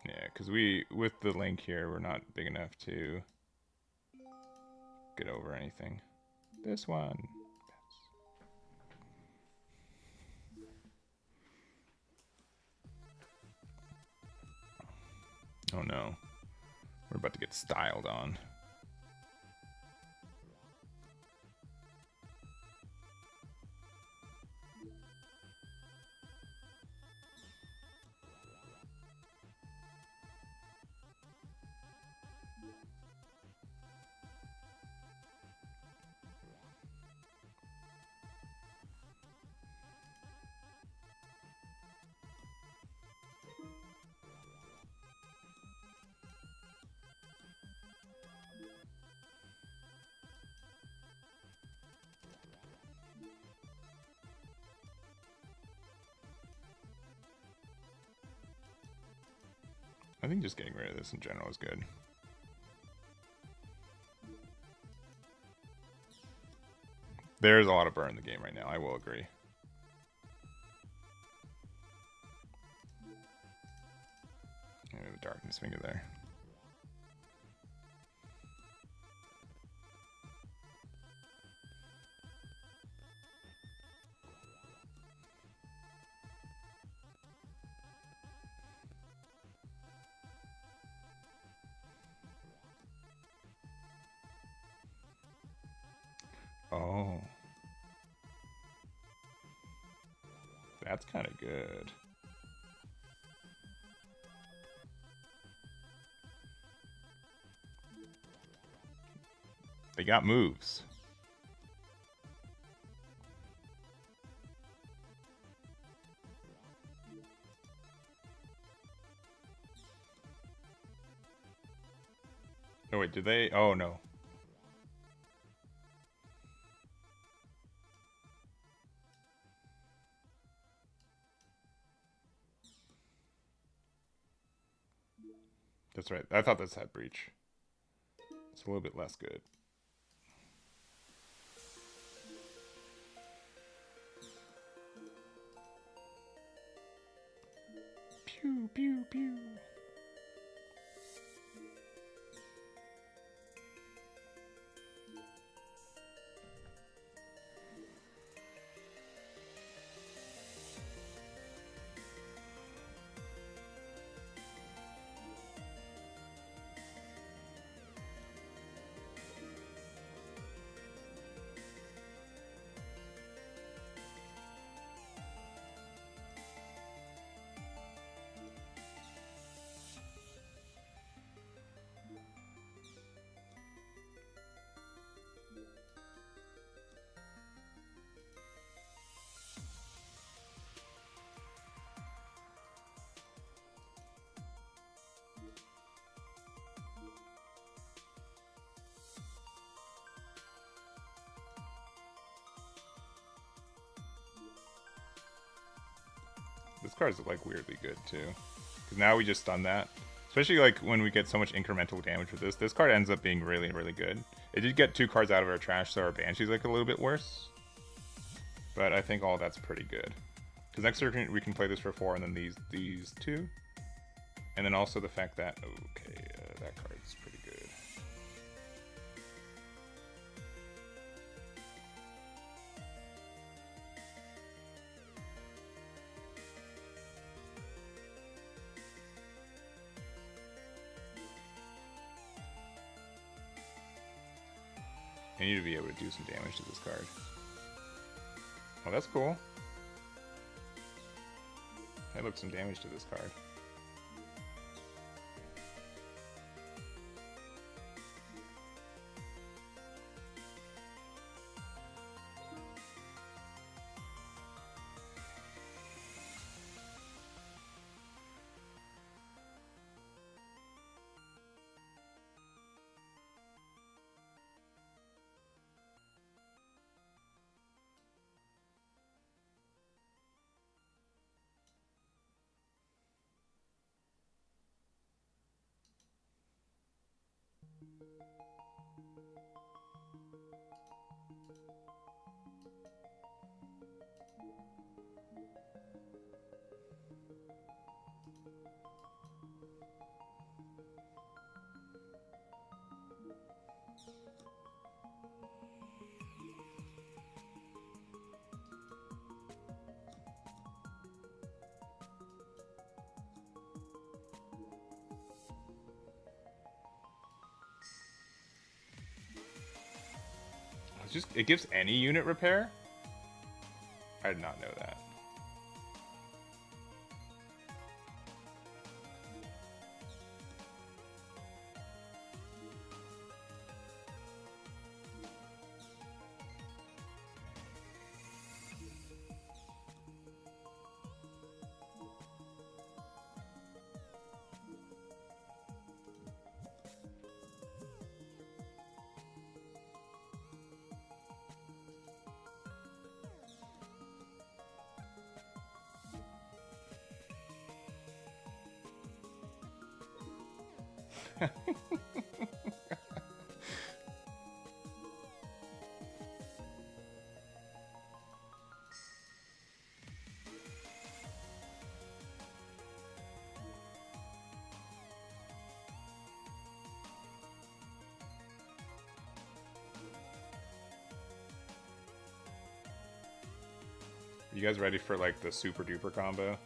Yeah, because with the link here, we're not big enough to get over anything. This one. Oh no. We're about to get styled on. I think just getting rid of this in general is good. There's a lot of burn in the game right now, I will agree. The darkness finger there. Oh. That's kind of good. They got moves. Oh wait, did they? Oh no. That's right. I thought this had breach. It's a little bit less good. Pew, pew, pew. This card's like weirdly good too, because now we just stun that. Especially like when we get so much incremental damage with this. This card ends up being really, really good. It did get 2 cards out of our trash, so our Banshee's like a little bit worse. But I think all that's pretty good. Because next turn we can play this for 4, and then these 2. And then also the fact that, okay, that card's pretty good. I need to be able to do some damage to this card. Oh, that's cool. I look some damage to this card. It gives any unit repair? I did not know that. You guys ready for like the super duper combo?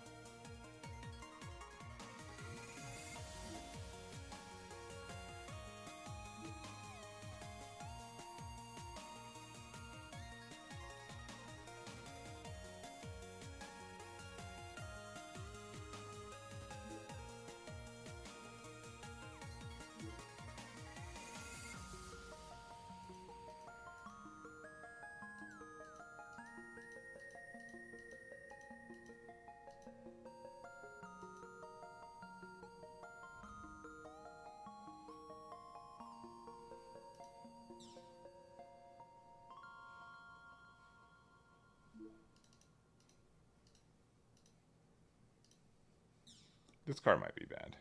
This card might be bad.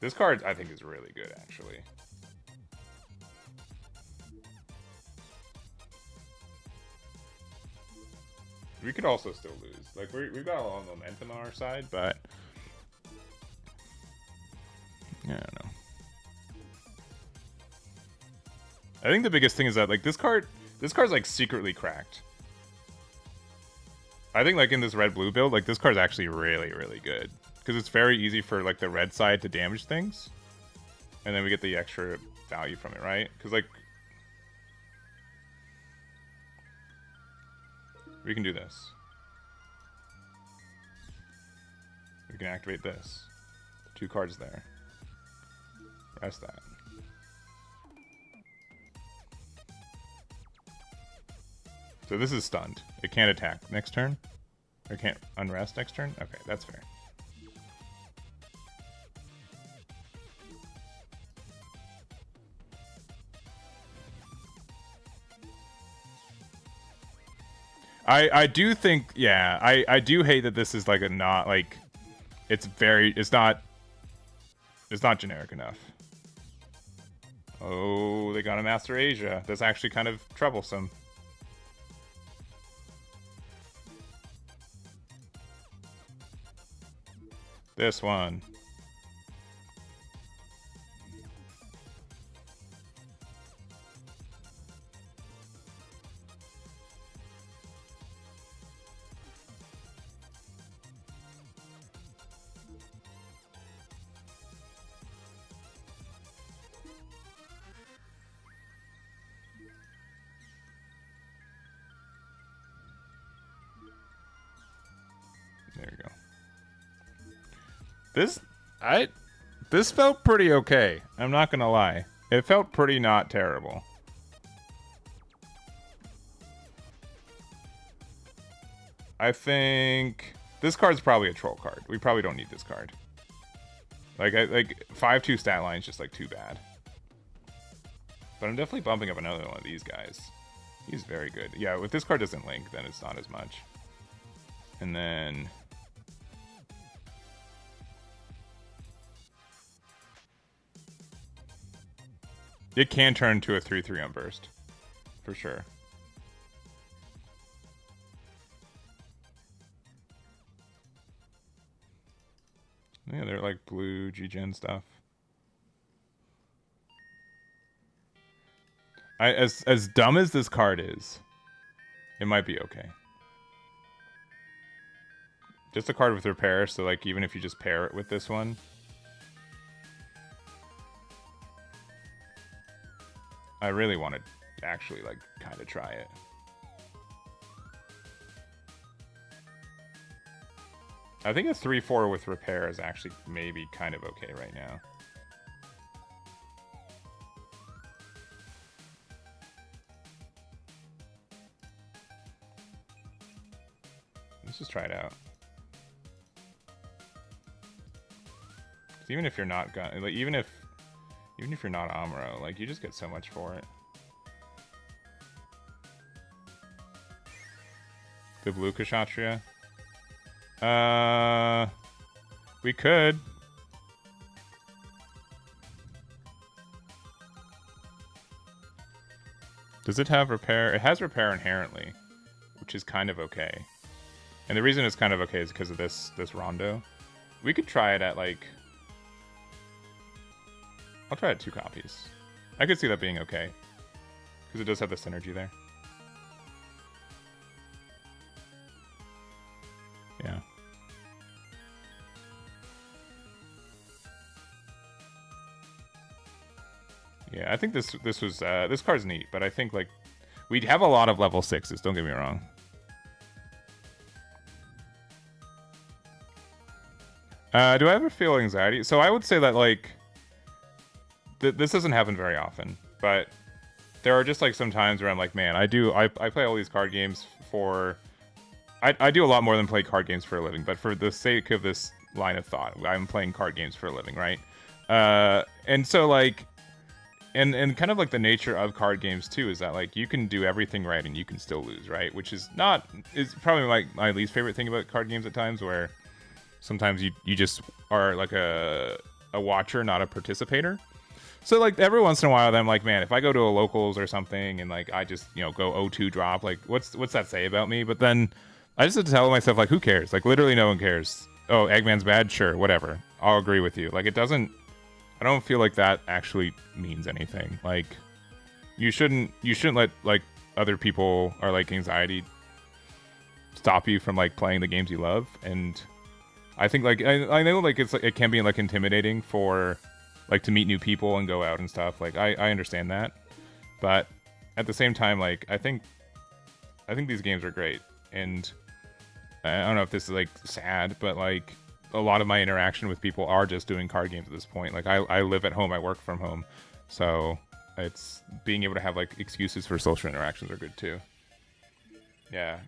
This card, I think, is really good, actually. We could also still lose. Like, we've got a lot of momentum on our side, but... yeah, I don't know. I think the biggest thing is that, like, this card's, like, secretly cracked. I think, like, in this red-blue build, like, this card's actually really, really good. Because it's very easy for, like, the red side to damage things. And then we get the extra value from it, right? Because, like... we can do this. We can activate this. 2 cards there. Rest that. So this is stunned. It can't attack next turn? Or can't unrest next turn? Okay, that's fair. I do think, yeah, I do hate that this is like a not, like, it's not generic enough. Oh, they got a Master Asia. That's actually kind of troublesome. This one. There we go. This felt pretty okay. I'm not gonna lie. It felt pretty not terrible. I think this card's probably a troll card. We probably don't need this card. Like 5/2 stat line is just like too bad. But I'm definitely bumping up another one of these guys. He's very good. Yeah, if this card doesn't link, then it's not as much. And then it can turn to a 3/3 on burst. For sure. Yeah, they're like blue G-Gen stuff. As dumb as this card is, it might be okay. Just a card with repair, so like even if you just pair it with this one. I really want to actually like kind of try it. I think a 3/4 with repair is actually maybe kind of okay right now. Let's just try it out. Even if you're not like even if you're not Amuro, like you just get so much for it. The blue Kshatriya. We could. Does it have repair? It has repair inherently, which is kind of okay. And the reason it's kind of okay is because of this Rondo. We could try it at like... I'll try it 2 copies. I could see that being okay. Because it does have the synergy there. Yeah. Yeah, I think this was this card's neat, but I think like we'd have a lot of level 6s, don't get me wrong. Do I ever feel anxiety? So I would say that like this doesn't happen very often, but there are just like some times where I'm like, man, I play all these card games for I do a lot more than play card games for a living, but for the sake of this line of thought, I'm playing card games for a living, right? And so like and kind of like the nature of card games too is that like you can do everything right and you can still lose, right? Which is probably like my least favorite thing about card games at times, where Sometimes you just are like a watcher, not a participator. So like every once in a while, I'm like, man, if I go to a locals or something and like I just go 0-2 drop, like what's that say about me? But then I just have to tell myself like, who cares? Like literally no one cares. Oh, Eggman's bad, sure, whatever. I'll agree with you. Like it doesn't. I don't feel like that actually means anything. Like you shouldn't let like other people or like anxiety stop you from like playing the games you love. And I think like I know like it can be like intimidating for like to meet new people and go out and stuff. Like I understand that, but at the same time, like I think these games are great, and I don't know if this is like sad, but like a lot of my interaction with people are just doing card games at this point. Like I live at home, I work from home, so it's being able to have like excuses for social interactions are good too. Yeah,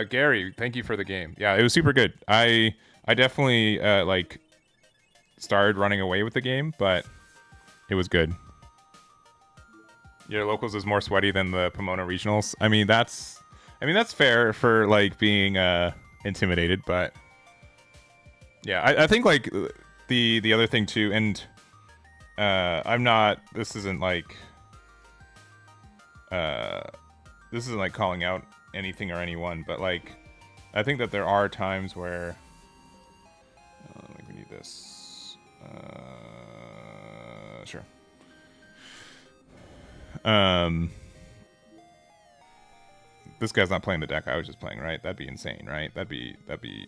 Gary, thank you for the game. Yeah, it was super good. I definitely like started running away with the game, but it was good. Your locals is more sweaty than the Pomona regionals. I mean that's fair for like being intimidated, but yeah, I think like the other thing too, and I'm not. This isn't like calling out anything or anyone, but like I think that there are times where we need this. Sure. This guy's not playing the deck I was just playing, right? That'd be insane, right? That'd be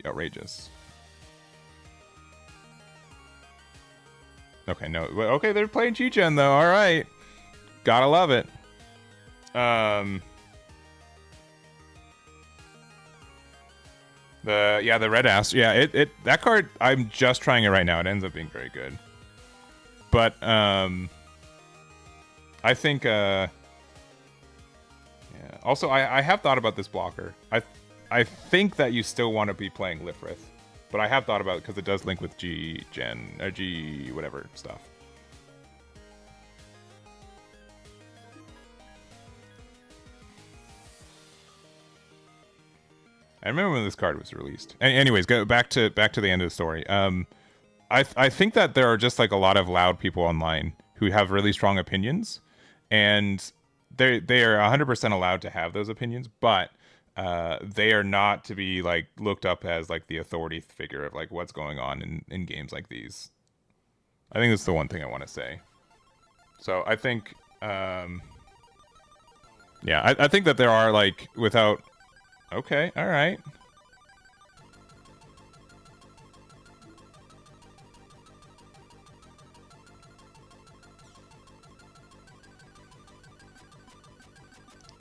outrageous. Okay, no. Okay, they're playing Chi-Chen though. All right, gotta love it. The red ass. Yeah, that card. I'm just trying it right now. It ends up being very good. But I think yeah. Also, I have thought about this blocker. I think that you still want to be playing Lifrith, but I have thought about it because it does link with G-Gen or G whatever stuff. I remember when this card was released. Anyways, go back to the end of the story. I think that there are just like a lot of loud people online who have really strong opinions, and they are 100% allowed to have those opinions, but they are not to be like looked up as like the authority figure of like what's going on in games like these. I think that's the one thing I want to say. So I think, yeah, I think that there are like without. Okay, all right.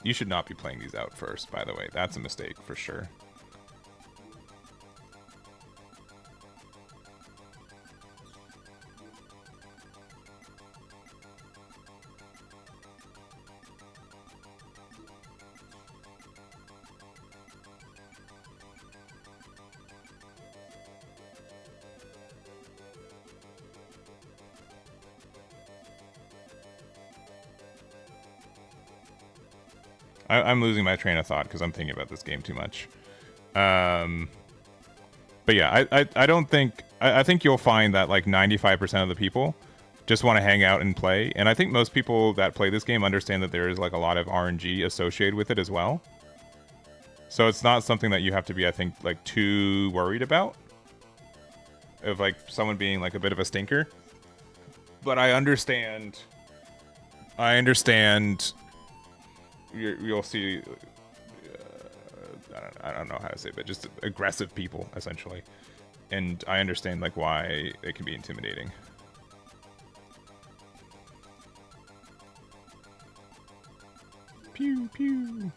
You should not be playing these out first, by the way. That's a mistake for sure. I'm losing my train of thought because I'm thinking about this game too much. But yeah, I don't think... I think you'll find that like 95% of the people just want to hang out and play. And I think most people that play this game understand that there is like a lot of RNG associated with it as well. So it's not something that you have to be, I think, like too worried about. Of like someone being like a bit of a stinker. But I understand... You'll see, I don't know how to say it, but just aggressive people, essentially. And I understand, like, why it can be intimidating. Pew, pew.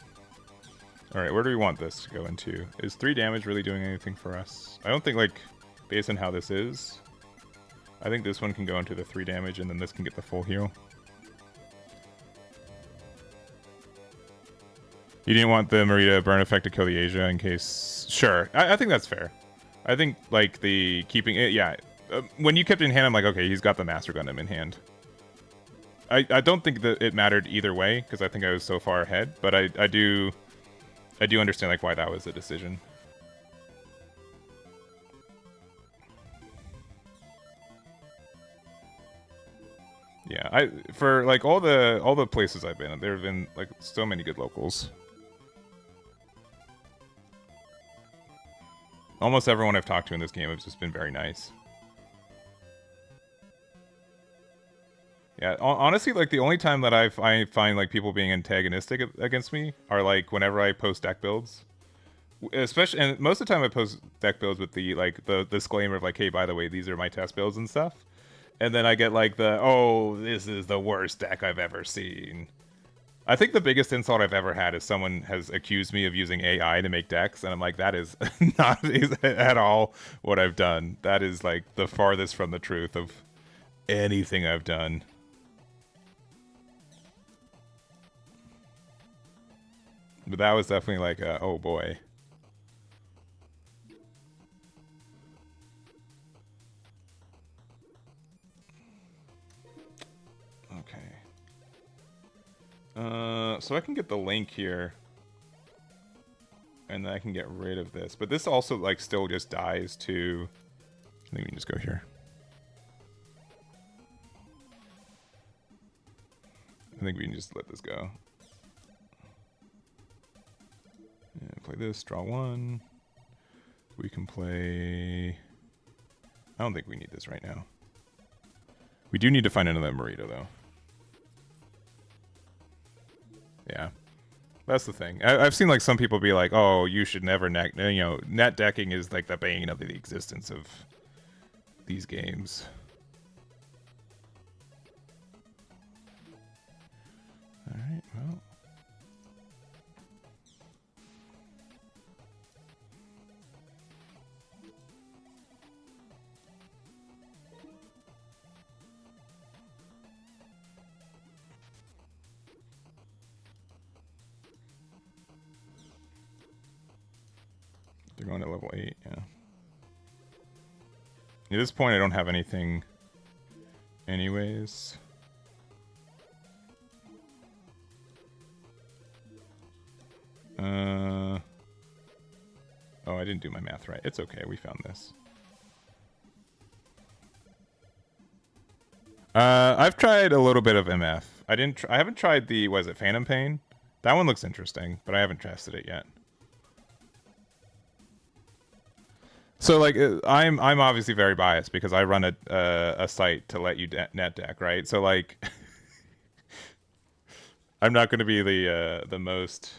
Alright, where do we want this to go into? Is 3 damage really doing anything for us? I don't think, like, based on how this is, I think this one can go into the 3 damage, and then this can get the full heal. You didn't want the Marita burn effect to kill the Asia in case... Sure. I think that's fair. I think, like, the keeping it... Yeah. When you kept it in hand, I'm like, okay, he's got the Master Gundam in hand. I don't think that it mattered either way, because I think I was so far ahead, but I do understand, like, why that was the decision. Yeah, I for like all the places I've been, there have been like so many good locals. Almost everyone I've talked to in this game has just been very nice. Yeah, honestly, like the only time that I find like people being antagonistic against me are like whenever I post deck builds, especially, and most of the time I post deck builds with the like the disclaimer of like, hey, by the way, these are my test builds and stuff, and then I get like the, oh, this is the worst deck I've ever seen. I think the biggest insult I've ever had is someone has accused me of using AI to make decks, and I'm like, that is not at all what I've done. That is like the farthest from the truth of anything I've done. But that was definitely like, oh boy. Okay. So I can get the link here. And then I can get rid of this. But this also, like, still just dies to... I think we can just go here. I think we can just let this go. And play this, draw one. We can play... I don't think we need this right now. We do need to find another Marito, though. Yeah. That's the thing. I've seen like some people be like, "Oh, you should never net." You know, net decking is like the bane of the existence of these games. All right. Well. They're going to level 8, yeah. At this point, I don't have anything anyways. Oh, I didn't do my math right. It's okay, we found this. I've tried a little bit of MF. I haven't tried the, what is it, Phantom Pain? That one looks interesting, but I haven't tested it yet. So like I'm obviously very biased because I run a site to let you net deck, right? So like I'm not going to be the most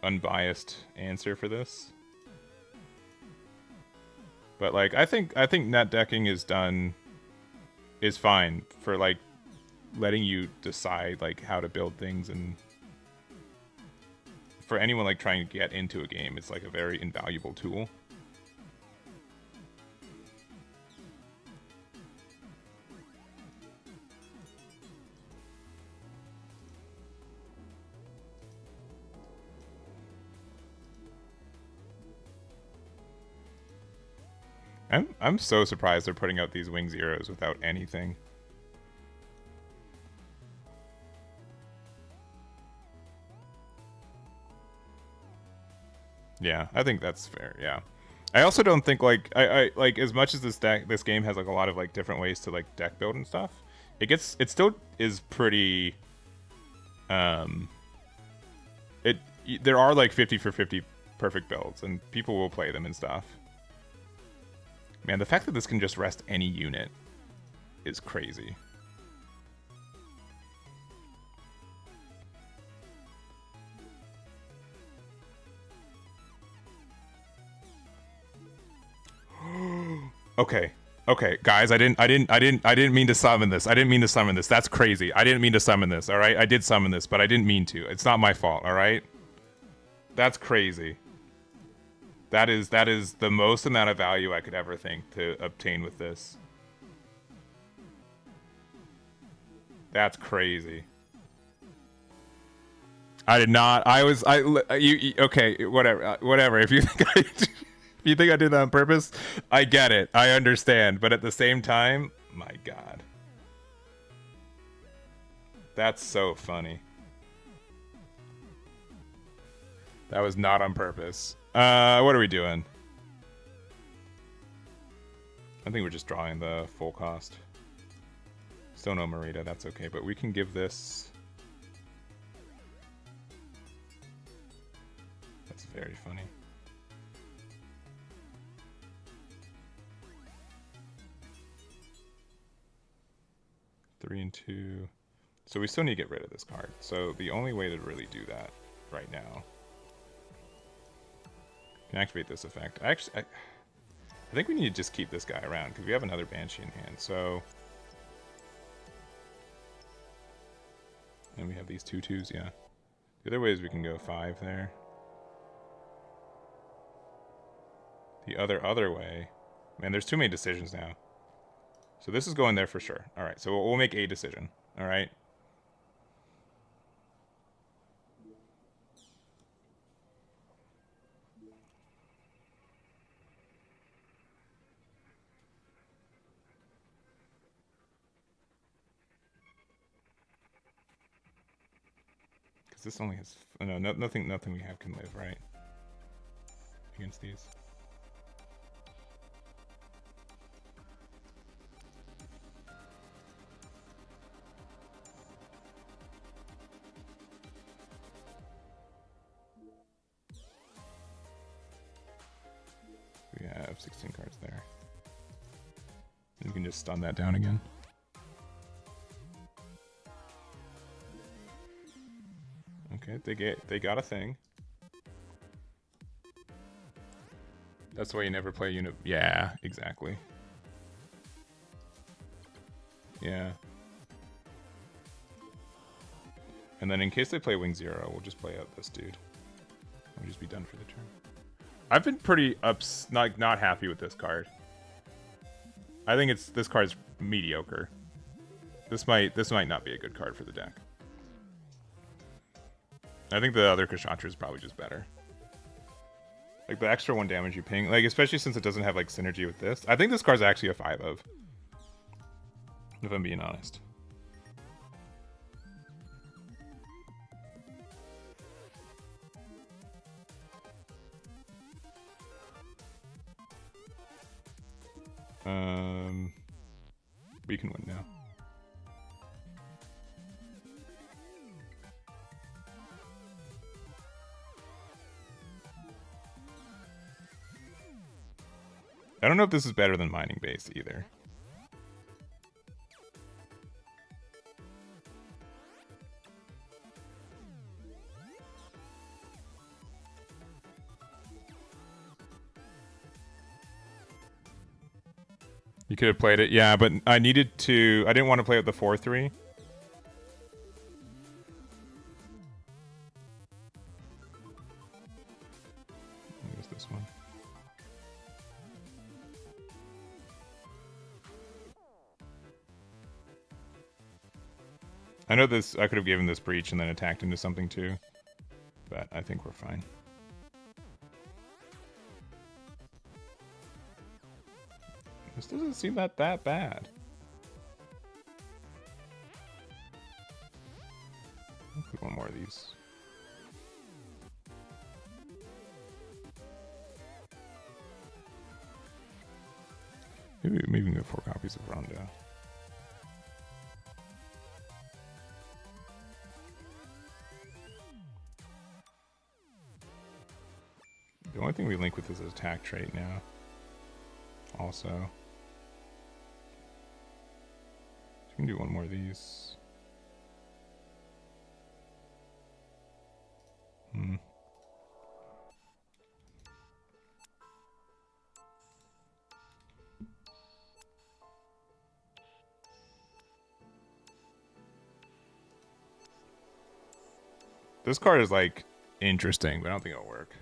unbiased answer for this. But like I think net decking is fine for like letting you decide like how to build things, and for anyone like trying to get into a game, it's like a very invaluable tool. I'm so surprised they're putting out these Wing Zeros without anything. Yeah, I think that's fair. Yeah, I also don't think like I like as much as this game has like a lot of like different ways to like deck build and stuff. It still is pretty. There are like 50 for 50 perfect builds, and people will play them and stuff. Man, the fact that this can just rest any unit is crazy. Okay, guys, I didn't mean to summon this. That's crazy. I didn't mean to summon this. All right, I did summon this, but I didn't mean to. It's not my fault. All right, that's crazy. That is the most amount of value I could ever think to obtain with this. That's crazy. I did not. Okay, whatever. If you think you think I did that on purpose, I get it. I understand. But at the same time, my God. That's so funny. That was not on purpose. What are we doing? I think we're just drawing the full cost. Still no Marita, that's okay, but we can give this... That's very funny. Three and two. So we still need to get rid of this card. So the only way to really do that right now... Can activate this effect. I think we need to just keep this guy around because we have another Banshee in hand. So, and we have these 2/2s. Yeah. The other way is we can go 5 there. The other way, man. There's too many decisions now. So this is going there for sure. All right. So we'll make a decision. All right. This only has nothing we have can live, right? Against these. We have 16 cards there. And we can just stun that down again. Okay, they got a thing. That's why you never play unit. Yeah, exactly. Yeah. And then in case they play Wing Zero, we'll just play out this dude. We'll just be done for the turn. I've been pretty not happy with this card. I think this card's mediocre. This might not be a good card for the deck. I think the other Kshatriya is probably just better. Like the extra 1 damage you ping, like especially since it doesn't have like synergy with this. I think this card's actually a 5 of. If I'm being honest. We can win now. I don't know if this is better than mining base either. You could have played it, yeah, but I needed to. I didn't want to play with the 4/3. Use this one. I know this. I could have given this breach and then attacked into something too, but I think we're fine. This doesn't seem that bad. I'll put one more of these. Maybe we can get 4 copies of Rondo. The only thing we link with is his attack trait now. Also. So we can do one more of these. This card is like interesting, but I don't think it'll work.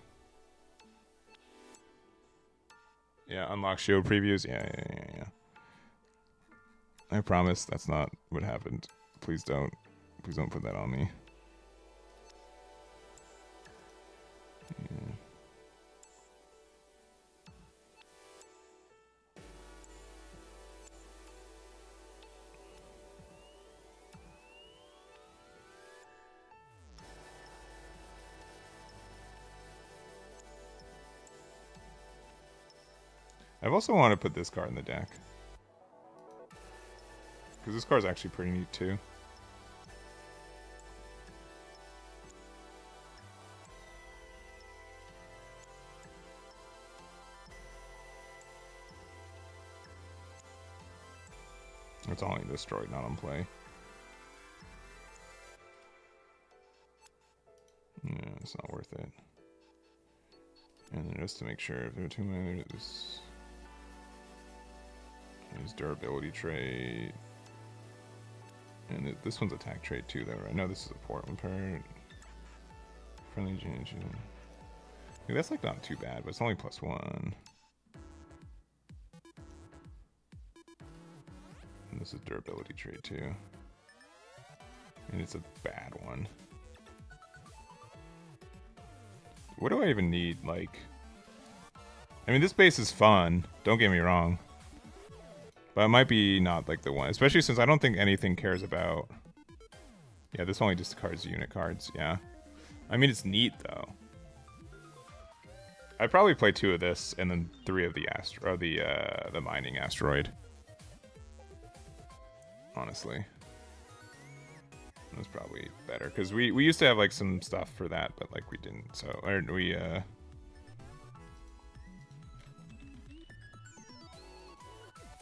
Yeah, unlock shield previews. Yeah. I promise that's not what happened. Please don't put that on me. Yeah. I've also wanted to put this card in the deck. Because this card's actually pretty neat too. It's only destroyed, not on play. Yeah, it's not worth it. And then just to make sure, if there are too many, this is durability trait. And this one's attack trait too, though, right? No, this is a Portland part. Friendly change. Yeah, that's like not too bad, but it's only +1. And this is durability trait too. And it's a bad one. What do I even need? Like, I mean, this base is fun. Don't get me wrong. But it might be not like the one, especially since I don't think anything cares about. Yeah, this only discards unit cards. Yeah, I mean, it's neat though. I'd probably play 2 of this and then 3 of the the mining asteroid. Honestly, that's probably better because we used to have like some stuff for that, but like we didn't. So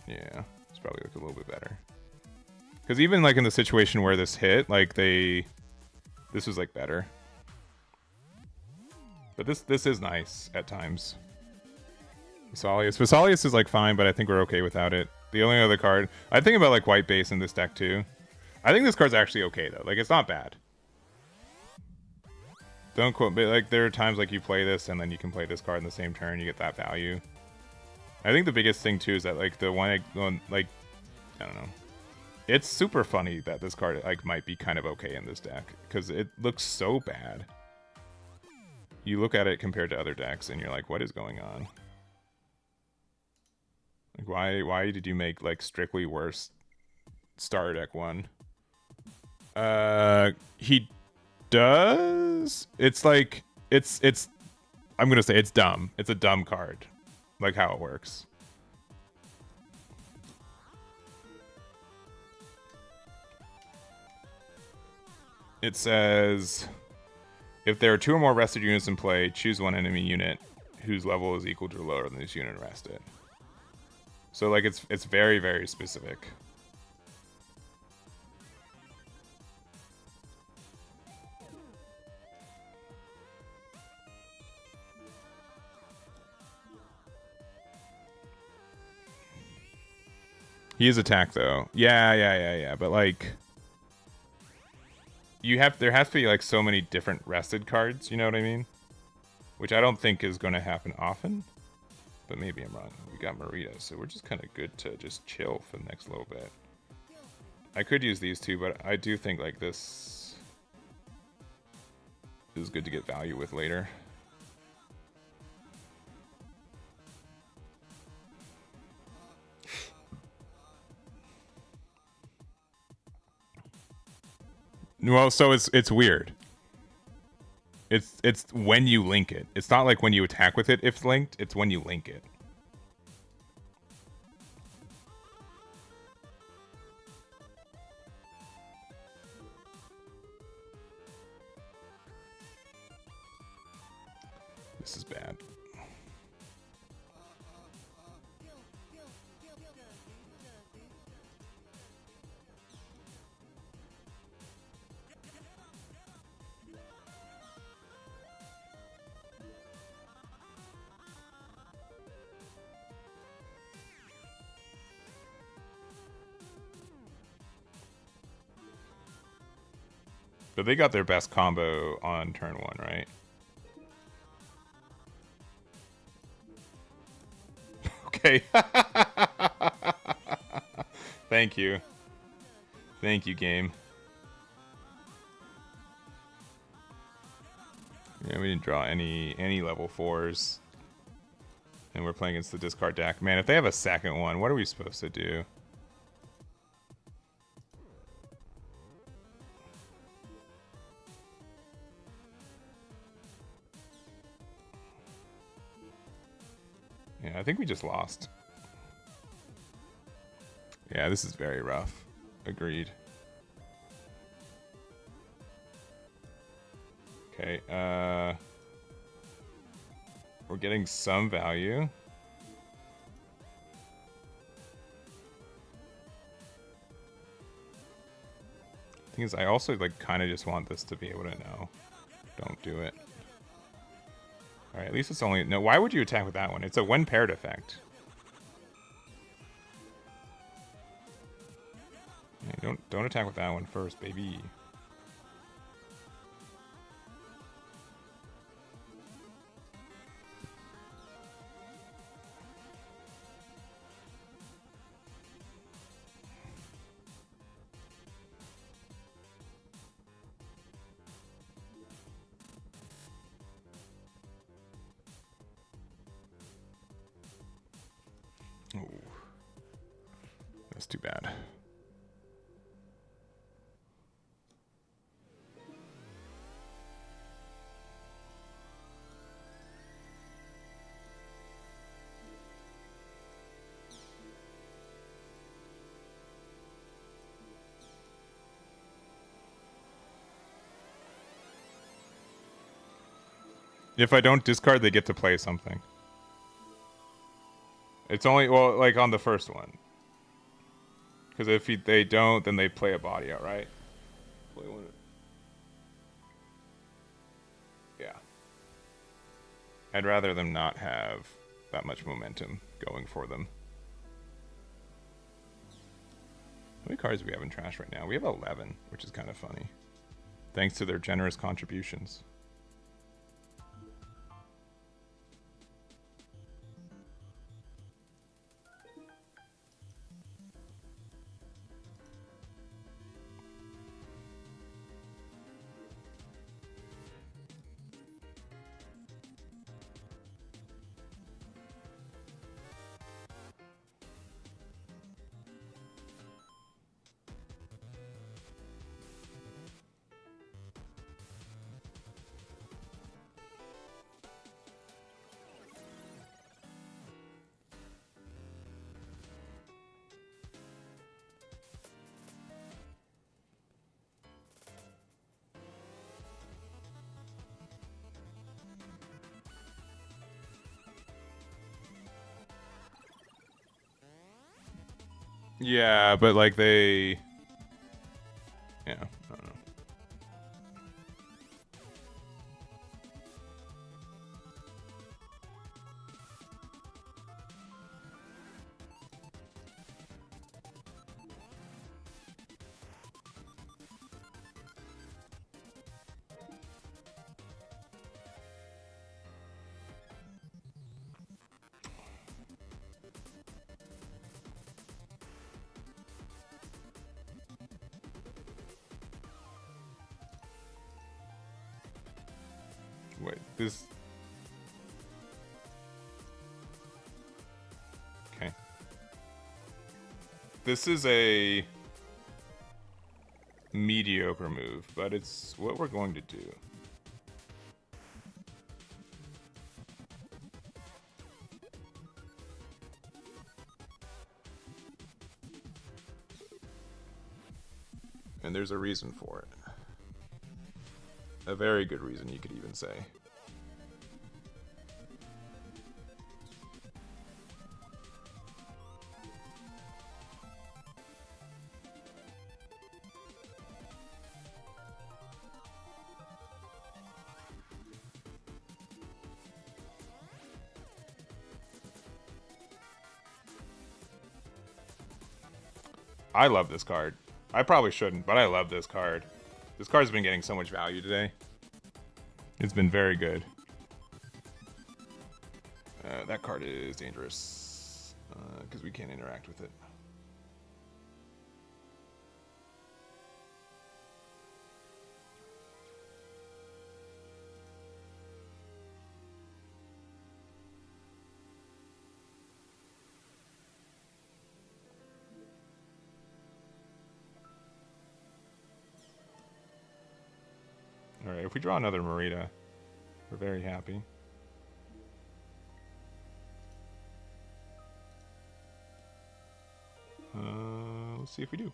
yeah, it's probably like a little bit better. Because even like in the situation where this hit, like this was like better. But this is nice at times. Vesalius is like fine, but I think we're okay without it. The only other card I think about like white base in this deck too. I think this card's actually okay though. Like it's not bad. Don't quote, but like there are times like you play this and then you can play this card in the same turn, you get that value. I think the biggest thing too is that like the one like I don't know. It's super funny that this card like might be kind of okay in this deck because it looks so bad. You look at it compared to other decks and you're like, what is going on? Like why did you make like strictly worse starter deck one? He does. It's like it's I'm gonna say it's dumb. It's a dumb card. Like how it works. It says if there are 2 or more rested units in play, choose one enemy unit whose level is equal to or lower than this unit rested. So like it's very, very specific. He is attack though. Yeah. But like there has to be like so many different rested cards, you know what I mean? Which I don't think is going to happen often. But maybe I'm wrong. We got Marita, so we're just kind of good to just chill for the next little bit. I could use these 2, but I do think like this is good to get value with later. Well, so it's weird. It's when you link it. It's not like when you attack with it if it's linked. It's when you link it. This is bad. But they got their best combo on turn 1, right? Okay. Thank you. Thank you, game. Yeah, we didn't draw any level 4s. And we're playing against the discard deck. Man, if they have a second one, what are we supposed to do? Yeah, Yeah, I think we just lost. Yeah, this is very rough. Agreed. Okay, we're getting some value. Thing is, I also like kind of just want this to be able to know. Don't do it. All right, at least it's only no. Why would you attack with that one? It's a when paired effect. Yeah, don't attack with that one first, baby. Oh, that's too bad. If I don't discard, they get to play something. It's only, well, like on the first one. Because if they don't, then they play a body out, right? Play one. Yeah. I'd rather them not have that much momentum going for them. How many cards do we have in trash right now? We have 11, which is kind of funny. Thanks to their generous contributions. Yeah, but like they... Yeah, I don't know. Wait, this... Okay. This is a mediocre move, but it's what we're going to do. And there's a reason for it. A very good reason, you could even say. I love this card. I probably shouldn't, but I love this card. This card's been getting so much value today. It's been very good. That card is dangerous because we can't interact with it. Alright, if we draw another Marita, we're very happy. Let's see if we do.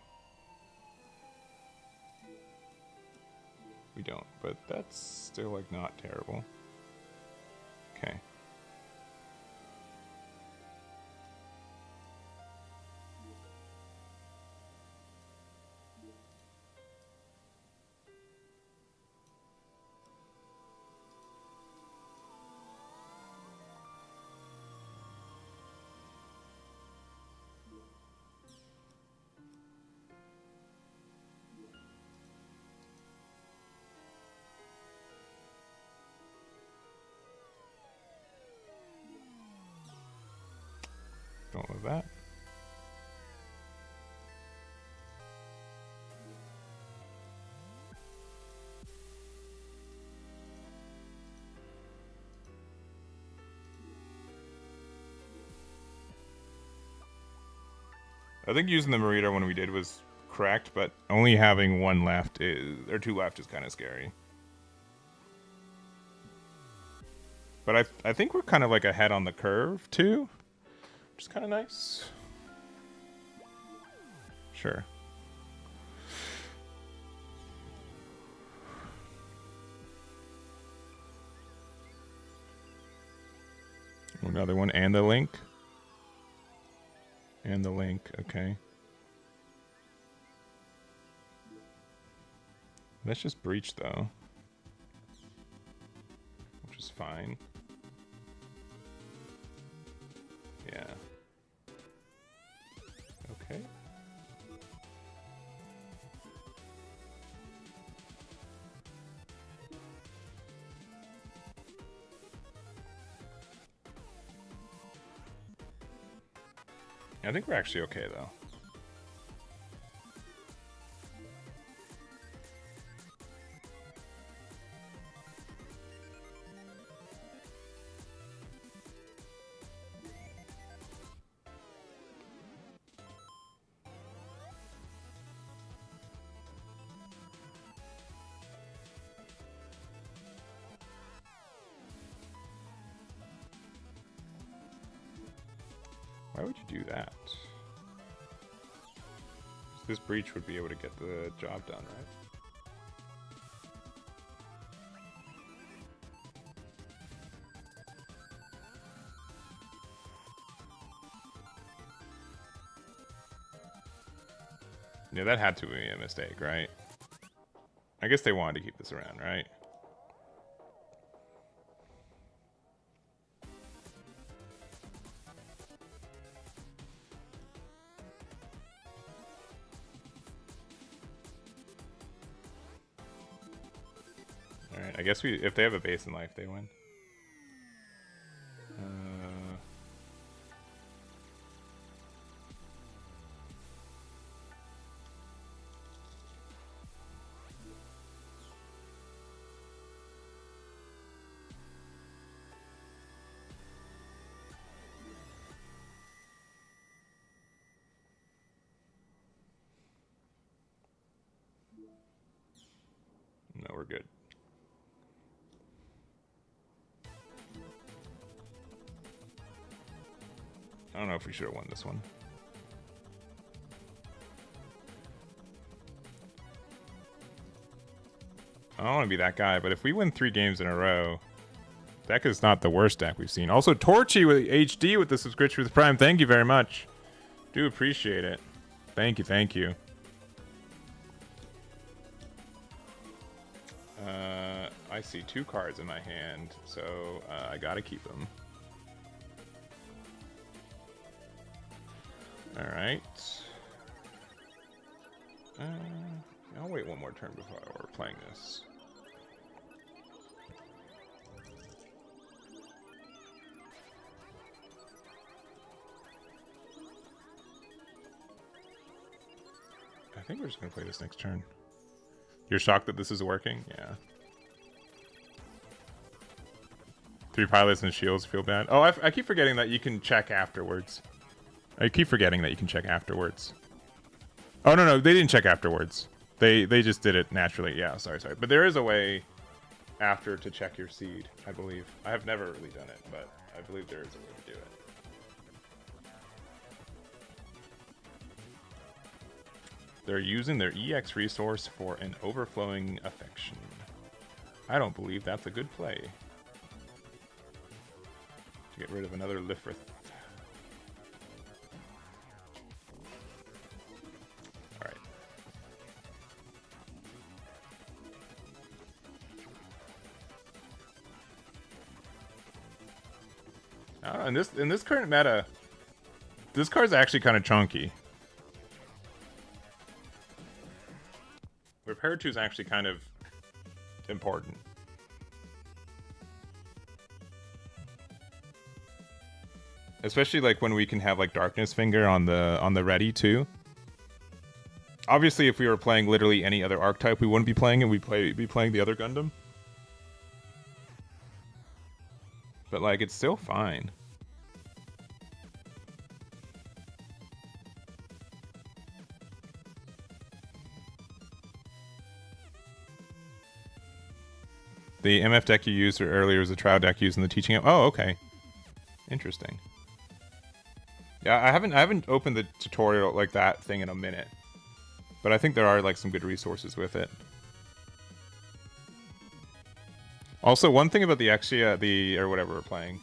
We don't, but that's still like not terrible. Okay. Don't love that. I think using the Marita when we did was correct, but only having one left is, or two left is kind of scary. But I think we're kind of like ahead on the curve too, which is kind of nice. Sure. Another one, and the link. And the link, okay. That's just breach though, which is fine. Yeah. Okay. I think we're actually okay though. Why would you do that? This breach would be able to get the job done, right? Yeah, that had to be a mistake, right? I guess they wanted to keep this around, right? Alright, I guess if they have a base in life, they win. No, we're good. I don't know if we should have won this one. I don't want to be that guy, but if we win 3 games in a row, deck is not the worst deck we've seen. Also, Torchy with HD with the subscription with Prime. Thank you very much. Do appreciate it. Thank you, thank you. I see 2 cards in my hand, so I gotta keep them. Alright. I'll wait one more turn before we're playing this. I think we're just gonna play this next turn. You're shocked that this is working? Yeah. 3 pilots and shields feel bad. Oh, I keep forgetting that you can check afterwards. I keep forgetting that you can check afterwards. Oh, no, they didn't check afterwards. They just did it naturally. Yeah, sorry. But there is a way after to check your seed, I believe. I have never really done it, but I believe there is a way to do it. They're using their EX resource for an overflowing affection. I don't believe that's a good play. To get rid of another Lifrith. Alright. I don't know, in this current meta, this card's actually kind of chunky. Repair 2 is actually kind of important. Especially like when we can have like Darkness Finger on the ready too. Obviously, if we were playing literally any other archetype, we wouldn't be playing it. We'd be playing the other Gundam. But like, it's still fine. The MF deck you used earlier was a trial deck used in the teaching. Oh, okay. Interesting. Yeah, I haven't opened the tutorial like that thing in a minute. But I think there are like some good resources with it. Also, one thing about the Exia, or whatever we're playing,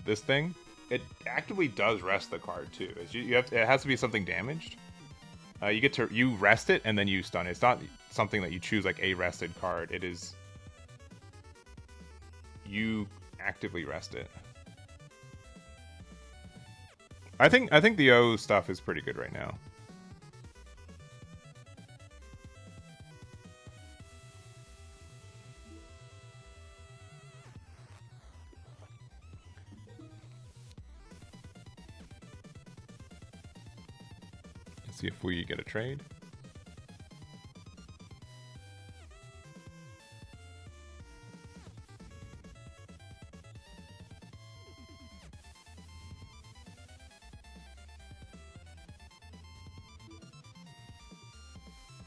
this thing, it actively does rest the card too. It has to be something damaged. You rest it and then you stun it. It's not something that you choose like a rested card. It is you actively rest it. I think the O stuff is pretty good right now. Let's see if we get a trade.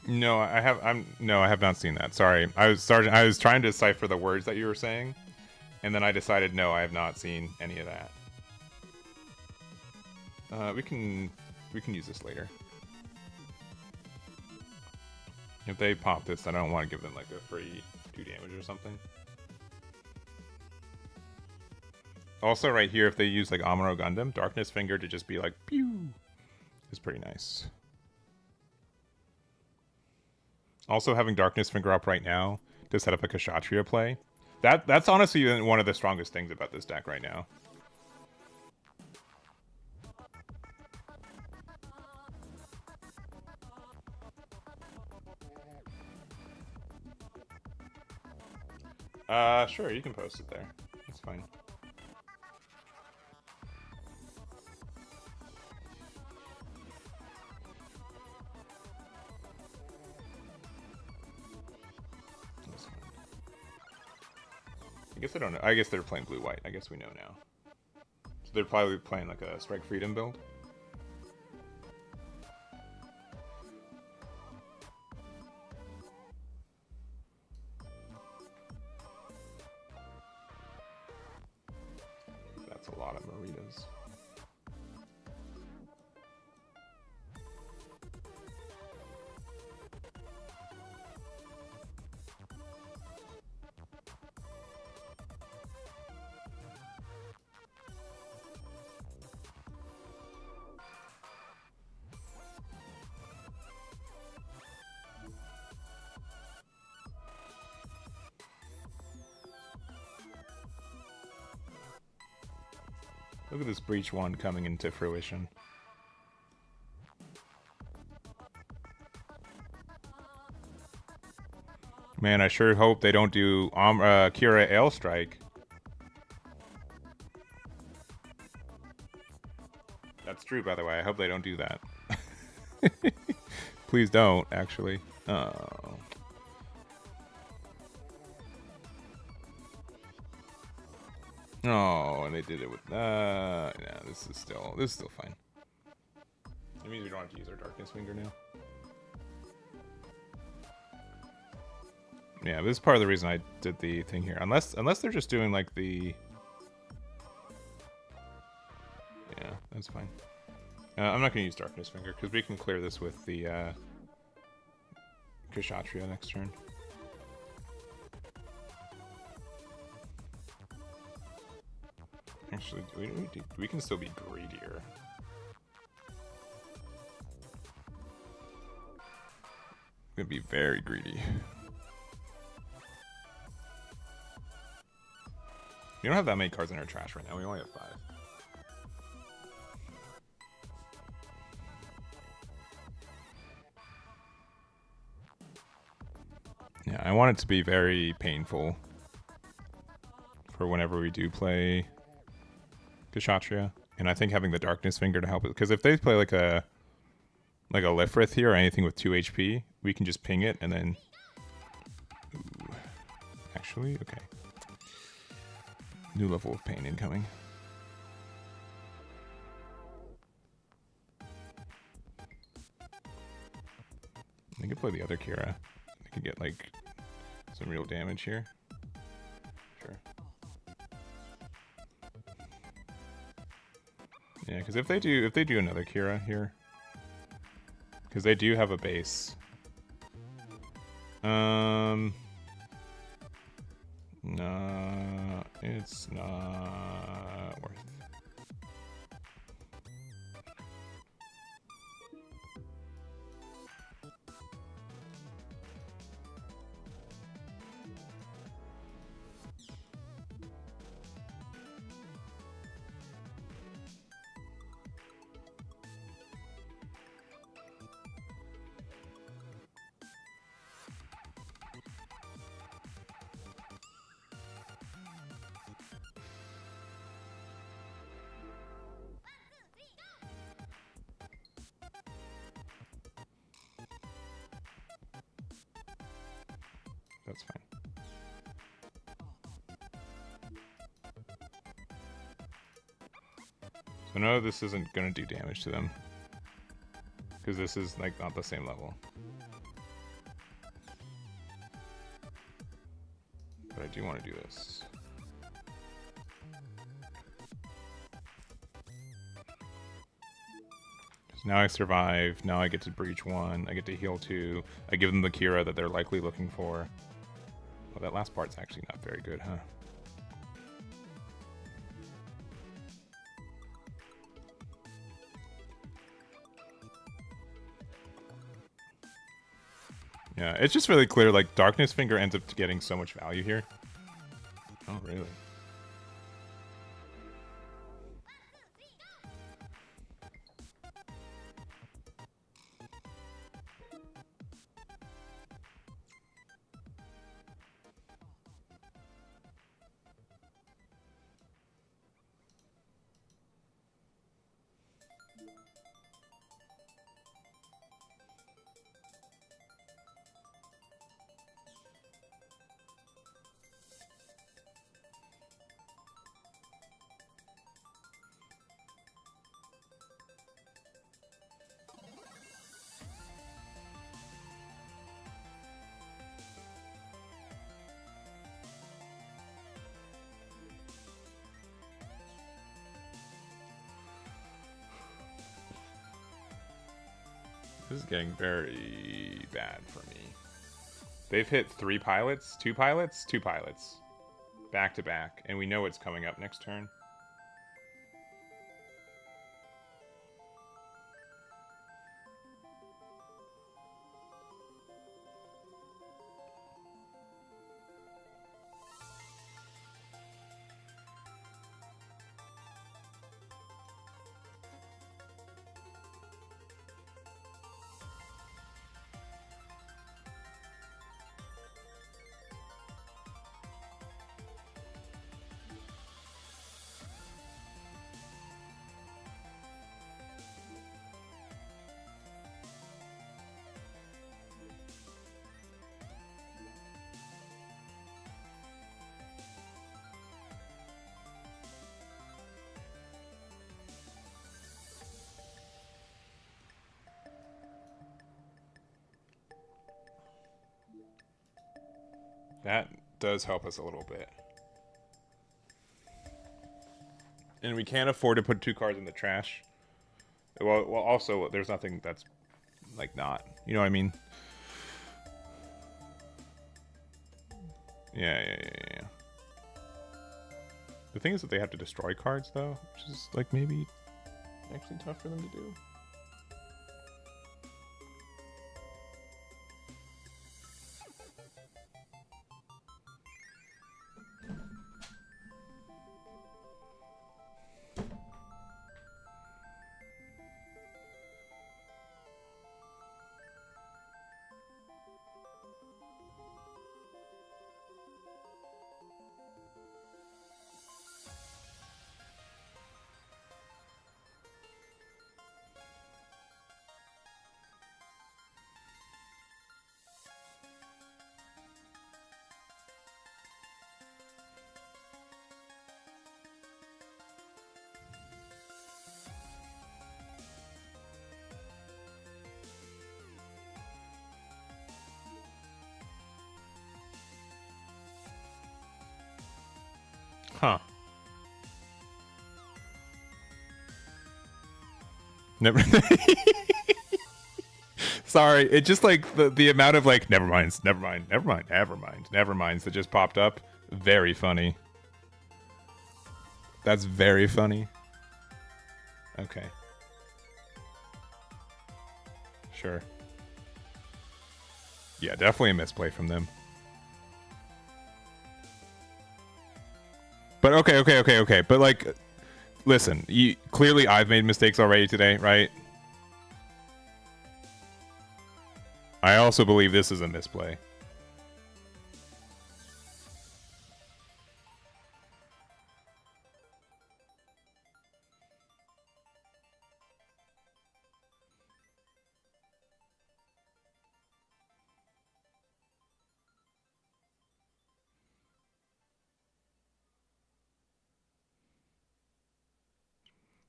No, I have not seen that. Sorry. I was trying to decipher the words that you were saying, and then I decided no, I have not seen any of that. We can use this later. If they pop this, then I don't want to give them like a free 2 damage or something. Also, right here, if they use like Amuro Gundam, Darkness Finger to just be like pew is pretty nice. Also, having Darkness Finger up right now to set up a Kshatriya play, that's honestly one of the strongest things about this deck right now. Sure, you can post it there. That's fine. I guess I don't know. I guess they're playing blue-white. I guess we know now. So they're probably playing like a Strike Freedom build. That's a lot of Maritas. Look at this Breach one coming into fruition. Man, I sure hope they don't do Kira Ailstrike. That's true, by the way. I hope they don't do that. Please don't, actually. Oh. Oh, and they did it with yeah, this is still fine. It means we don't have to use our Darkness Finger now. Yeah, this is part of the reason I did the thing here. Unless they're just doing like the... Yeah, that's fine. I'm not going to use Darkness Finger because we can clear this with the Kshatriya next turn. Actually, we can still be greedier. We're gonna be very greedy. We don't have that many cards in our trash right now. We only have 5. Yeah, I want it to be very painful for whenever we do play Kshatriya. And I think having the Darkness Finger to help it, because if they play like a Lifrith here or anything with 2 HP, we can just ping it and then... Ooh. Actually, okay. New level of pain incoming. I could play the other Kira. I could get like some real damage here. Sure. Yeah, because if they do another Kira here, because they do have a base. No, it's not worth it. That's fine. So no, this isn't gonna do damage to them. Because this is like not the same level. But I do want to do this. Now I survive, now I get to breach 1, I get to heal 2, I give them the Kira that they're likely looking for. Well, that last part's actually not very good, huh? Yeah, it's just really clear, like, Darkness Finger ends up getting so much value here. Oh, really? This is getting very bad for me. They've hit 3 pilots, 2 pilots, 2 pilots. Back to back. And we know what's coming up next turn. That does help us a little bit. And we can't afford to put 2 cards in the trash. Well, also, there's nothing that's, like, not. You know what I mean? Yeah. The thing is that they have to destroy cards, though, which is, like, maybe actually tough for them to do. Huh. Never. Sorry, it just like the amount of like never minds that just popped up. Very funny. That's very funny. Okay. Sure. Yeah, definitely a misplay from them. But okay. But like, listen, clearly I've made mistakes already today, right? I also believe this is a misplay.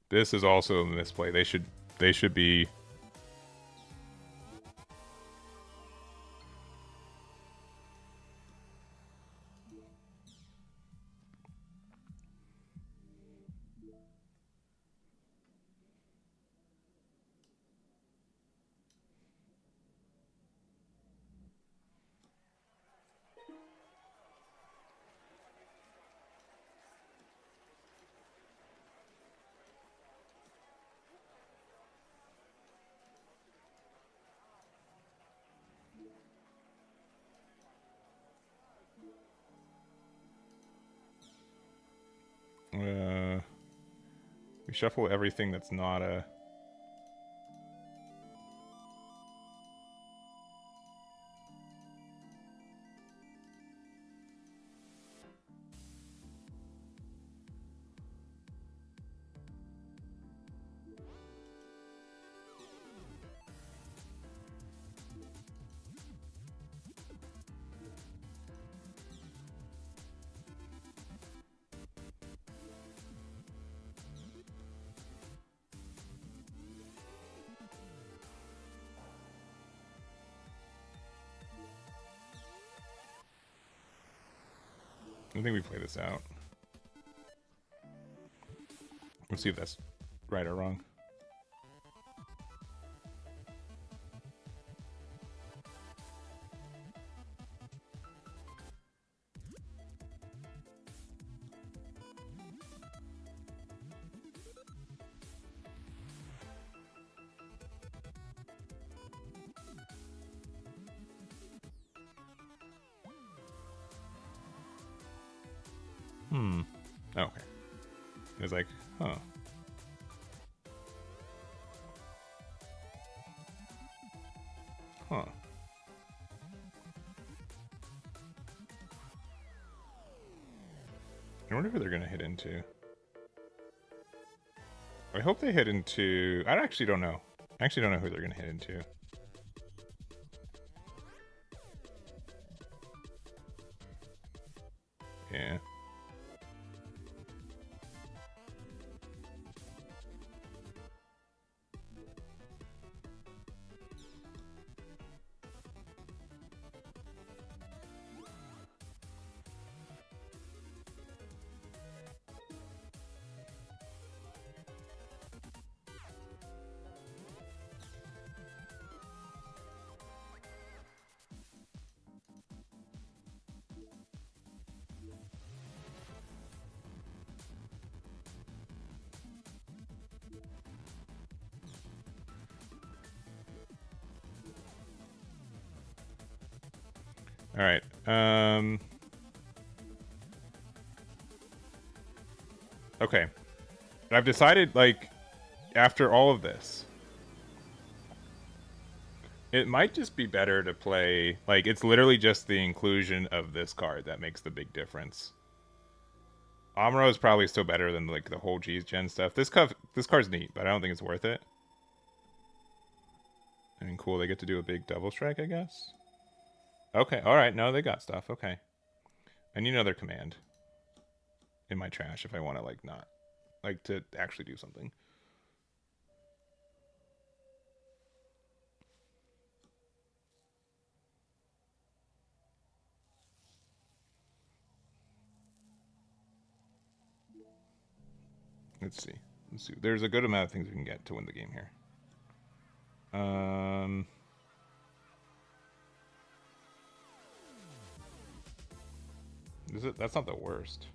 This is also a misplay. They should be. We shuffle everything that's not a. I think we play this out. Let's see if that's right or wrong. Okay. It was like, huh. Huh. I wonder who they're going to hit into. I hope they hit into... I actually don't know. I actually don't know who they're going to hit into. Yeah. All right. Okay. I've decided, like, after all of this, it might just be better to play, like, it's literally just the inclusion of this card that makes the big difference. Amuro is probably still better than, like, the whole G's Gen stuff. This card's neat, but I don't think it's worth it. I mean, cool, they get to do a big double strike, I guess? Okay, alright, no, they got stuff, okay. I need another command in my trash if I want to, like, not, like, to actually do something. Let's see. There's a good amount of things we can get to win the game here. That's not the worst.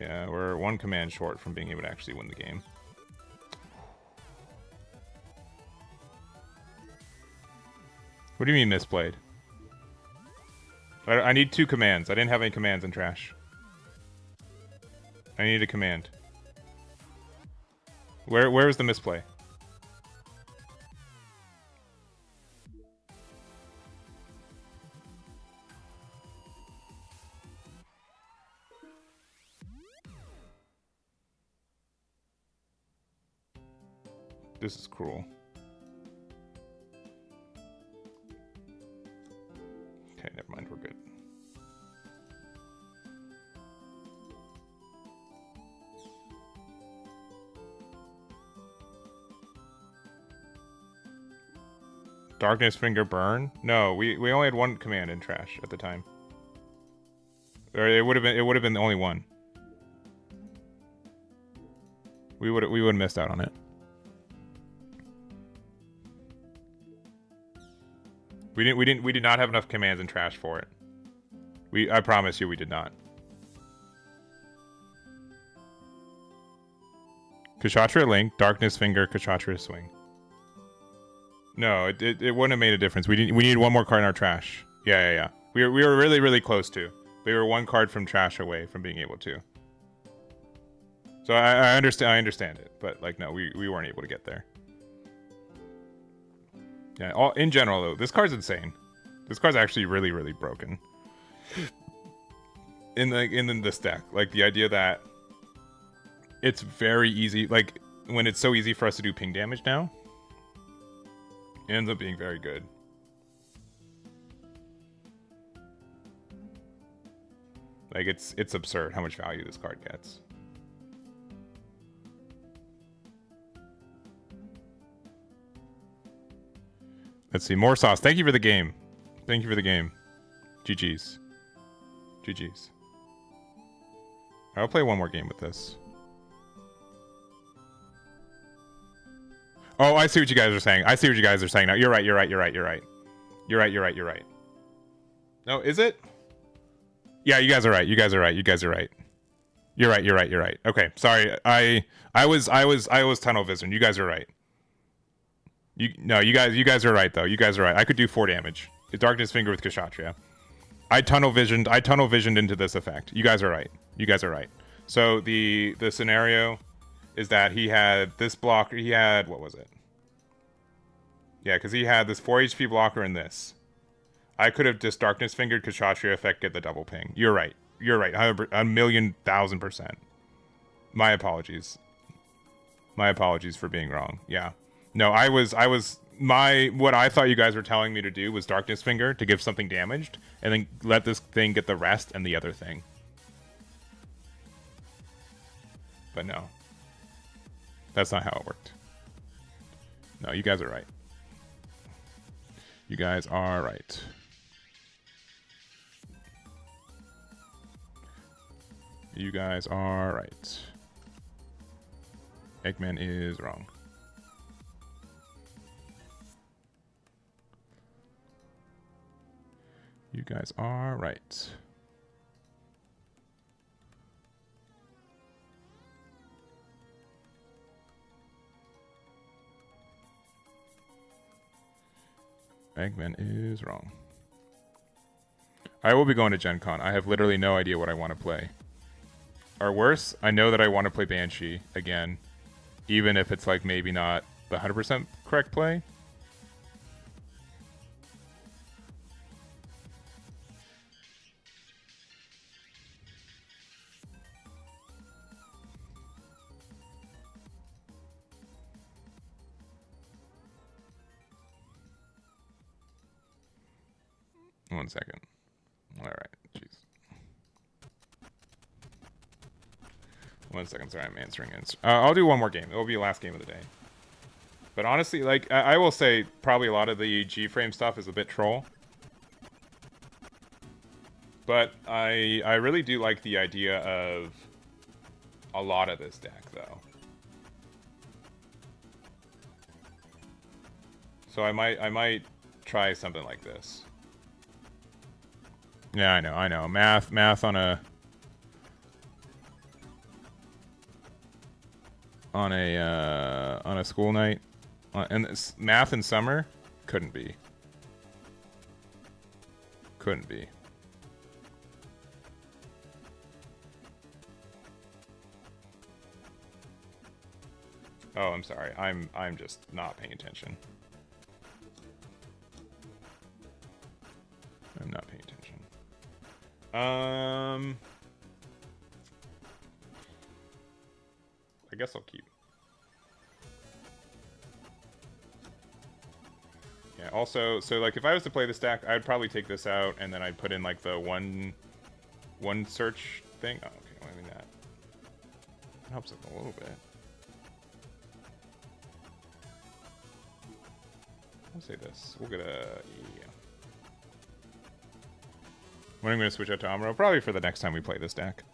Yeah, we're one command short from being able to actually win the game. What do you mean misplayed? I need 2 commands. I didn't have any commands in trash. I need a command. Where is the misplay? This is cruel. Okay, never mind, we're good. Darkness Finger Burn? No, we only had 1 command in trash at the time. Or it would have been the only one. We would have missed out on it. We did not have enough commands in trash for it. I promise you we did not. Kshatriya Link, Darkness Finger, Kshatriya Swing. No, it wouldn't have made a difference. We needed 1 more card in our trash. Yeah. We were really close to. We were 1 card from trash away from being able to. So I understand it, but like no, we weren't able to get there. Yeah, in general though, this card's insane. This card's actually really broken. In this deck, like the idea that it's very easy, like when it's so easy for us to do ping damage now, it ends up being very good. Like it's absurd how much value this card gets. Let's see, more sauce. Thank you for the game. Thank you for the game. GG's. GG's. I'll play 1 more game with this. Oh, I see what you guys are saying. I see what you guys are saying now. You're right. No, is it? Yeah, you guys are right. You guys are right. You're right. Okay, sorry. I was tunnel vision. You guys are right. You guys are right though. You guys are right. I could do 4 damage. Darkness Finger with Kshatriya. I tunnel visioned into this effect. You guys are right. So the scenario is that he had this blocker. He had, what was it? Yeah, because he had this 4 HP blocker and this. I could have just Darkness Fingered Kshatriya effect, get the double ping. You're right. 1,000,000%. My apologies for being wrong. Yeah. No, I was what I thought you guys were telling me to do was Darkness Finger to give something damaged, and then let this thing get the rest and the other thing. But no. That's not how it worked. No, you guys are right. You guys are right. You guys are right. Eggman is wrong. You guys are right. Eggman is wrong. I will be going to Gen Con. I have literally no idea what I want to play. Or worse, I know that I want to play Banshee again. Even if it's like maybe not the 100% correct play. One second. All right. Jeez. One second. Sorry, I'm answering. I'll do one more game. It will be the last game of the day. But honestly, like, I will say probably a lot of the G-frame stuff is a bit troll. But I really do like the idea of a lot of this deck, though. So I might try something like this. Yeah, I know. Math on a school night, and math in summer couldn't be. Oh, I'm sorry. I'm just not paying attention. I'm not paying attention. I guess I'll keep. Yeah, also, so like if I was to play this deck, I would probably take this out and then I'd put in like the one search thing. Oh, okay, well, I mean that helps it a little bit. I'll say this. We'll get a yeah. When I'm going to switch out to Amuro, probably for the next time we play this deck.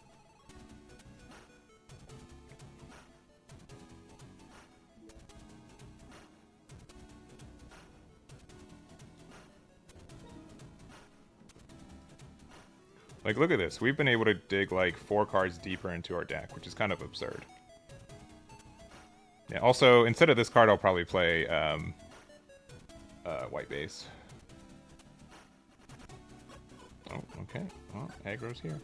Like, look at this. We've been able to dig, like, 4 cards deeper into our deck, which is kind of absurd. Yeah, also, instead of this card, I'll probably play, white base. Oh, okay. Well, aggro's here.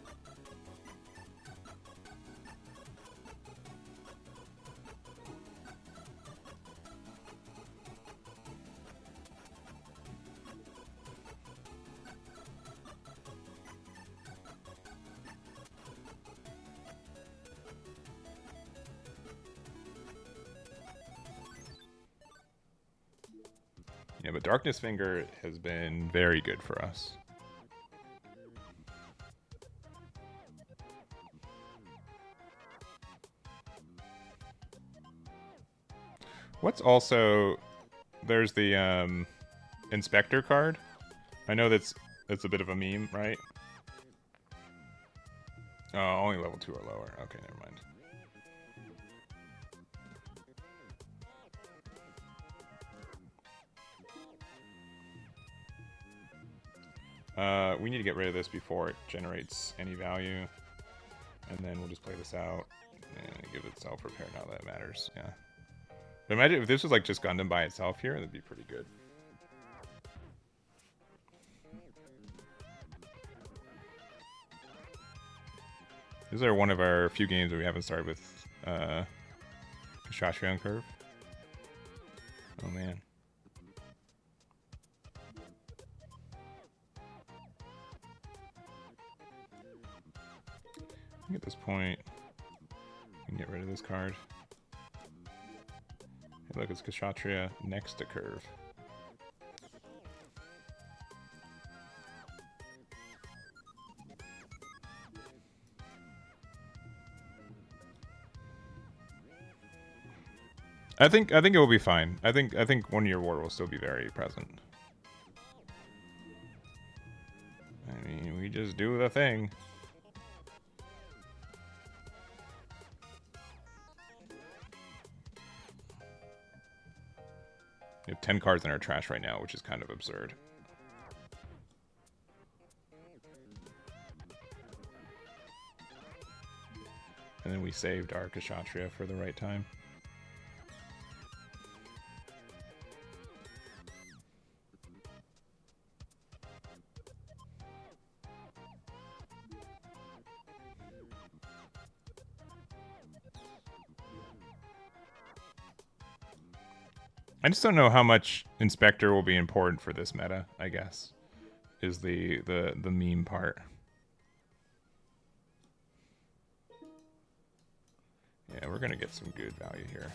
Yeah, but Darkness Finger has been very good for us. What's also... There's the Inspector card. I know that's a bit of a meme, right? Oh, only level 2 or lower. Okay, never mind. We need to get rid of this before it generates any value. And then we'll just play this out and give it self-repair now that it matters. Yeah. But imagine if this was like just Gundam by itself here, that'd be pretty good. These are one of our few games that we haven't started with Kshatriya on curve. Oh man. I think at this point, we can get rid of this card. Hey, look, it's Kshatriya next to curve. I think it will be fine. I think 1 year war will still be very present. I mean, we just do the thing. We have 10 cards in our trash right now, which is kind of absurd. And then we saved our Kshatriya for the right time. I just don't know how much Inspector will be important for this meta, I guess, is the meme part. Yeah, we're going to get some good value here.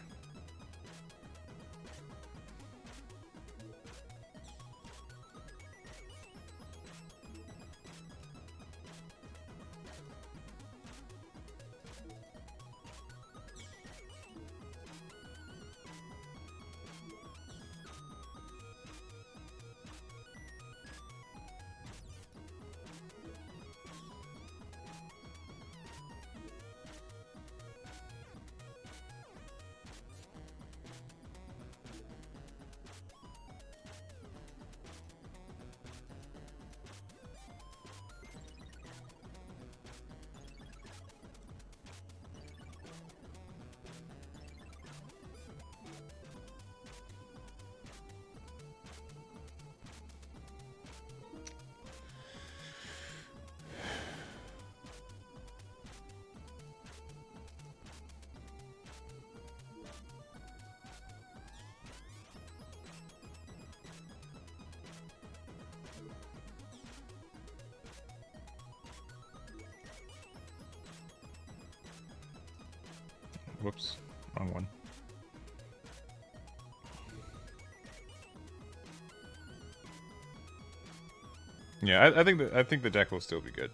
Whoops, wrong one. Yeah, I think the deck will still be good.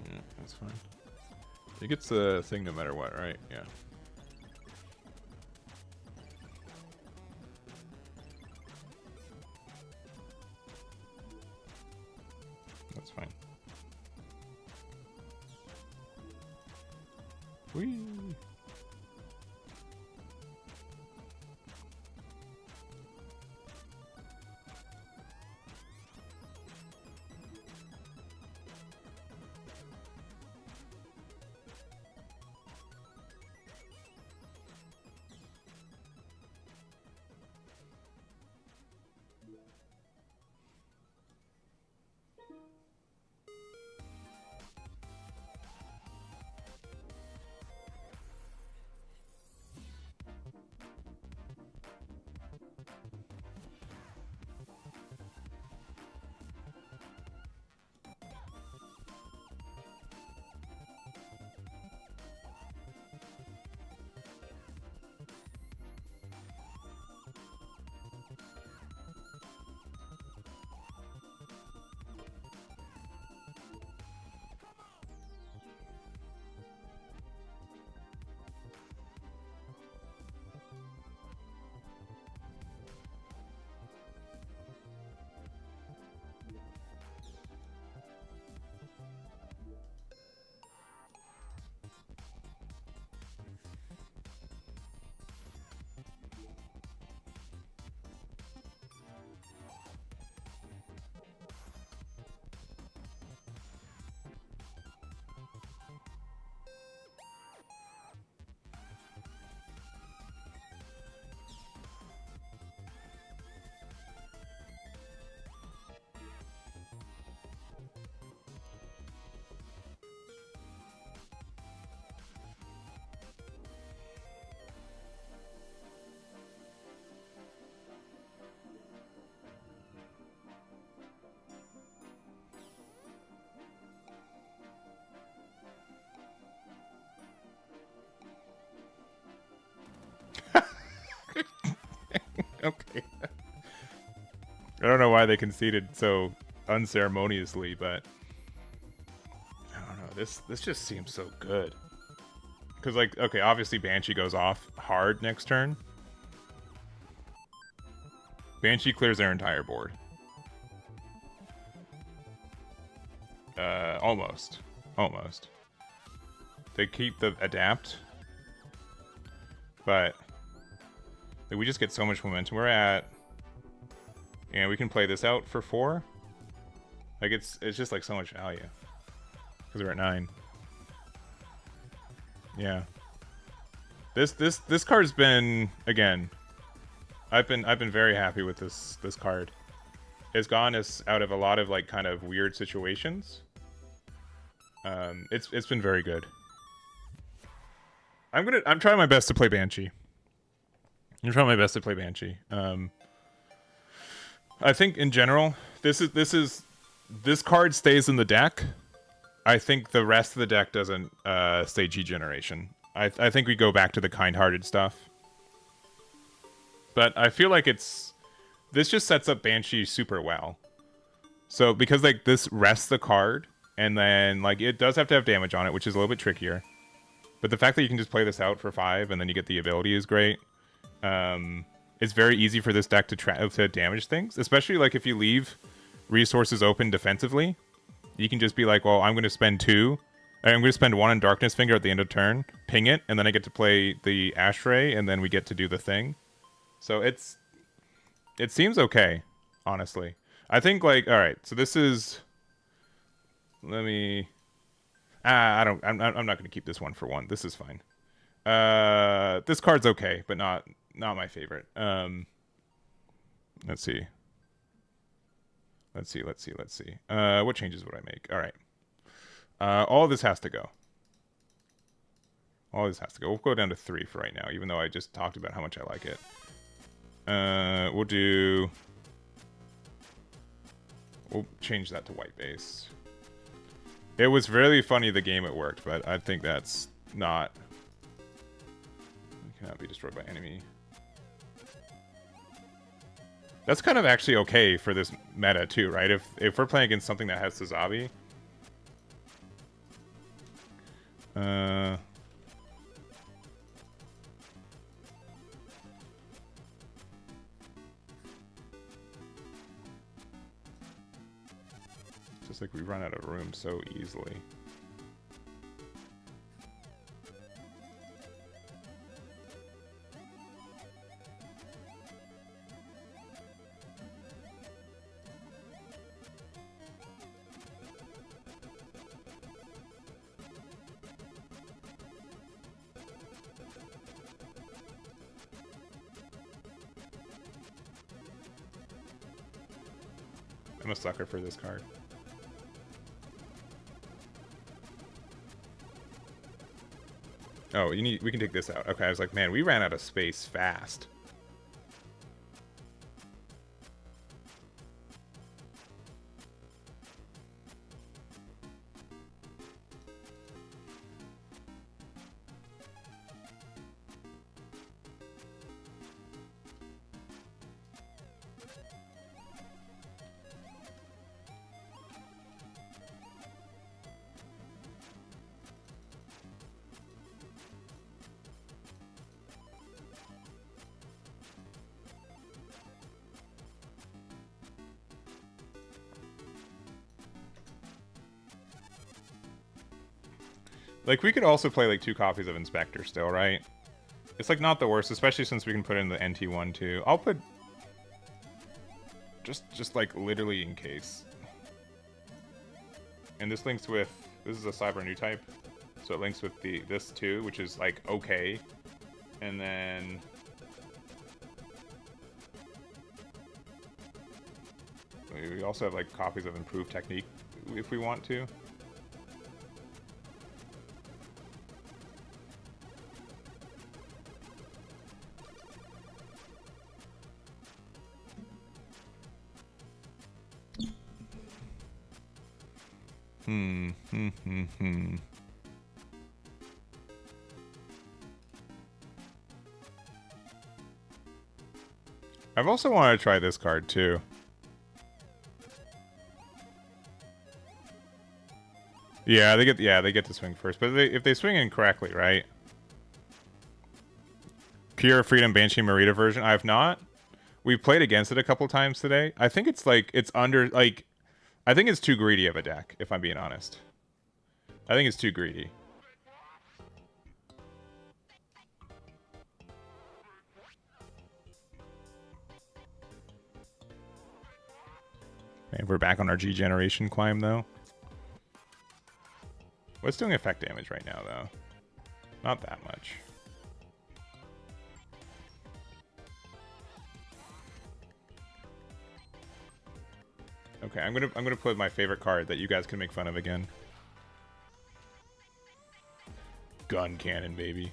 Yeah, that's fine. It gets the thing no matter what, right? Yeah. That's fine. Whee! Okay. I don't know why they conceded so unceremoniously, but I don't know. This just seems so good. Because, like, okay, obviously Banshee goes off hard next turn. Banshee clears their entire board. Almost. Almost. They keep the adapt. But like, we just get so much momentum. We're at... And we can play this out for 4. Like, it's just, like, so much value. Because we're at 9. Yeah. This card's been, again, I've been very happy with this card. It's gotten us out of a lot of, like, kind of weird situations. It's been very good. I'm trying my best to play Banshee. I'm trying my best to play Banshee. I think in general, this card stays in the deck. I think the rest of the deck doesn't stay G generation. I think we go back to the kind-hearted stuff. But I feel like this just sets up Banshee super well. So because like this rests the card, and then like it does have to have damage on it, which is a little bit trickier. But the fact that you can just play this out for 5 and then you get the ability is great. It's very easy for this deck to damage things, especially like if you leave resources open defensively. You can just be like, well, I'm going to spend 2. I'm going to spend 1 on Darkness Finger at the end of turn, ping it, and then I get to play the Ashray, and then we get to do the thing. So it seems okay, honestly. I think like, all right, so this is. Let me. I'm not going to keep this 1 for 1. This is fine. This card's okay, but not my favorite. Let's see. Let's see. What changes would I make? All right. All of this has to go. All of this has to go. We'll go down to 3 for right now, even though I just talked about how much I like it. We'll change that to white base. It was really funny the game it worked, but I think that's not... It cannot be destroyed by enemy. That's kind of actually okay for this meta too, right? If we're playing against something that has Sazabi. Just like we run out of room so easily. I'm a sucker for this card. Oh, we can take this out. Okay, I was like, man, we ran out of space fast. Like, we could also play, like, 2 copies of Inspector still, right? It's, like, not the worst, especially since we can put in the NT1, too. I'll put... Just like, literally in case. And this links with... This is a Cyber new type. So it links with this, too, which is, like, okay. And then... We also have, like, copies of Improved Technique, if we want to. I've also wanted to try this card too. Yeah, they get to swing first, but if they swing incorrectly, right? Pure Freedom Banshee Marita version. I have not. We've played against it a couple times today. I think it's like it's under like I think it's too greedy of a deck, if I'm being honest. I think it's too greedy. And we're back on our G generation climb though. What's doing effect damage right now though? Not that much. Okay, I'm gonna put my favorite card that you guys can make fun of again. Gun cannon, baby.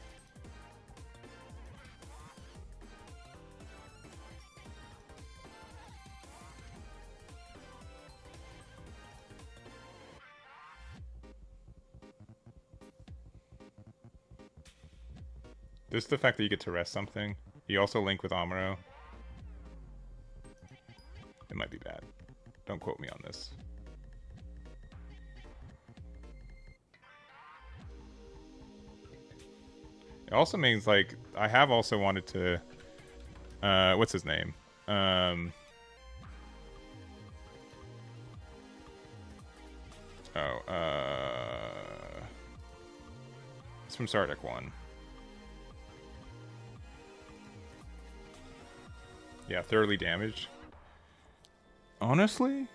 Just the fact that you get to rest something. You also link with Amuro. It might be bad. Don't quote me on this. It also means, like, I have also wanted to... what's his name? It's from Sardic 1. Yeah, thoroughly damaged. Honestly?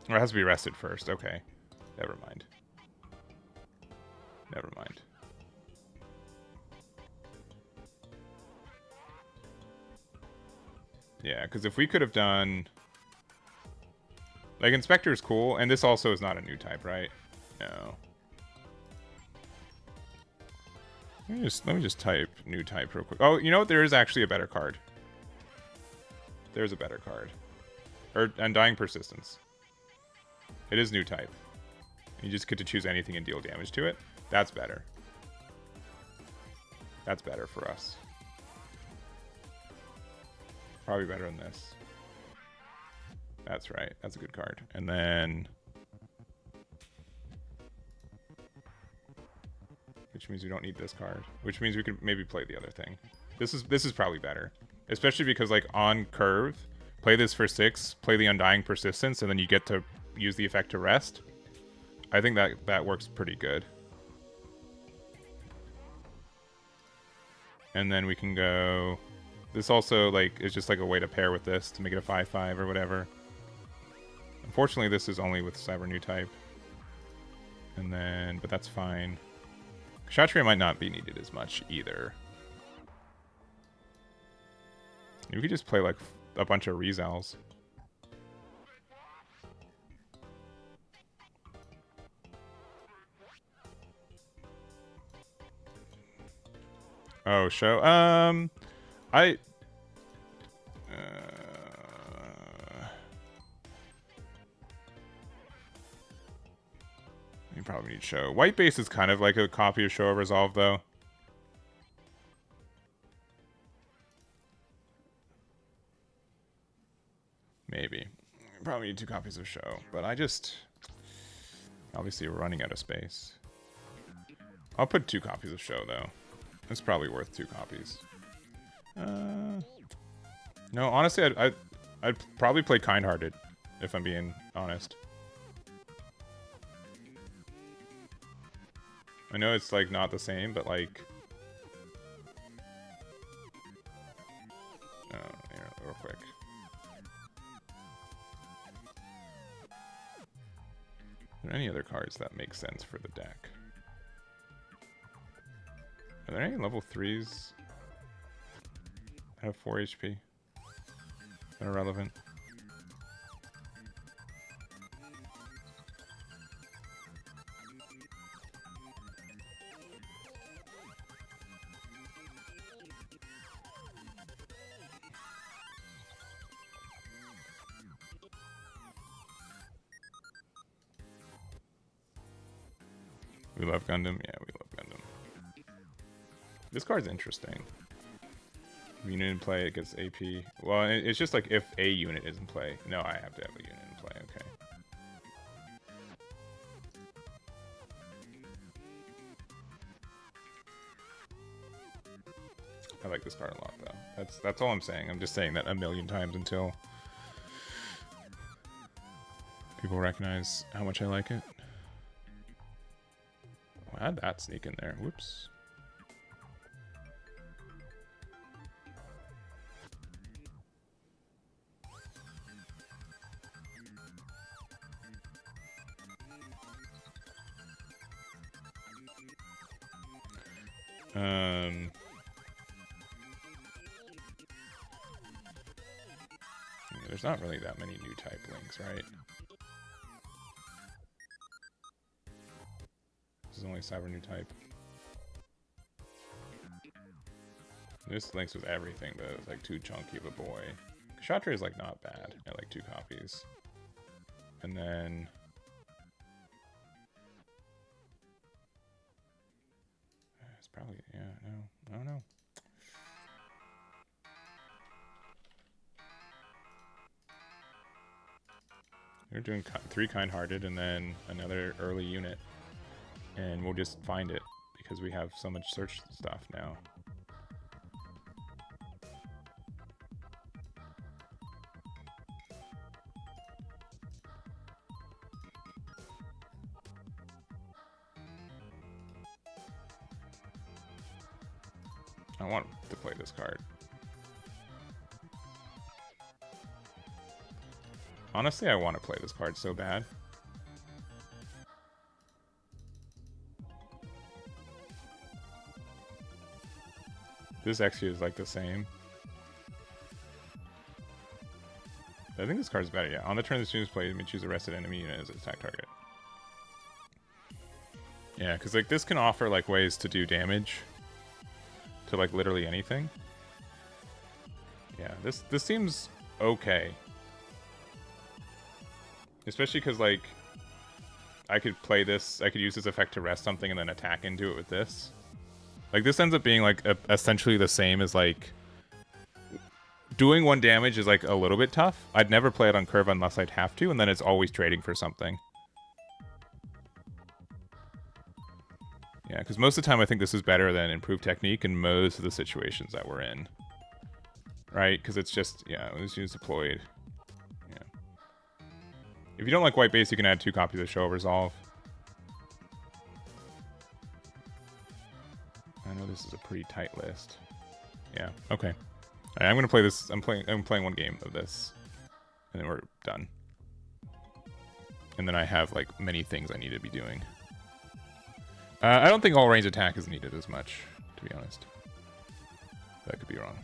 Or it has to be rested first. Okay. Never mind. Never mind. Yeah, because if we could have done... Like, Inspector's cool, and this also is not a new type, right? No. Let me just type new type real quick. Oh, you know what? There is actually a better card. There's a better card. Or Undying Persistence. It is new type. You just get to choose anything and deal damage to it. That's better. That's better for us. Probably better than this. That's right. That's a good card. And then... Which means we don't need this card. Which means we could maybe play the other thing. This is probably better. Especially because, like, on curve, play this for 6, play the Undying Persistence, and then you get to use the effect to rest. I think that works pretty good. And then we can go... This also, like, is just like a way to pair with this to make it a 5/5 or whatever. Unfortunately, this is only with Cyber New Type. And then... But that's fine. Kshatriya might not be needed as much either. You could just play like a bunch of Rezals. Oh, show. You probably need show. White base is kind of like a copy of Show of Resolve, though. Maybe. Probably need 2 copies of show, but I just... Obviously, we're running out of space. I'll put 2 copies of show, though. It's probably worth 2 copies. No, honestly, I'd probably play Kind-Hearted, if I'm being honest. I know it's, like, not the same, but, like... Oh, here, real quick. Are there any other cards that make sense for the deck? Are there any level 3s that have 4 HP that are relevant? We love Gundam? Yeah, we love Gundam. This card's interesting. Unit in play, it gets AP. Well, it's just like if a unit is in play. No, I have to have a unit in play. Okay. I like this card a lot, though. That's all I'm saying. I'm just saying that a million times until people recognize how much I like it. Oh, I had that sneak in there. Whoops. There's not really that many new type links, right? This is only Cyber new type. This links with everything, but it's like too chunky of a boy. Kshatriya is like not bad. I like 2 copies. And then it's probably, yeah, no, I don't know. We're doing 3 kind-hearted and then another early unit, and we'll just find it because we have so much search stuff now. I want to play this card. Honestly, I want to play this card so bad. This actually is like the same. I think this card's better, yeah. On the turn the student's played, you may choose a rested enemy unit as an attack target. Yeah, because like this can offer like ways to do damage to like literally anything. Yeah, this seems okay. Especially because, like, I could play this, I could use this effect to rest something and then attack into it with this. Like, this ends up being, like, essentially the same as, like, doing 1 damage is, like, a little bit tough. I'd never play it on curve unless I'd have to, and then it's always trading for something. Yeah, because most of the time I think this is better than improved technique in most of the situations that we're in. Right? Because it's just, yeah, when this unit's deployed. If you don't like white base, you can add 2 copies of Show of Resolve. I know this is a pretty tight list. Yeah, okay. All right, I'm gonna play this. I'm playing 1 game of this, and then we're done. And then I have like many things I need to be doing. I don't think all range attack is needed as much, to be honest. That could be wrong.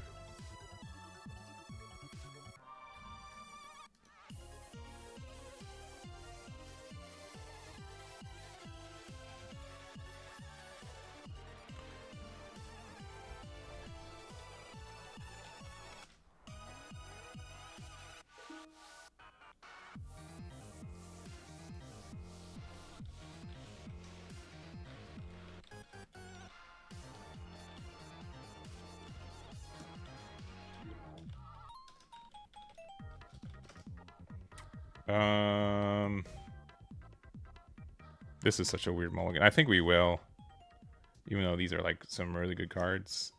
This is such a weird mulligan. I think we will, even though these are like some really good cards.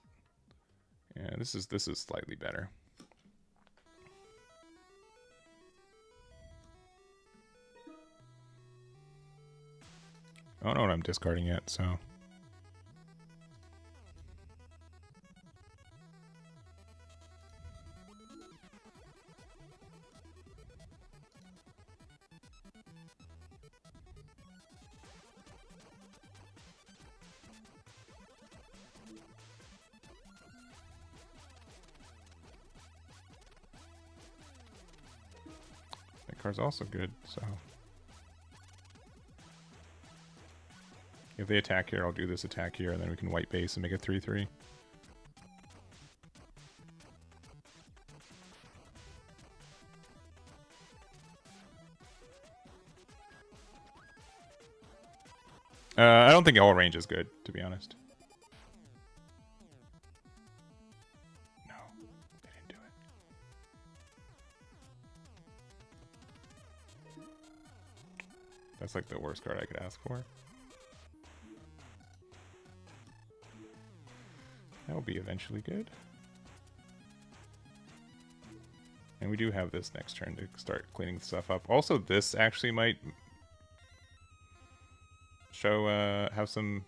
Yeah, this is slightly better. I don't know what I'm discarding yet, so. That card's also good, so. If they attack here, I'll do this attack here, and then we can white base and make it 3/3. I don't think all range is good, to be honest. No. That's like the worst card I could ask for. That will be eventually good. And we do have this next turn to start cleaning stuff up. Also, this actually might show have some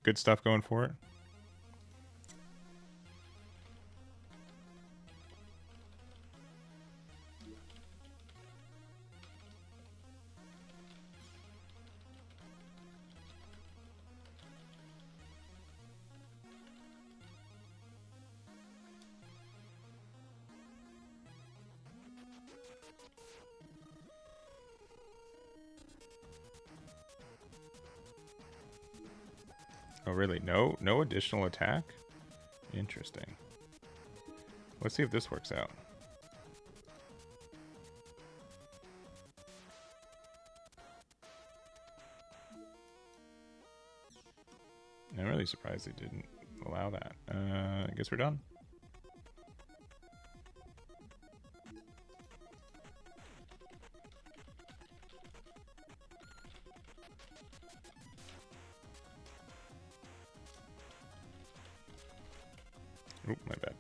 good stuff going for it. Oh, really? No additional attack? Interesting. Let's see if this works out. I'm really surprised they didn't allow that. I guess we're done. Oop, my bad.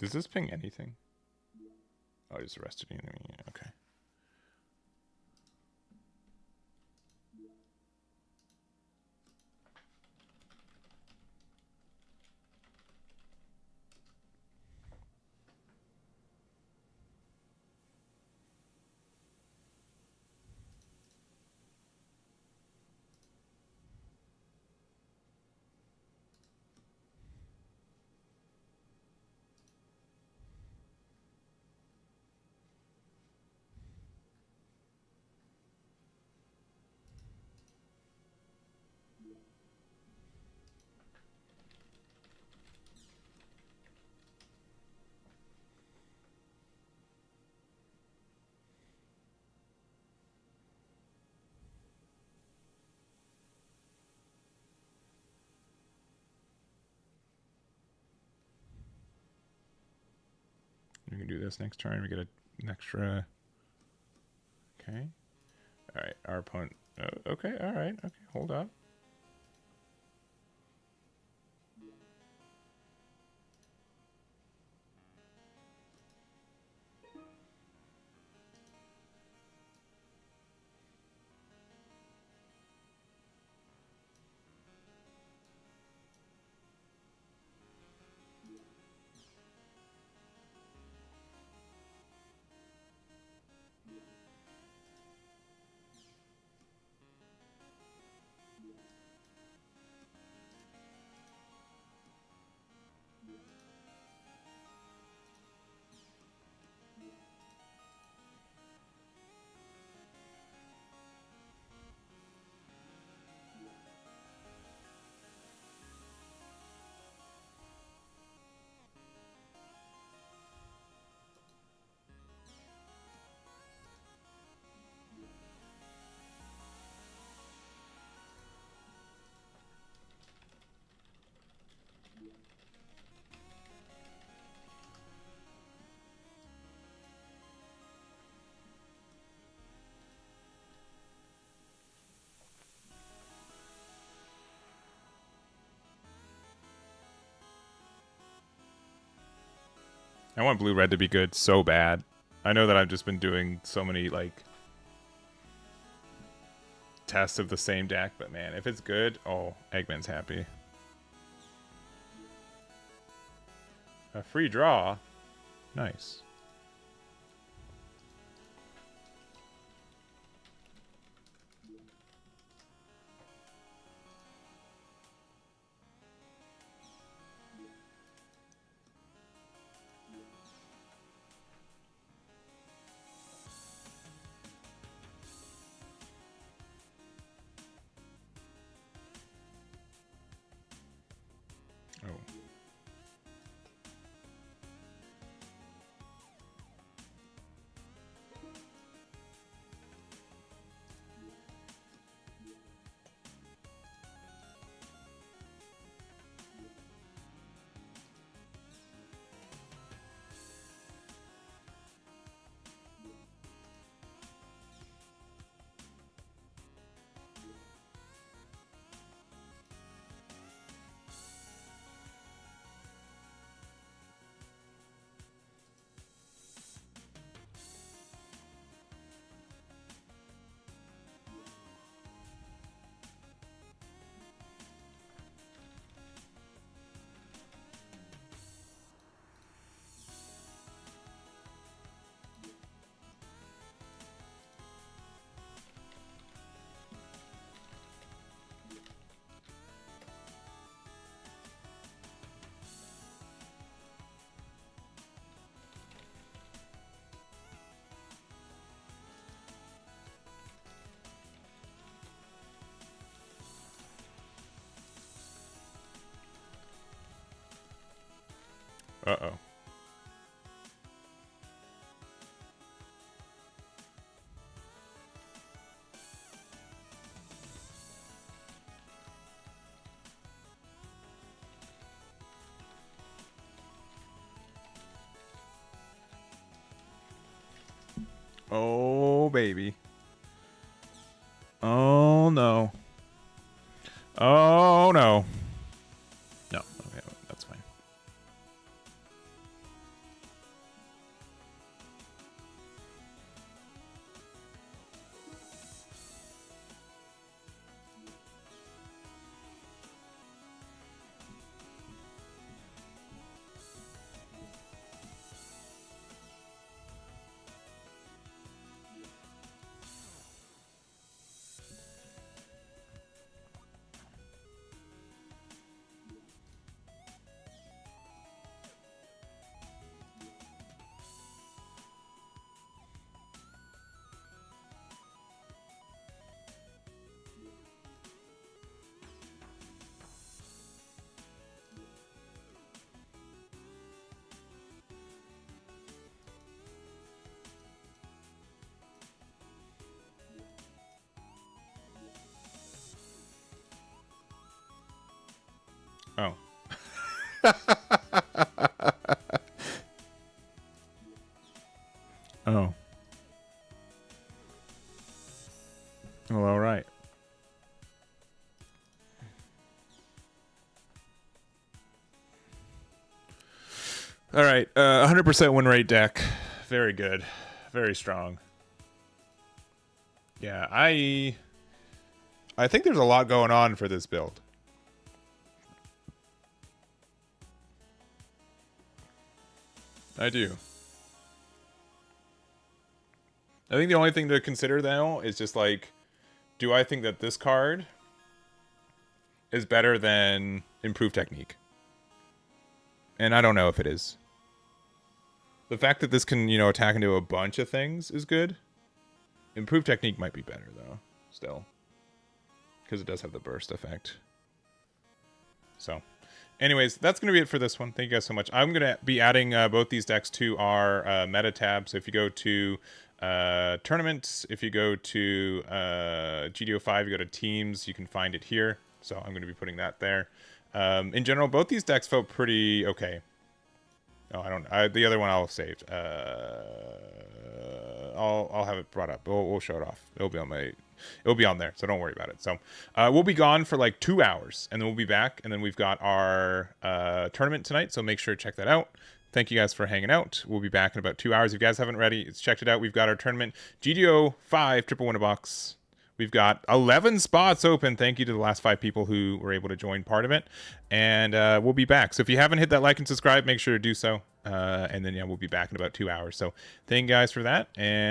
Does this ping anything? Oh, I just arrested the enemy. Okay. We can do this next turn. We get an extra. Okay. All right. Our opponent. Okay. All right. Okay. Hold up. I want blue-red to be good so bad. I know that I've just been doing so many, like, tests of the same deck, but man, if it's good, oh, Eggman's happy. A free draw? Nice. Uh-oh. Oh, baby. Oh, no. Oh, no. No, okay, that's fine. Oh. Oh. Well, all right. All right. 100% win rate deck. Very good. Very strong. Yeah, I think there's a lot going on for this build. I do. I think the only thing to consider now is just like, do I think that this card is better than Improved Technique? And I don't know if it is. The fact that this can, attack into a bunch of things is good. Improved Technique might be better, though, still. Because it does have the burst effect. So, anyways, that's going to be it for this one. Thank you guys so much. I'm going to be adding both these decks to our meta tab. So if you go to tournaments, if you go to GD05, you go to teams, you can find it here. So I'm going to be putting that there. In general, both these decks felt pretty okay. Oh, I don't. The other one I'll have saved. I'll have it brought up. We'll show it off. It'll be on there, so don't worry about it. So we'll be gone for like 2 hours, and then we'll be back, and then we've got our tournament tonight. So make sure to check that out. thank you guys for hanging out. We'll be back in about 2 hours. If you guys haven't ready, checked it out. We've got our tournament GD05 triple win a box. We've got 11 spots open. Thank you to the last 5 people who were able to join part of it. And we'll be back. So if you haven't hit that like and subscribe, make sure to do so. And then, yeah, we'll be back in about 2 hours. So thank you guys for that. And